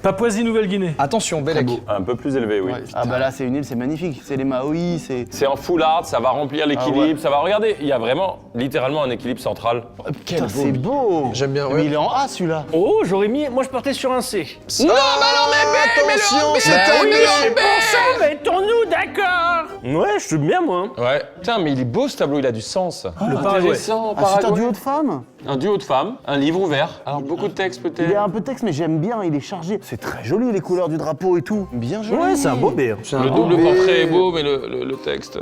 Papouasie-Nouvelle-Guinée. Attention, Bélec. Un peu plus élevé, oui. Ah bah là, c'est une île, c'est magnifique. C'est les Maoris, c'est... C'est en full art, ça va remplir l'équilibre, Ah ouais. ça va. Regardez, il y a vraiment, littéralement, un équilibre central. Putain, c'est beau. J'aime bien, Mais ouais. il est en A, celui-là. Oh, j'aurais mis. Moi, je partais sur un C. Non, bah non, mais Attention, c'est oui, un c'est pour ça, mettons-nous d'accord. Ouais, je suis bien, moi. Ouais. Putain, mais il est beau ce tableau, il a du sens. Le Paraguay. Intéressant, Ah, c'est un Paraguay. duo de femmes. Un duo de femmes, un livre ouvert. Alors, beaucoup de texte Il y peut-être. a un peu de texte, mais j'aime bien, il est chargé. C'est très joli, les couleurs du drapeau et tout. Bien joli. Ouais, c'est un beau B. Le double portrait est beau, mais le texte.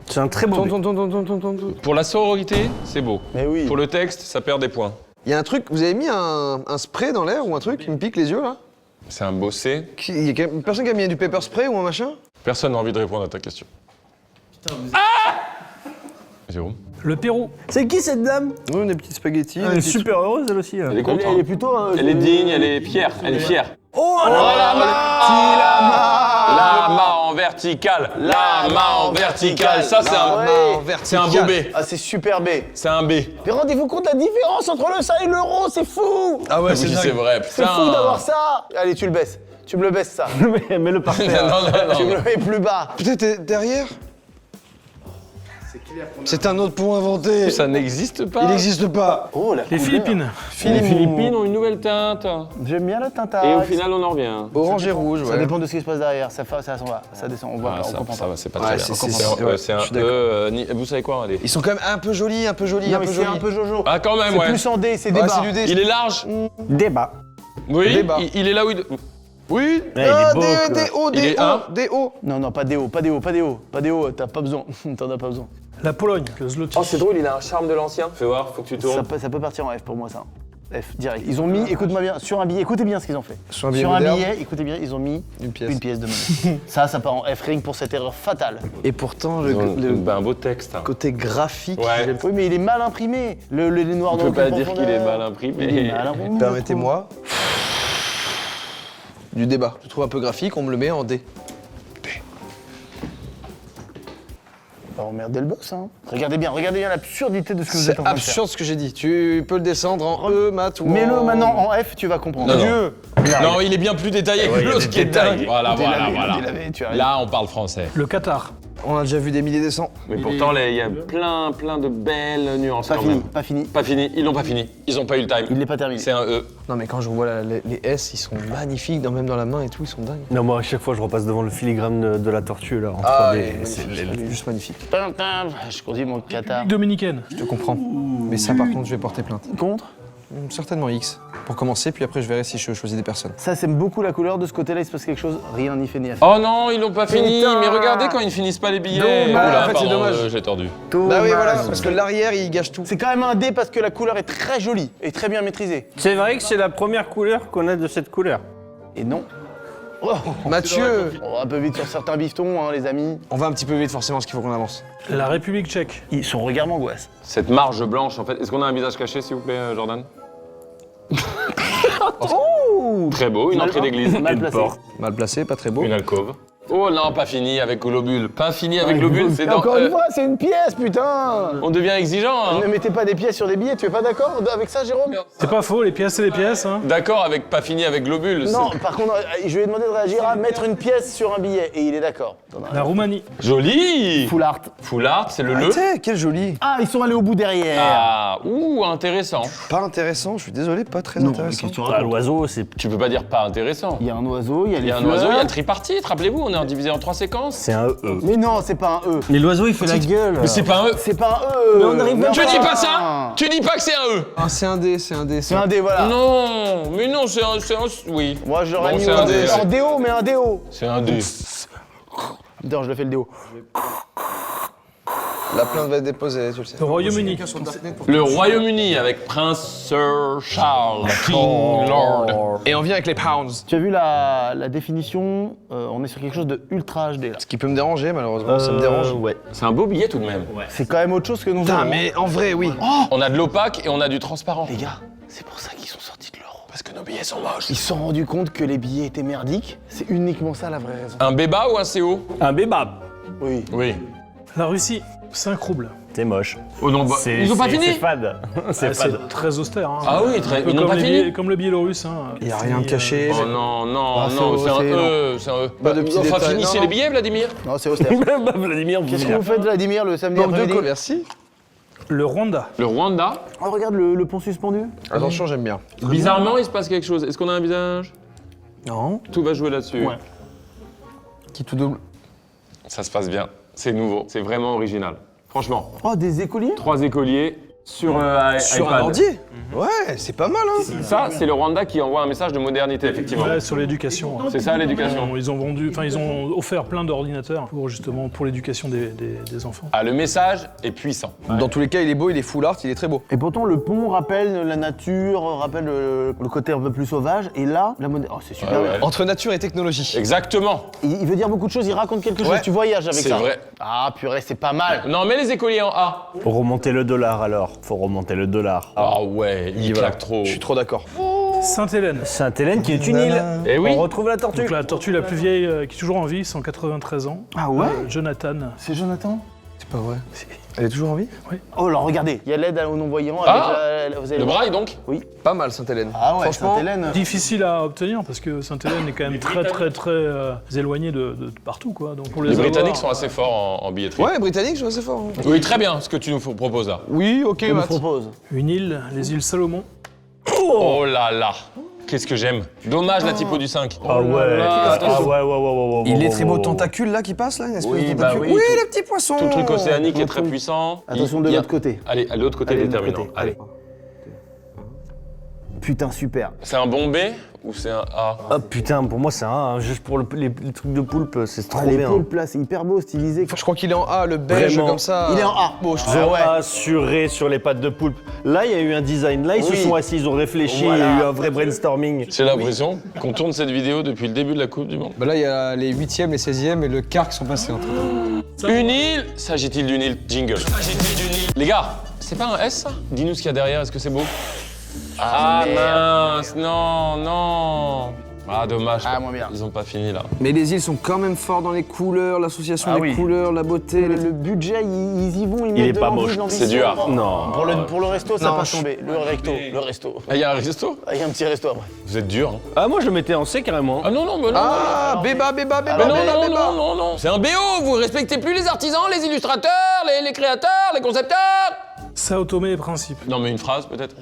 C'est un très beau B. Pour la sororité, c'est beau. Mais oui. Pour le texte, ça perd des points. Il y a un truc, vous avez mis un spray dans l'air ou un truc qui me pique les yeux là? C'est un bossé. Il y a une personne qui a mis du pepper spray ou un machin? Personne n'a envie de répondre à ta question. Jérôme. Le Pérou. C'est qui cette dame? Oui, des petits spaghettis. Elle est super heureuse, elle aussi. Elle est contente. Elle est plutôt. Elle est digne, elle est fière. Elle est fière. Oh, La main en verticale. La main en verticale. Ça, c'est un beau B. Ah, c'est super B. C'est un B. Mais rendez-vous compte la différence entre le ça et l'euro, c'est fou! Ah ouais, c'est vrai. C'est fou d'avoir ça! Allez, tu le baisses. Tu me le baisses ça. Mets-le par terre. non. Tu me le mets plus bas. Putain, t'es derrière? C'est un autre pont inventé. Ça n'existe pas. Il n'existe pas. Oh, la Les couleur. Philippines. Les Philippines ont une nouvelle teinte. J'aime bien le tinta. Et au final, on en revient. Orange et rouge, Ça ouais. dépend de ce qui se passe derrière. Ça s'en va. Ça descend. On voit pas. On comprend Ça pas. va, c'est pas Ouais, très bien. c'est- C'est un je suis d'accord. Vous savez quoi, allez. Ils sont quand même un peu jolis, un peu jolis, Non, un mais peu c'est jolis. un peu Jojo. Ah, quand même, C'est ouais. plus en D, c'est Ouais, débat. c'est du dé. Il est large. Débat. Oui, Débat. il est là où il... Oui. Ouais, il est beau, quoi. D-O, Il est D-O, un. D-O. Non, pas DO, pas DO. T'as pas besoin. T'en as pas besoin. La Pologne. Le Zloty. Oh, c'est drôle, il a un charme de l'ancien. Fais voir, faut que tu tournes. Ça peut partir en F pour moi, ça. F, direct. Ils ont mis, écoute-moi bien, sur un billet, écoutez bien ce qu'ils ont fait. Sur un billet moderne. écoutez bien, ils ont mis Une pièce. une pièce de monnaie. ça part en F, rien que pour cette erreur fatale. Et pourtant, Un beau texte. Hein. côté graphique, Ouais. j'aime Oui, mais il est mal imprimé. Les noirs On dans peut le pas plus dire qu'il profondeur. est mal imprimé. Il est mal imprimé. Permettez-moi. Du débat. Je trouve un peu graphique, on me le met en D. On va emmerder le boss, hein. Regardez bien l'absurdité de ce que vous C'est êtes en train de faire. absurde ce que j'ai dit. Tu peux le descendre en E, mat ou en... Mets-le maintenant en F, tu vas comprendre. Non, non. Dieu. Non, il est bien plus détaillé que Ouais, il y a l'autre des qui est détails. dingue. Voilà. Tu arrives. Là, on parle français. Le Qatar. On a déjà vu des milliers des cents. Mais pourtant, il y a plein de belles nuances Pas quand fini, même. pas fini. Pas fini, ils l'ont pas fini. Ils ont pas eu le time. Il n'est pas terminé. C'est un E. Non mais quand je vois les S, ils sont magnifiques, même dans la main et tout, ils sont dingues. Non, moi, à chaque fois, je repasse devant le filigrane de la tortue, là, en 3D. ouais, C'est juste magnifique. Je continue mon Qatar. Dominicaine. Je te comprends. Mais ça par contre, je vais porter plainte. Contre. Certainement X. Pour commencer, puis après je verrai si je choisis des personnes. Ça, c'est beaucoup la couleur de ce côté-là, il se passe quelque chose, rien n'y fait ni à faire. Oh non, ils l'ont pas fini. Putain. Mais regardez quand ils finissent pas les billets. Dommage. Oula, En fait, c'est pardon, dommage. j'ai tordu. Bah oui voilà, parce que l'arrière il gâche tout. C'est quand même un D parce que la couleur est très jolie et très bien maîtrisée. C'est vrai que c'est la première couleur qu'on a de cette couleur. Et non. Oh, Mathieu, on va un peu vite sur certains biftons, hein, les amis. on va un petit peu vite forcément, parce qu'il faut qu'on avance. La République tchèque. Son regard m'angoisse. Cette marge blanche, en fait. Est-ce qu'on a un visage caché, s'il vous plaît, Jordan? Très beau, une entrée d'église. Mal placé. Mal placé, pas très beau. Une alcôve. Oh non, pas fini avec globule. Pas fini avec globule, c'est dans... Encore une fois, c'est une pièce, putain. On devient exigeant, hein. Ne mettez pas des pièces sur des billets, tu es pas d'accord avec ça, Jérôme? C'est pas faux, les pièces, c'est les pièces. Hein. D'accord avec pas fini avec globule. Non, par contre, je lui ai demandé de réagir à mettre une pièce sur un billet et il est d'accord. La Roumanie. Joli. Full art. Full art, c'est le le. Arrêtez, quel joli. Ah, ils sont allés au bout derrière. Ah, ouh, intéressant. Pas intéressant, je suis désolé, pas très Non, intéressant. qu'est-ce que tu Ah, racontes? l'oiseau, c'est Tu peux pas dire pas intéressant. Il y a un oiseau, il y a Il les y a un fleurs. oiseau, il y a le tripartite, rappelez-vous, on est divisé en 3 séquences. c'est un E. Mais non, c'est pas un E. Mais l'oiseau, il fait la gueule. Mais c'est pas un E. C'est pas un E. Mais on arrive même Tu pas. dis pas ça. Tu dis pas que c'est un E. Ah, c'est un D, c'est un D. C'est un D, voilà. Non, mais non, c'est un... Oui. Moi, j'aurais Bon, mis c'est un D. en DO, mais un DO. C'est un D. D'ailleurs, je le fais le DO. La plainte va être déposée, tu le sais. Le Royaume-Uni. Le Royaume-Uni avec Prince Sir Charles, King Lord. Et on vient avec les pounds. Tu as vu la définition? On est sur quelque chose de ultra HD là. Ce qui peut me déranger, malheureusement, ça me dérange. Ouais. C'est un beau billet tout de même. C'est quand même autre chose que nous Putain, avons. mais en vrai, oui. On a de l'opaque et on a du transparent. Les gars, c'est pour ça qu'ils sont sortis de l'euro. Parce que nos billets sont moches. Ils se sont rendus compte que les billets étaient merdiques. C'est uniquement ça la vraie raison. Un béba ou un CO? Un bébab. Oui. Oui. La Russie. 5 roubles. C'est moche. Oh non, bah, ils ont pas fini. C'est fade. C'est Ah, fade. c'est très austère. Hein. Ah oui, très... Un peu ils n'ont comme pas les fini. billets- Comme le biélorusse. Hein. Il y a rien de caché. Oh non, non, Ah, non, c'est c'est un c'est- E, c'est un E. Pas de petits Enfin, détails. finissez Non, les non. billets, Vladimir. Non, c'est austère. Bah, Vladimir, Qu'est-ce que vous faites, Vladimir, le samedi Donc, deux après-midi? calls, merci. Le Rwanda. Le Rwanda. Oh, regarde le pont suspendu. Attention, j'aime bien. Bizarrement, il se passe quelque chose. Est-ce qu'on a un visage? Non. Tout va jouer là-dessus. Ouais. Qui tout double. Ça se passe bien. C'est nouveau. C'est vraiment original. Franchement. Oh, des écoliers? 3 écoliers. Sur Sur iPad. un ordi. Ouais, c'est pas mal, hein. Ça, c'est le Rwanda qui envoie un message de modernité, effectivement. Ouais, sur l'éducation. C'est ça l'éducation. Ils ont offert plein d'ordinateurs pour l'éducation des enfants. Ah, le message est puissant. Dans tous les cas, il est beau, il est full art, il est très beau. Et pourtant, le pont rappelle la nature, rappelle le côté un peu plus sauvage. Et là, la moderne. Oh, c'est super. Ouais. Entre nature et technologie. Exactement. Il veut dire beaucoup de choses, il raconte quelque chose, Ouais. tu voyages avec C'est ça. vrai. Ah, purée, c'est pas mal. Non, mets les écoliers en A. Faut remonter le dollar alors. Faut remonter le dollar. Ah ouais, il claque trop. Je suis trop d'accord. Sainte-Hélène. Sainte-Hélène qui est une île. Eh oui. On retrouve la tortue. Donc la tortue la plus vieille qui est toujours en vie, 193 ans. Ah ouais Jonathan. C'est Jonathan? C'est pas vrai. Elle est toujours en vie? Oh, alors regardez, il y a l'aide aux non-voyants Ah, avec vous allez Le voir. braille donc. Oui. Pas mal, Sainte-Hélène. Ah ouais, Franchement, Sainte-Hélène. Difficile à obtenir parce que Sainte-Hélène est quand même très éloignée de partout quoi. Donc pour Les avoir- Britanniques sont assez forts en billetterie. Ouais, britannique, je vois, c'est fort. hein. Oui, très bien ce que tu nous proposes là. Oui, ok, Je vous Matt. propose. Une île, les îles Salomon. Oh là là. Qu'est-ce que j'aime. Dommage la typo du 5. Ah ouais. là, Ah ouais. Il est très beau tentacule là qui passe là, une espèce Oui, de bah tentacule. oui, Oui, tout- le petit poisson. Tout le truc océanique est très puissant. Attention de Il y a- l'autre côté. Allez, à l'autre côté Allez, de l'autre déterminant. côté. Allez. Putain, super. C'est un bon B ou c'est un A? Ah putain, pour moi c'est un, juste pour les trucs de poulpe, c'est trop les bien. pôles plats, c'est hyper beau, stylisé. Je crois qu'il est en A, le beige Vraiment. comme ça. Il est en A. Beau, je Ils trouve. ont assuré sur les pattes de poulpe. Là, il y a eu un design. Là, ils se Oui. sont assis, ils ont réfléchi, Voilà. il y a eu un vrai brainstorming. J'ai l'impression qu'on tourne cette vidéo depuis le début de la Coupe du Monde. Bah là, il y a les 8e, les 16e et le quart qui sont passés entre temps. Une île. S'agit-il d'une île? Jingle. Les gars, c'est pas un S ça? Dis-nous ce qu'il y a derrière, est-ce que c'est beau? Ah mince, non. Ah dommage. Ah, moins bien. Ils ont pas fini là. Mais les îles sont quand même forts dans les couleurs, l'association Ah des oui. couleurs, la beauté. Le budget, ils y vont, ils Il mettent est de pas l'envie, moche. de l'ambition. C'est du art. Non. Pour le resto, ça Non, va je- tomber. Le resto. Ah, il y a un resto? Ah, il y a un petit resto après. Vous êtes dur. Hein. Ah, moi je le mettais en C carrément. Ah non, bah non. Ah, béba. Mais non. C'est un BO, vous respectez plus les artisans, les illustrateurs, les créateurs, les concepteurs. Sao Tomé et Principe. Non mais une phrase peut-être.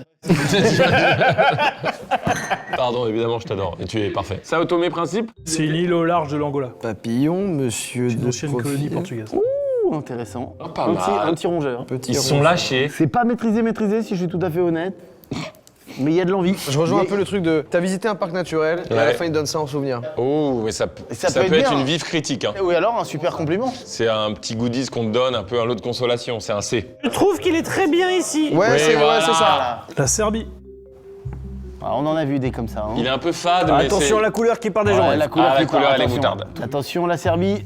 Pardon, évidemment, je t'adore. Et tu es parfait. Sao Tomé Principe. C'est une île au large de l'Angola. Papillon, monsieur Une de ancienne colonie portugaise. Ouh, intéressant. pas un, mal. un petit rongeur. Ils se sont lâchés. C'est pas maîtrisé, si je suis tout à fait honnête. Mais il y a de l'envie. Je rejoins un Mais- peu le truc de t'as visité un parc naturel et à la Ouais. fin il donne ça en souvenir. Oh, mais ça Ça peut peut être être bien. une vive critique. Hein. Oui, alors, un super compliment. C'est un petit goodies qu'on te donne, un peu un lot de consolation. C'est un C. Je trouve qu'il est très bien ici. Ouais, Oui, c'est voilà. ça. Voilà. La Serbie. Ah, on en a vu des comme ça. Hein. Il est un peu fade, mais Attention c'est... à la couleur qui part des Ouais, gens. la couleur, Ah, la plus tard, couleur, elle est attention. moutarde. Attention, la Serbie.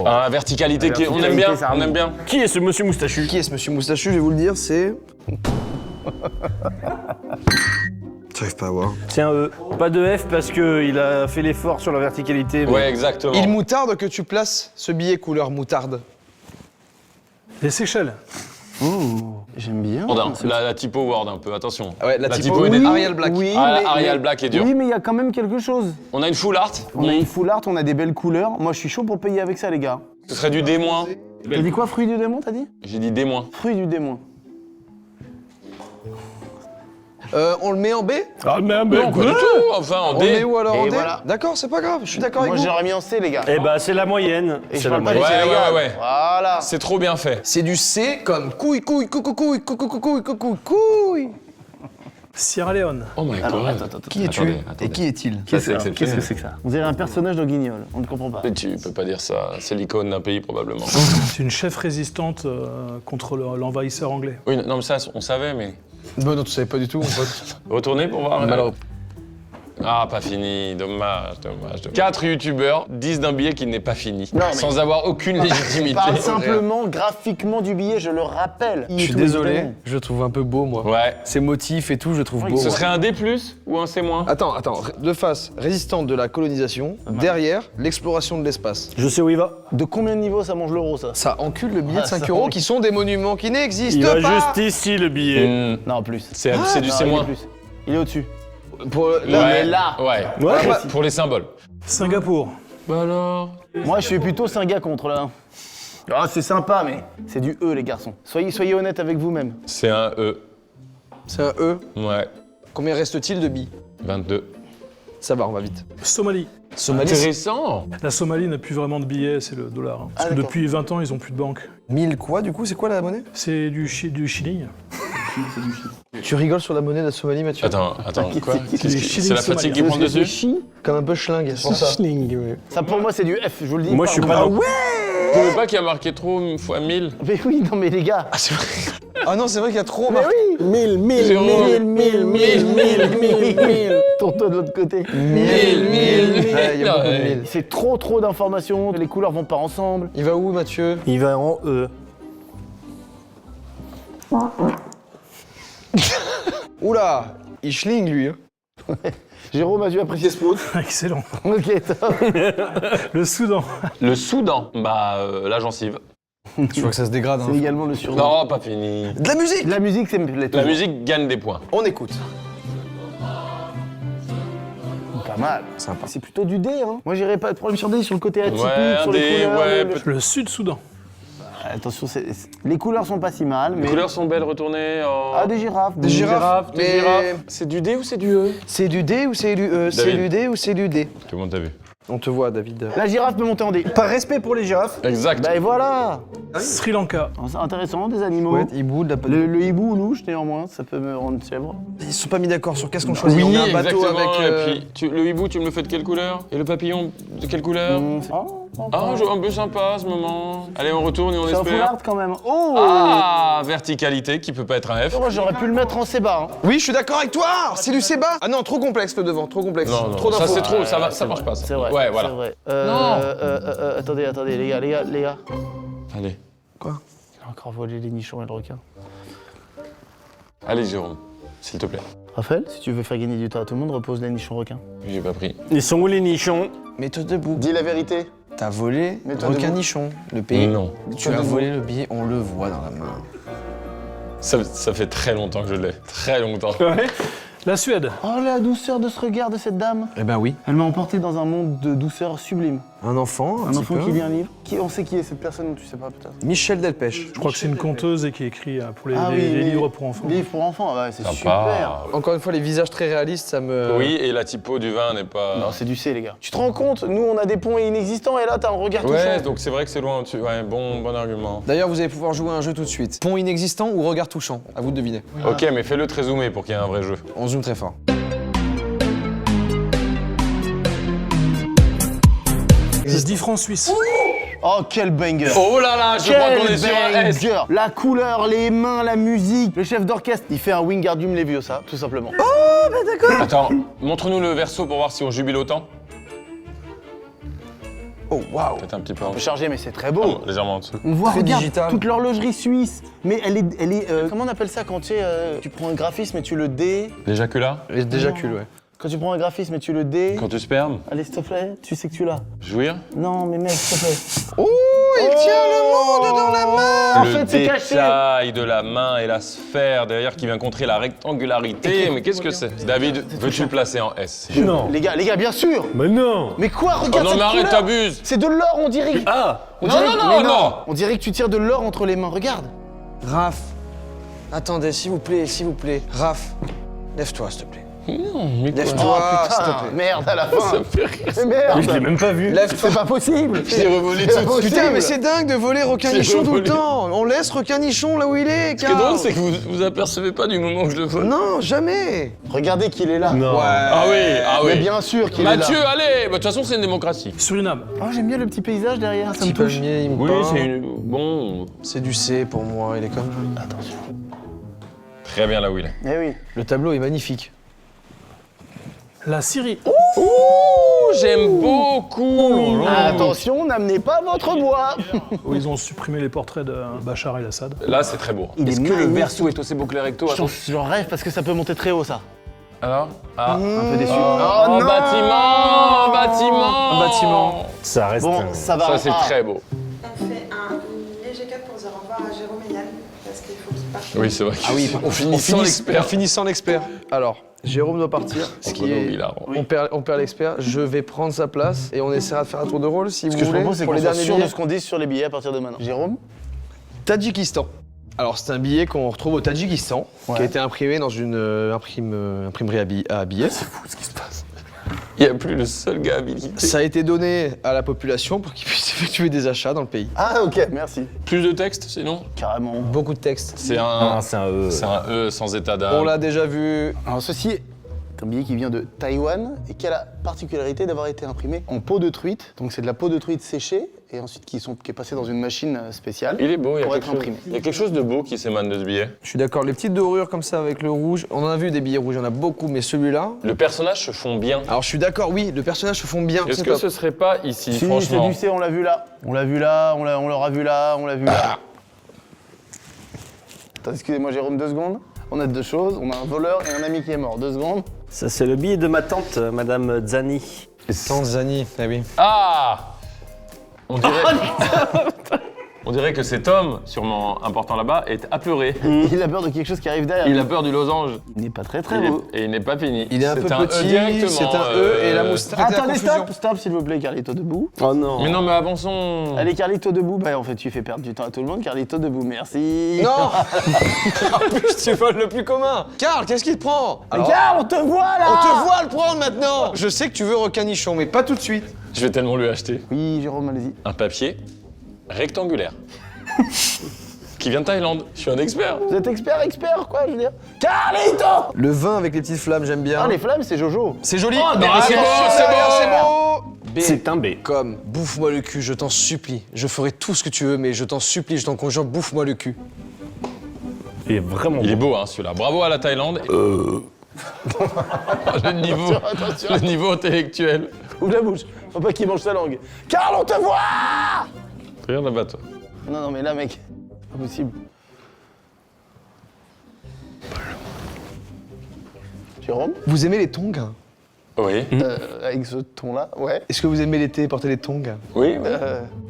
Ah, verticalité, La on aime verticalité, bien, ça on remonte. aime bien. Qui est ce monsieur moustachu? Qui est ce monsieur moustachu? Je vais vous le dire, c'est. J'arrive pas à voir. C'est un E. Pas de F parce qu'il a fait l'effort sur la verticalité. mais- Ouais, exactement. Il moutarde que tu places ce billet couleur moutarde. Les Seychelles. J'aime bien. Word, la typo Word un peu, attention. Ah ouais, la typo est oui. nette. Arial Black. Oui, Ah, mais- Arial mais- Black est dur. Oui, mais il y a quand même quelque chose. On a une full art. On a une full art, on a des belles couleurs. Moi, je suis chaud pour payer avec ça, les gars. Ce serait du D-. T'as dit quoi, fruit du démon, t'as dit? J'ai dit D-. Fruit du démon. On le met en B? Ah, mais Non, pas du tout. Enfin, en On le met D. où alors en Et D? voilà. D'accord, c'est pas grave, je suis d'accord avec Moi, vous. j'aurais mis en C, les gars. Eh ben, c'est la moyenne. Et je C'est la parle pas moyenne. du Ouais, Sénégal. ouais. Voilà. C'est trop bien fait. C'est du C comme couille. Sierra Leone. Oh my Alors, god. attends. Qui es-tu? Et qui est-il? Qu'est-ce que c'est que ça? On dirait un personnage de Guignol. On ne comprend pas. Mais tu peux pas dire ça. C'est l'icône d'un pays probablement. C'est une chef résistante contre l'envahisseur anglais. Oui, non, mais ça, on savait, mais. Bon, non, tu savais pas du tout, mon pote. Retournez pour voir. Malheureux. Ah, pas fini. Dommage. 4 youtubeurs disent d'un billet qu'il n'est pas fini. Non, mais- Sans avoir aucune Il légitimité. parle simplement graphiquement du billet, je le rappelle. Je suis désolé, je le trouve un peu beau, moi. Ouais. Ces motifs et tout, je le trouve beau. Ce moi. serait un D+, ou un C-? Attends, de face, résistante de la colonisation, derrière, l'exploration de l'espace. Je sais où il va. De combien de niveaux ça mange l'euro, ça? Ça encule le billet de Ah, 5 ça euros encule. qui sont des monuments qui Il n'existent va pas. juste ici, le billet. Non, plus. C'est du Non, C-. il est plus. Il est au-dessus. Pour, Non, mais là. Ouais. Ouais. Pour les symboles. Singapour. Bah alors. Moi, je suis plutôt Singa contre, là. Ah, c'est sympa, mais c'est du E, les garçons. Soyez honnêtes avec vous-même. C'est un E. c'est un E. Ouais. Combien reste-t-il de billes? 22. Ça va, on va vite. Somalie. Somalie. Intéressant. La Somalie n'a plus vraiment de billets, c'est le dollar. Hein. Parce que d'accord. depuis 20 ans, ils n'ont plus de banque. 1000 quoi du coup? C'est quoi la monnaie? C'est du shilling. Tu rigoles sur la monnaie de la Somalie, Mathieu? Attends, quoi C'est la fatigue qui prend le dessus? Comme un peu schlingue, c'est pour ça. Ça pour moi c'est du F, je vous le dis. Moi, je suis pas pardon. dans- Vous trouvez pas qu'il y a marqué trop fois 1000? Mais oui, non mais les gars. Ah non, c'est vrai qu'il y a trop Mais marqué. oui. 1000. Tourne-toi de l'autre côté. 1000. Ouais, il y a beaucoup de 1000. C'est trop d'informations, les couleurs vont pas ensemble. Il va où, Mathieu? Il va en E. Oula, il schlingue lui. Hein. Jérôme, as-tu apprécié ce prout? Excellent. Ok, top. Le Soudan. Le Soudan. Bah, la gencive. Je vois que ça se dégrade. C'est Hein. également le surnom. Non, pas fini. De la musique. La musique, c'est me plaît La toujours. musique gagne des points. On écoute. Pas mal. Sympa. C'est plutôt du D, hein. Moi, j'irais pas de problème sur D, sur le côté atypique, Ouais, sur un les D, couleurs. ouais, Le Sud-Soudan. Attention, les couleurs sont pas si mal, mais. Les couleurs sont belles retournées en... Ah, des girafes. Des girafes. des Mais- girafes. C'est du D ou c'est du E? C'est du D ou c'est du E? C'est David. du D ou c'est du D? Tout le monde t'a vu. On te voit, David. La girafe peut monter en D. Par respect pour les girafes. Exact. Bah et voilà. Sri Lanka. C'est intéressant, des animaux. Ouais, hibou, de la Le hibou ou louche, néanmoins, ça peut me rendre fièvre. Ils se sont pas mis d'accord sur qu'est-ce qu'on choisit. Oui, On a un bateau exactement. avec. Et puis, le hibou, tu me le fais de quelle couleur? Et le papillon, de quelle couleur? Ah, un peu sympa ce moment. Allez, on retourne et on C'est un espère. foulard quand même. Oh, Ah, verticalité qui peut pas être un F. Moi, j'aurais pu le mettre en Séba. Hein. Oui, je suis d'accord avec toi. C'est du Séba. Ah non, trop complexe le devant, trop complexe. Non, trop ça d'infos. c'est trop, ça marche pas. Ça. C'est vrai. Ouais, voilà. C'est vrai. Non. Attendez, les gars. Allez. Il a encore volé les nichons et le requin. Allez, Jérôme, s'il te plaît. Raphaël, si tu veux faire gagner du temps à tout le monde, repose les nichons requins. J'ai pas pris. Ils sont où les nichons? Mets-toi debout. Dis la vérité. T'as volé Mets-toi requin debout. nichon, le pays. Non. Tu as volé le billet, on le voit dans la main. Ça fait très longtemps que je l'ai. Très longtemps. La Suède. Oh la douceur de ce regard de cette dame. Eh ben oui. Elle m'a emporté dans un monde de douceur sublime. Un enfant, Un petit enfant peu. qui lit un livre. On sait qui est cette personne, tu sais pas peut-être. Michel Delpech. Je crois que c'est une conteuse et qui écrit pour les, Ah oui, les mais- livres pour enfants. Livre pour enfants, ouais, c'est Sympa. super. Encore une fois, les visages très réalistes, ça me. Oui, et la typo du vin n'est pas. Non, c'est du C, les gars. Tu te rends compte, nous, on a des ponts inexistants et là, t'as un regard Ouais, touchant. donc c'est vrai que c'est loin au-dessus. Ouais, bon argument. D'ailleurs, vous allez pouvoir jouer à un jeu tout de suite. Pont inexistant ou regard touchant? À vous de deviner. Ok, mais fais-le très zoomé pour qu'il y ait un vrai jeu. On zoome très fort. Je dis France-Suisse. Oh, quel banger. Oh là là, je crois qu'on est sur un S. banger. La couleur, les mains, la musique. Le chef d'orchestre, il fait un Wingardium Leviosa, tout simplement. Attends, montre-nous le verso pour voir si on jubile autant. Oh waouh. Peut-être un petit peu en On peut dessous. charger, mais c'est très beau. Ah, légèrement en dessous. On voit, Très regarde, digital. toute l'horlogerie suisse. Mais elle est comment on appelle ça quand tu prends un graphisme et tu le dé. L'éjaculat? D'éjacule, ouais. Quand tu prends un graphisme et tu le dé. Quand tu spermes? Allez, s'il te plaît, tu sais que tu l'as. Jouir? Non, mais mec, s'il te plaît. Oh, il tient le monde dans la main. En Le fait, c'est caché. détail de la main et la sphère derrière qui vient contrer la rectangularité. Mais qu'est-ce que c'est? David, veux-tu le placer en S? Non. Les gars, bien sûr. Mais non. Mais quoi, Oh regarde non, cette mais arrête, couleur. t'abuses! C'est de l'or, on dirait. Ah. On Non, dirait- non, mais non. On dirait que tu tires de l'or entre les mains, regarde. Raph. Attendez, s'il vous plaît, s'il vous plaît. Raph, lève-toi, s'il te plaît. Non, mais quoi? Lève-toi, s'il te putain, plaît. merde à la fin. Ça me fait rire. Mais merde. Je l'ai même pas vu. Lève-toi. C'est pas possible. Je l'ai revolé C'est tout de pas suite. Putain, mais c'est dingue de voler requin C'est nichon tout le revolé. temps. On laisse requin nichon là où il est, Ce qui est drôle, c'est que vous apercevez pas du moment où je le vole. Non, jamais. Regardez qu'il est là. Non. Ouais. Ah oui, ah oui. Mais bien sûr qu'il est là. Mathieu, allez! Bah, de toute façon, c'est une démocratie. Suriname. Oh, j'aime bien le petit paysage derrière, ça Petit me touche. palmier, il me Oui, peint. c'est une. Bon. C'est du C pour moi, il est comme. Attention. Très bien là où il est. Eh oui. Le tableau est magnifique. La Syrie. Ouh, j'aime beaucoup! Attention, n'amenez pas votre bois. Où ils ont supprimé les portraits de Bachar el-Assad. Là, c'est très beau. Est-ce que le verso est aussi beau que le recto? J'en rêve parce que ça peut monter très haut, ça. Alors? Ah. Un peu déçu. Oh, non. bâtiment! Bâtiment! Un bâtiment. Ça reste. Bon, ça va. Ça, c'est Ah. très beau. On fait un léger cut pour dire au revoir à Jérôme et Yann, parce qu'il faut qu'ils partent. Oui, c'est vrai. Ah oui, on finit sans l'expert. On finit sans l'expert. Alors, Jérôme doit partir, ce qui est... On perd l'expert, je vais prendre sa place et on essaiera de faire un tour de rôle si Ce vous que je voulez, propose, c'est pour qu'on les soit derniers sûr de billets. ce qu'on dit sur les billets à partir de maintenant. Jérôme? Tadjikistan. Alors c'est un billet qu'on retrouve au Tadjikistan, Ouais. qui a été imprimé dans une imprimerie à billets. C'est fou ce qui se passe. Il n'y a plus le seul gars habilité. Ça a été donné à la population pour qu'ils puissent effectuer des achats dans le pays. Ah ok, merci. Plus de texte, sinon? Carrément. Beaucoup de textes. C'est un E. C'est un E sans état d'âme. On l'a déjà vu. Alors ceci est un billet qui vient de Taïwan et qui a la particularité d'avoir été imprimé en peau de truite. Donc c'est de la peau de truite séchée et ensuite qui est passée dans une machine spéciale. Il est beau, pour être imprimé. Il y a quelque chose de beau qui s'émane de ce billet. Je suis d'accord, les petites dorures comme ça avec le rouge, on en a vu des billets rouges, il y en a beaucoup, mais celui-là... Le personnage se fond bien. Alors je suis d'accord, oui, le personnage se fond bien. Est-ce c'est que top. ce serait pas ici, Si, c'est franchement? du C, on l'a vu là. On l'a vu là, on l'aura vu là, on l'a vu là. Attends, excusez-moi Jérôme, 2 secondes. On a 2 choses, on a un voleur et un ami qui est mort. 2 secondes. Ça, c'est le billet de ma tante, Madame Zani. Tanzanie, eh oui. Ah! On dirait... On dirait que cet homme, sûrement important là-bas, est apeuré. Il a peur de quelque chose qui arrive derrière. Il a peur du losange. Il n'est pas très beau. Et il n'est pas fini. Il est un peu C'est petit, directement, c'est un E et la moustache. Attendez, stop s'il vous plaît, Carlito debout. Oh non. Mais non, mais avançons. Allez, Carlito debout. Bah en fait, tu fais perdre du temps à tout le monde. Carlito debout, merci. Non. En plus, tu voles le plus commun. Karl, qu'est-ce qu'il te prend? Mais Carl, on te voit là. On te voit le prendre maintenant. Je sais que tu veux recanichon, mais pas tout de suite. Je vais tellement lui acheter Oui, Jérôme, allez-y. un papier rectangulaire. Qui vient de Thaïlande. Je suis un expert. Vous êtes expert, quoi, je veux dire. Carlito. Le vin avec les petites flammes, j'aime bien. Ah, les flammes, c'est Jojo. C'est joli. Oh, non, c'est beau, c'est beau. B. C'est un B. Comme bouffe-moi le cul, je t'en supplie. Je ferai tout ce que tu veux, mais je t'en supplie, je t'en conjure, bouffe-moi le cul. Il est vraiment Il est beau. beau, hein, celui-là. Bravo à la Thaïlande. le niveau, Attention. le niveau intellectuel. Ouvre la bouche. Faut pas qu'il mange sa langue. Carl, on te voit. Regarde là-bas, toi. Non, mais là, mec, pas possible. Jérôme, Vous aimez les tongs? Oui. avec ce ton-là, ouais. Est-ce que vous aimez l'été porter des tongs? Oui.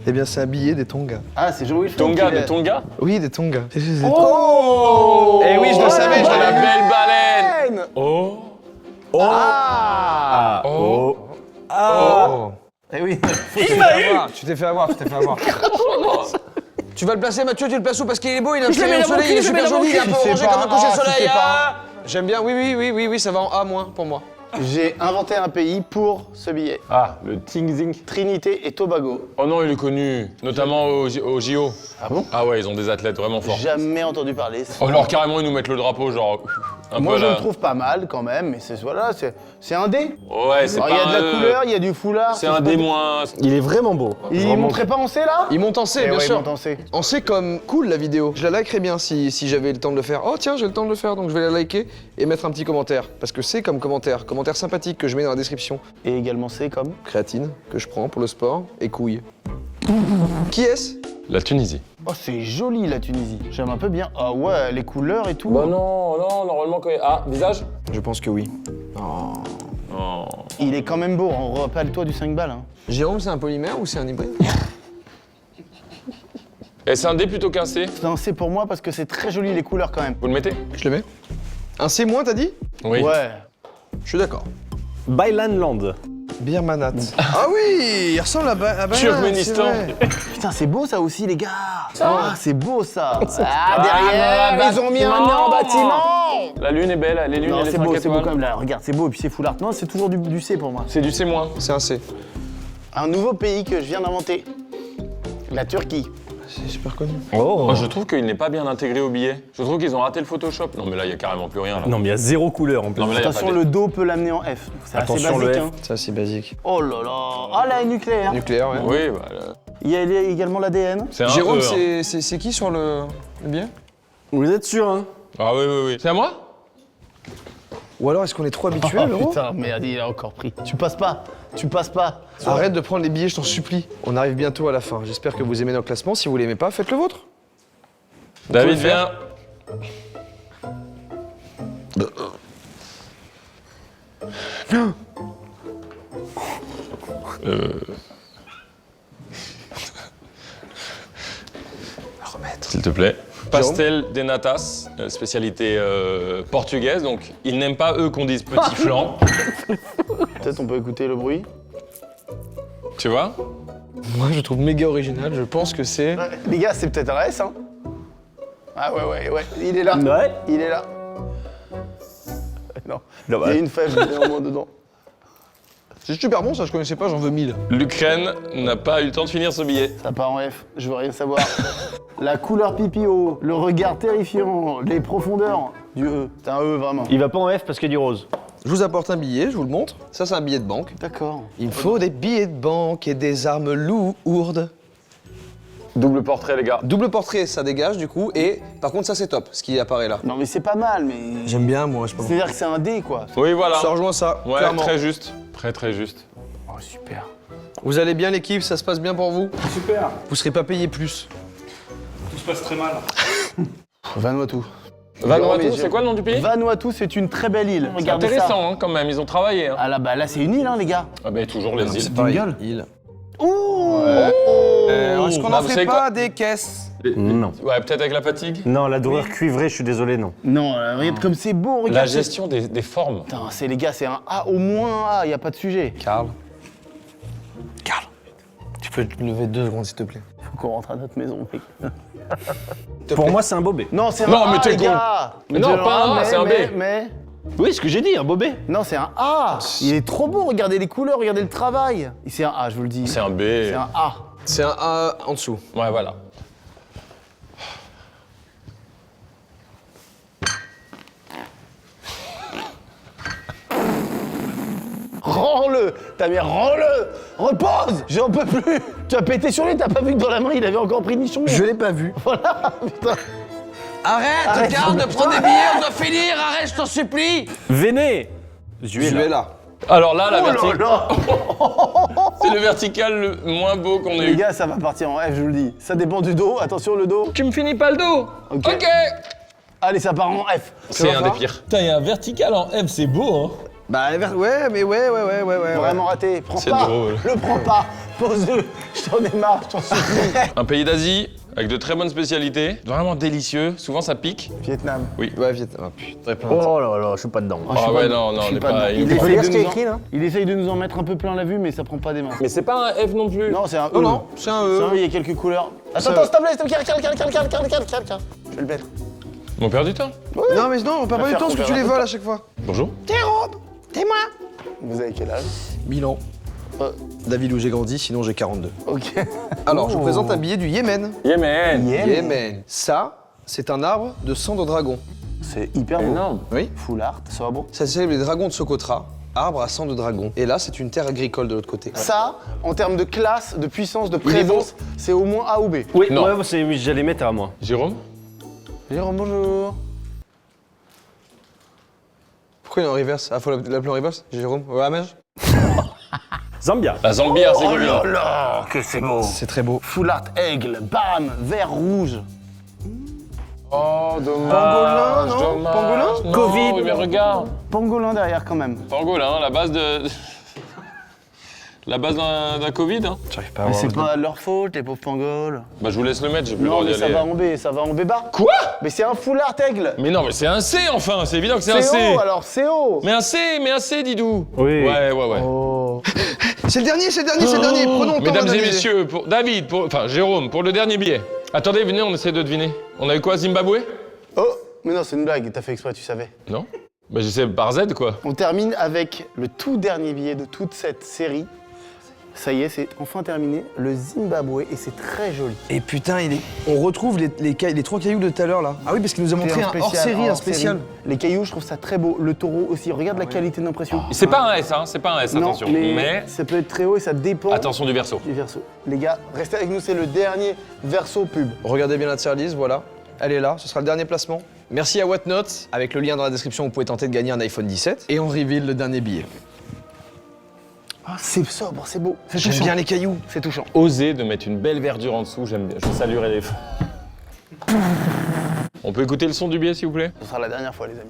Eh bien, c'est un billet des tongs. Ah, c'est Joey Wilfred. Tonga, de Tonga. Oui, des tongs. Oh. Eh oui, je le savais, je La l'avais vu. belle baleine. Oh. Ah. Oh. Oh. Eh oui. Tu t'es fait avoir, Tu vas le placer, Mathieu, tu le places où? Parce qu'il est beau, il a un crayon de soleil, il est super joli, il est un peu orangé comme un coucher de soleil. J'aime bien, oui, ça va en A- pour moi. J'ai inventé un pays pour ce billet. Ah, le Tingzing. Trinité et Tobago. Oh non, il est connu. Notamment au JO. Ah bon? Ah ouais, ils ont des athlètes vraiment forts. Jamais entendu parler. Oh, alors carrément, ils nous mettent le drapeau, genre. Un Moi, peu je là. le trouve pas mal quand même, mais voilà, c'est un dé. Ouais, c'est Alors, pas. il y a de la couleur, il y a du foulard. C'est un dé moins. Il est vraiment beau. Il montrait pas en C là? Il monte en C, Eh bien ouais, il sûr. monte en C. En C comme cool la vidéo. Je la likerais bien si j'avais le temps de le faire. Oh tiens, j'ai le temps de le faire, donc je vais la liker et mettre un petit commentaire. Parce que c'est comme commentaire sympathique que je mets dans la description. Et également C comme. Créatine, que je prends pour le sport, et couilles. Qui est-ce? La Tunisie. Oh, c'est joli la Tunisie. J'aime un peu bien. Ah ouais, les couleurs et tout. Bah non, normalement quand. Ah, visage. Je pense que oui. Oh. Il est quand même beau, rappelle-toi du 5 balles. Hein. Jérôme, c'est un polymère ou c'est un hybride? Et c'est un D plutôt qu'un C. C'est un C pour moi parce que c'est très joli les couleurs quand même. Vous le mettez? Je le mets. Un C-, t'as dit? Oui. Ouais. Je suis d'accord. Bailanland. Birmanat. Ah oui, il ressemble à Bayern. Turkménistan. Putain, c'est beau ça aussi les gars. Ah, c'est beau ça. Ah, derrière, ils ont mis un énorme bâtiment. La lune est belle, les lunes Non, et les c'est 5 beau étoiles. quand même là. Regarde, c'est beau et puis c'est foulard. Non, c'est toujours du C pour moi. C'est du C-. C'est un C. Un nouveau pays que je viens d'inventer. La Turquie. C'est super connu. Oh. Moi, je trouve qu'il n'est pas bien intégré au billet. Je trouve qu'ils ont raté le Photoshop. Non, mais là, il y a carrément plus rien. Là. Non, mais il y a zéro couleur en plus. Non, mais là, y a Attention, pas le dos peut l'amener en F. C'est assez Attention, basique. le F. Hein. Ça, c'est basique. Oh là là. Ah, la nucléaire. Nucléaire, ouais. Oui, bah. Là. Il y a également l'ADN. C'est un Jérôme, E, hein. c'est qui sur le billet? Vous êtes sûr, hein? Ah oui. C'est à moi? Ou alors est-ce qu'on est trop habitué, Oh l'euro? putain, merde, il a encore pris. Tu passes pas. Arrête de prendre les billets, je t'en supplie. On arrive bientôt à la fin. J'espère que vous aimez notre classement. Si vous l'aimez pas, faites le vôtre. David, viens. S'il te plaît. Pastel de natas, spécialité portugaise. Donc, ils n'aiment pas, eux, qu'on dise petit flan. Peut-être on peut écouter le bruit. Tu vois? Moi, je trouve méga original. Je pense que c'est... Les gars, c'est peut-être un S, hein? Ah ouais, il est là. Ouais. Il est là. Non, Non, il y a une fève néanmoins dedans. C'est super bon, ça, je connaissais pas, j'en veux 1000. L'Ukraine n'a pas eu le temps de finir ce billet. Ça part en F, je veux rien savoir. La couleur pipio, le regard terrifiant, les profondeurs du E. C'est un E vraiment. Il va pas en F parce qu'il y a du rose. Je vous apporte un billet, je vous le montre. Ça, c'est un billet de banque. D'accord. Il me faut des billets de banque et des armes lourdes. Double portrait, les gars. Double portrait, ça dégage du coup, et par contre, ça c'est top, ce qui apparaît là. Non mais c'est pas mal, mais... J'aime bien, moi, je sais pas. C'est-à-dire que c'est un D, quoi. Oui, voilà. Ça rejoint ça, Ouais, clairement. très juste. Très juste. Oh, super. Vous allez bien, l'équipe, ça se passe bien pour vous? Super. Vous serez pas payé plus. Tout se passe très mal. Vanuatu. Vanuatu, c'est quoi le nom du pays? Vanuatu, c'est une très belle île. C'est Regardez ça. intéressant, hein, quand même. Ils ont travaillé. Hein. Ah là, bah là, c'est une île, hein, les gars. Ah, bah, toujours les îles. D'une gueule. île. Ouh Est-ce qu'on Bah, en vous fait savez pas quoi des caisses? Non. Ouais, peut-être avec la fatigue. Non, la dorure cuivrée, je suis désolé, non. Non, regarde comme c'est beau, regarde. La gestion des formes. Putain, c'est les gars, c'est un A, au moins un A, y a pas de sujet. Karl. Tu peux te lever 2 secondes, s'il te plaît. Faut qu'on rentre à notre maison, mec. Pour moi, c'est un bobé. Non, c'est un Non, A, mais t'es les con. gars. Mais non, pas un A, c'est un B. Mais... Oui, ce que j'ai dit, un bobé. Non, c'est un A. Il est trop beau, regardez les couleurs, regardez le travail. C'est un A, je vous le dis. C'est un B. C'est un A. C'est un A en dessous. Ouais, voilà. Rends-le. Ta mère, rends-le. Repose. J'en peux plus. Tu as pété sur lui, t'as pas vu que dans la main, il avait encore pris nichon. Je l'ai pas vu. Voilà, putain. Arrête, garde de prendre des billets, on doit finir, arrête, je t'en supplie. Véné. Zuela. Alors là, la Oh là verticale. là. C'est le vertical le moins beau qu'on ait Les eu. gars, ça va partir en F, je vous le dis. Ça dépend du dos. Attention, le dos. Tu me finis pas le dos. Ok. Allez, ça part en F. C'est un des pires. Putain, il y a un vertical en F, c'est beau, hein. Bah, ouais, mais ouais. Vraiment raté. Prends C'est pas. drôle. Le prends pas. Pose-le. Je t'en ai marre, je t'en supplie. Un pays d'Asie avec de très bonnes spécialités, vraiment délicieux. Souvent ça pique. Vietnam. Oui. Ouais, Vietnam. Ah, putain, plein. Oh là là, je suis pas dedans. Ah ouais, non, on n'est pas. Il il- essaye, lire de ce qu'il y a nous écrit, là il essaye de nous en mettre un peu plein la vue, mais ça prend pas des mains. Mais c'est pas un F non plus. Non, c'est un E. Non, non, c'est un C'est E. un E, il y a quelques couleurs. Ça- Attends, s'il te plaît, calme. Je vais le mettre. On perd du temps. Non, mais non, on perd pas du faire temps parce que qu'on tu les verra voles à chaque fois. Bonjour. Vous avez quel âge 1000 ans. David, où j'ai grandi, sinon j'ai 42. Ok. Alors, je vous présente un billet du Yémen. Yémen. Yémen. Ça, c'est un arbre de sang de dragon. C'est hyper beau. Énorme. Oui. Full art, sobre. Ça célèbre les dragons de Socotra, arbre à sang de dragon. Et là, c'est une terre agricole de l'autre côté. Ça, en termes de classe, de puissance, de présence, c'est au moins A ou B. Oui, Non. ouais, j'allais mettre à moi. Jérôme. Jérôme, bonjour. Pourquoi il est en reverse? Ah, faut l'appeler en reverse? Jérôme? Ouais, Amège? Zambia. La Zambie, Oh Herzégovine. là là, que c'est beau. C'est très beau. Full art, aigle, bam, vert, rouge. Oh, dommage. Pangolin, non? Dommage. Pangolin Non, Covid. oui, mais regarde. Pangolin derrière quand même. Pangolin, la base de. La base d'un Covid, hein. J'arrive pas à Mais voir. c'est pas de leur faute, les pauvres pangols. Bah, je vous laisse le mettre, j'ai plus le Non, droit d'y mais ça aller. va en B, ça va en B bas. Quoi? Mais c'est un full art aigle. Mais non, mais c'est un C enfin, c'est évident que c'est un C'est C. haut, alors c'est haut. Mais un C, Didou. Oui. Ouais. Oh. C'est le dernier, prenons le temps. Mesdames et d'analyser. messieurs, pour David, enfin Jérôme, pour le dernier billet. Attendez, venez, on essaie de deviner. On a eu quoi, Zimbabwe? Oh, mais non, c'est une blague, t'as fait exprès, tu savais. Non? Bah, j'essaie par Z, quoi. On termine avec le tout dernier billet de toute cette série. Ça y est, c'est enfin terminé, le Zimbabwe, et c'est très joli. Et putain, on retrouve les 3 cailloux de tout à l'heure là. Ah oui, parce qu'il nous a montré un hors-série, un spécial. Les cailloux, je trouve ça très beau. Le taureau aussi, regarde la qualité d'impression. C'est pas un S, hein, c'est pas un S, Non, attention. mais ça peut être très haut et ça dépend Attention du verso. du verso. Les gars, restez avec nous, c'est le dernier verso pub. Regardez bien la tier list, voilà. Elle est là, ce sera le dernier placement. Merci à Whatnot. Avec le lien dans la description, vous pouvez tenter de gagner un iPhone 17. Et on reveal le dernier billet. Ah, c'est sobre, c'est beau. C'est J'aime touchant. bien les cailloux. C'est touchant. Oser de mettre une belle verdure en dessous, j'aime bien. Je saluerai les feux. On peut écouter le son du billet, s'il vous plaît? Ce sera la dernière fois, les amis.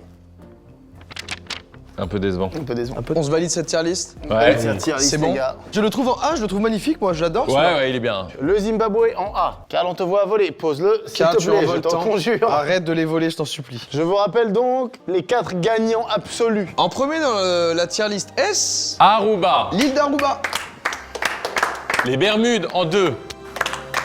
Un peu décevant. Un peu décevant. On se valide cette tier list. Ouais. C'est un tier list, C'est les bon. gars. Je le trouve en A, je le trouve magnifique, moi, je l'adore. Ouais, il est bien. Le Zimbabwe en A. Karl, on te voit voler. Pose-le, s'il Car te tu plaît, je envoles t'en tant. conjure. Arrête de les voler, je t'en supplie. Je vous rappelle donc les 4 gagnants absolus. En premier dans la tier list S, Aruba. l'île d'Aruba. Les Bermudes en 2.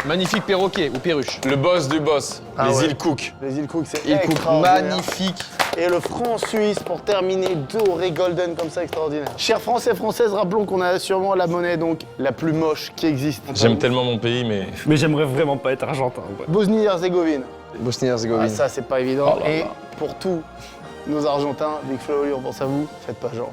Magnifique perroquet ou perruche. Le boss du boss, Ah les ouais. îles Cook. Les îles Cook, c'est Il coupe extraordinaire. magnifique. Et le franc suisse pour terminer, doré golden comme ça, extraordinaire. Chers Français et Françaises, rappelons qu'on a sûrement la monnaie donc la plus moche qui existe. J'aime tellement mon pays, mais Mais j'aimerais vraiment pas être argentin. Ouais. Bosnie-Herzégovine. Bosnie-Herzégovine. Ah, ça, c'est pas évident. Oh là Et là. pour tous nos Argentins, Big Flo, on pense à vous, faites pas genre.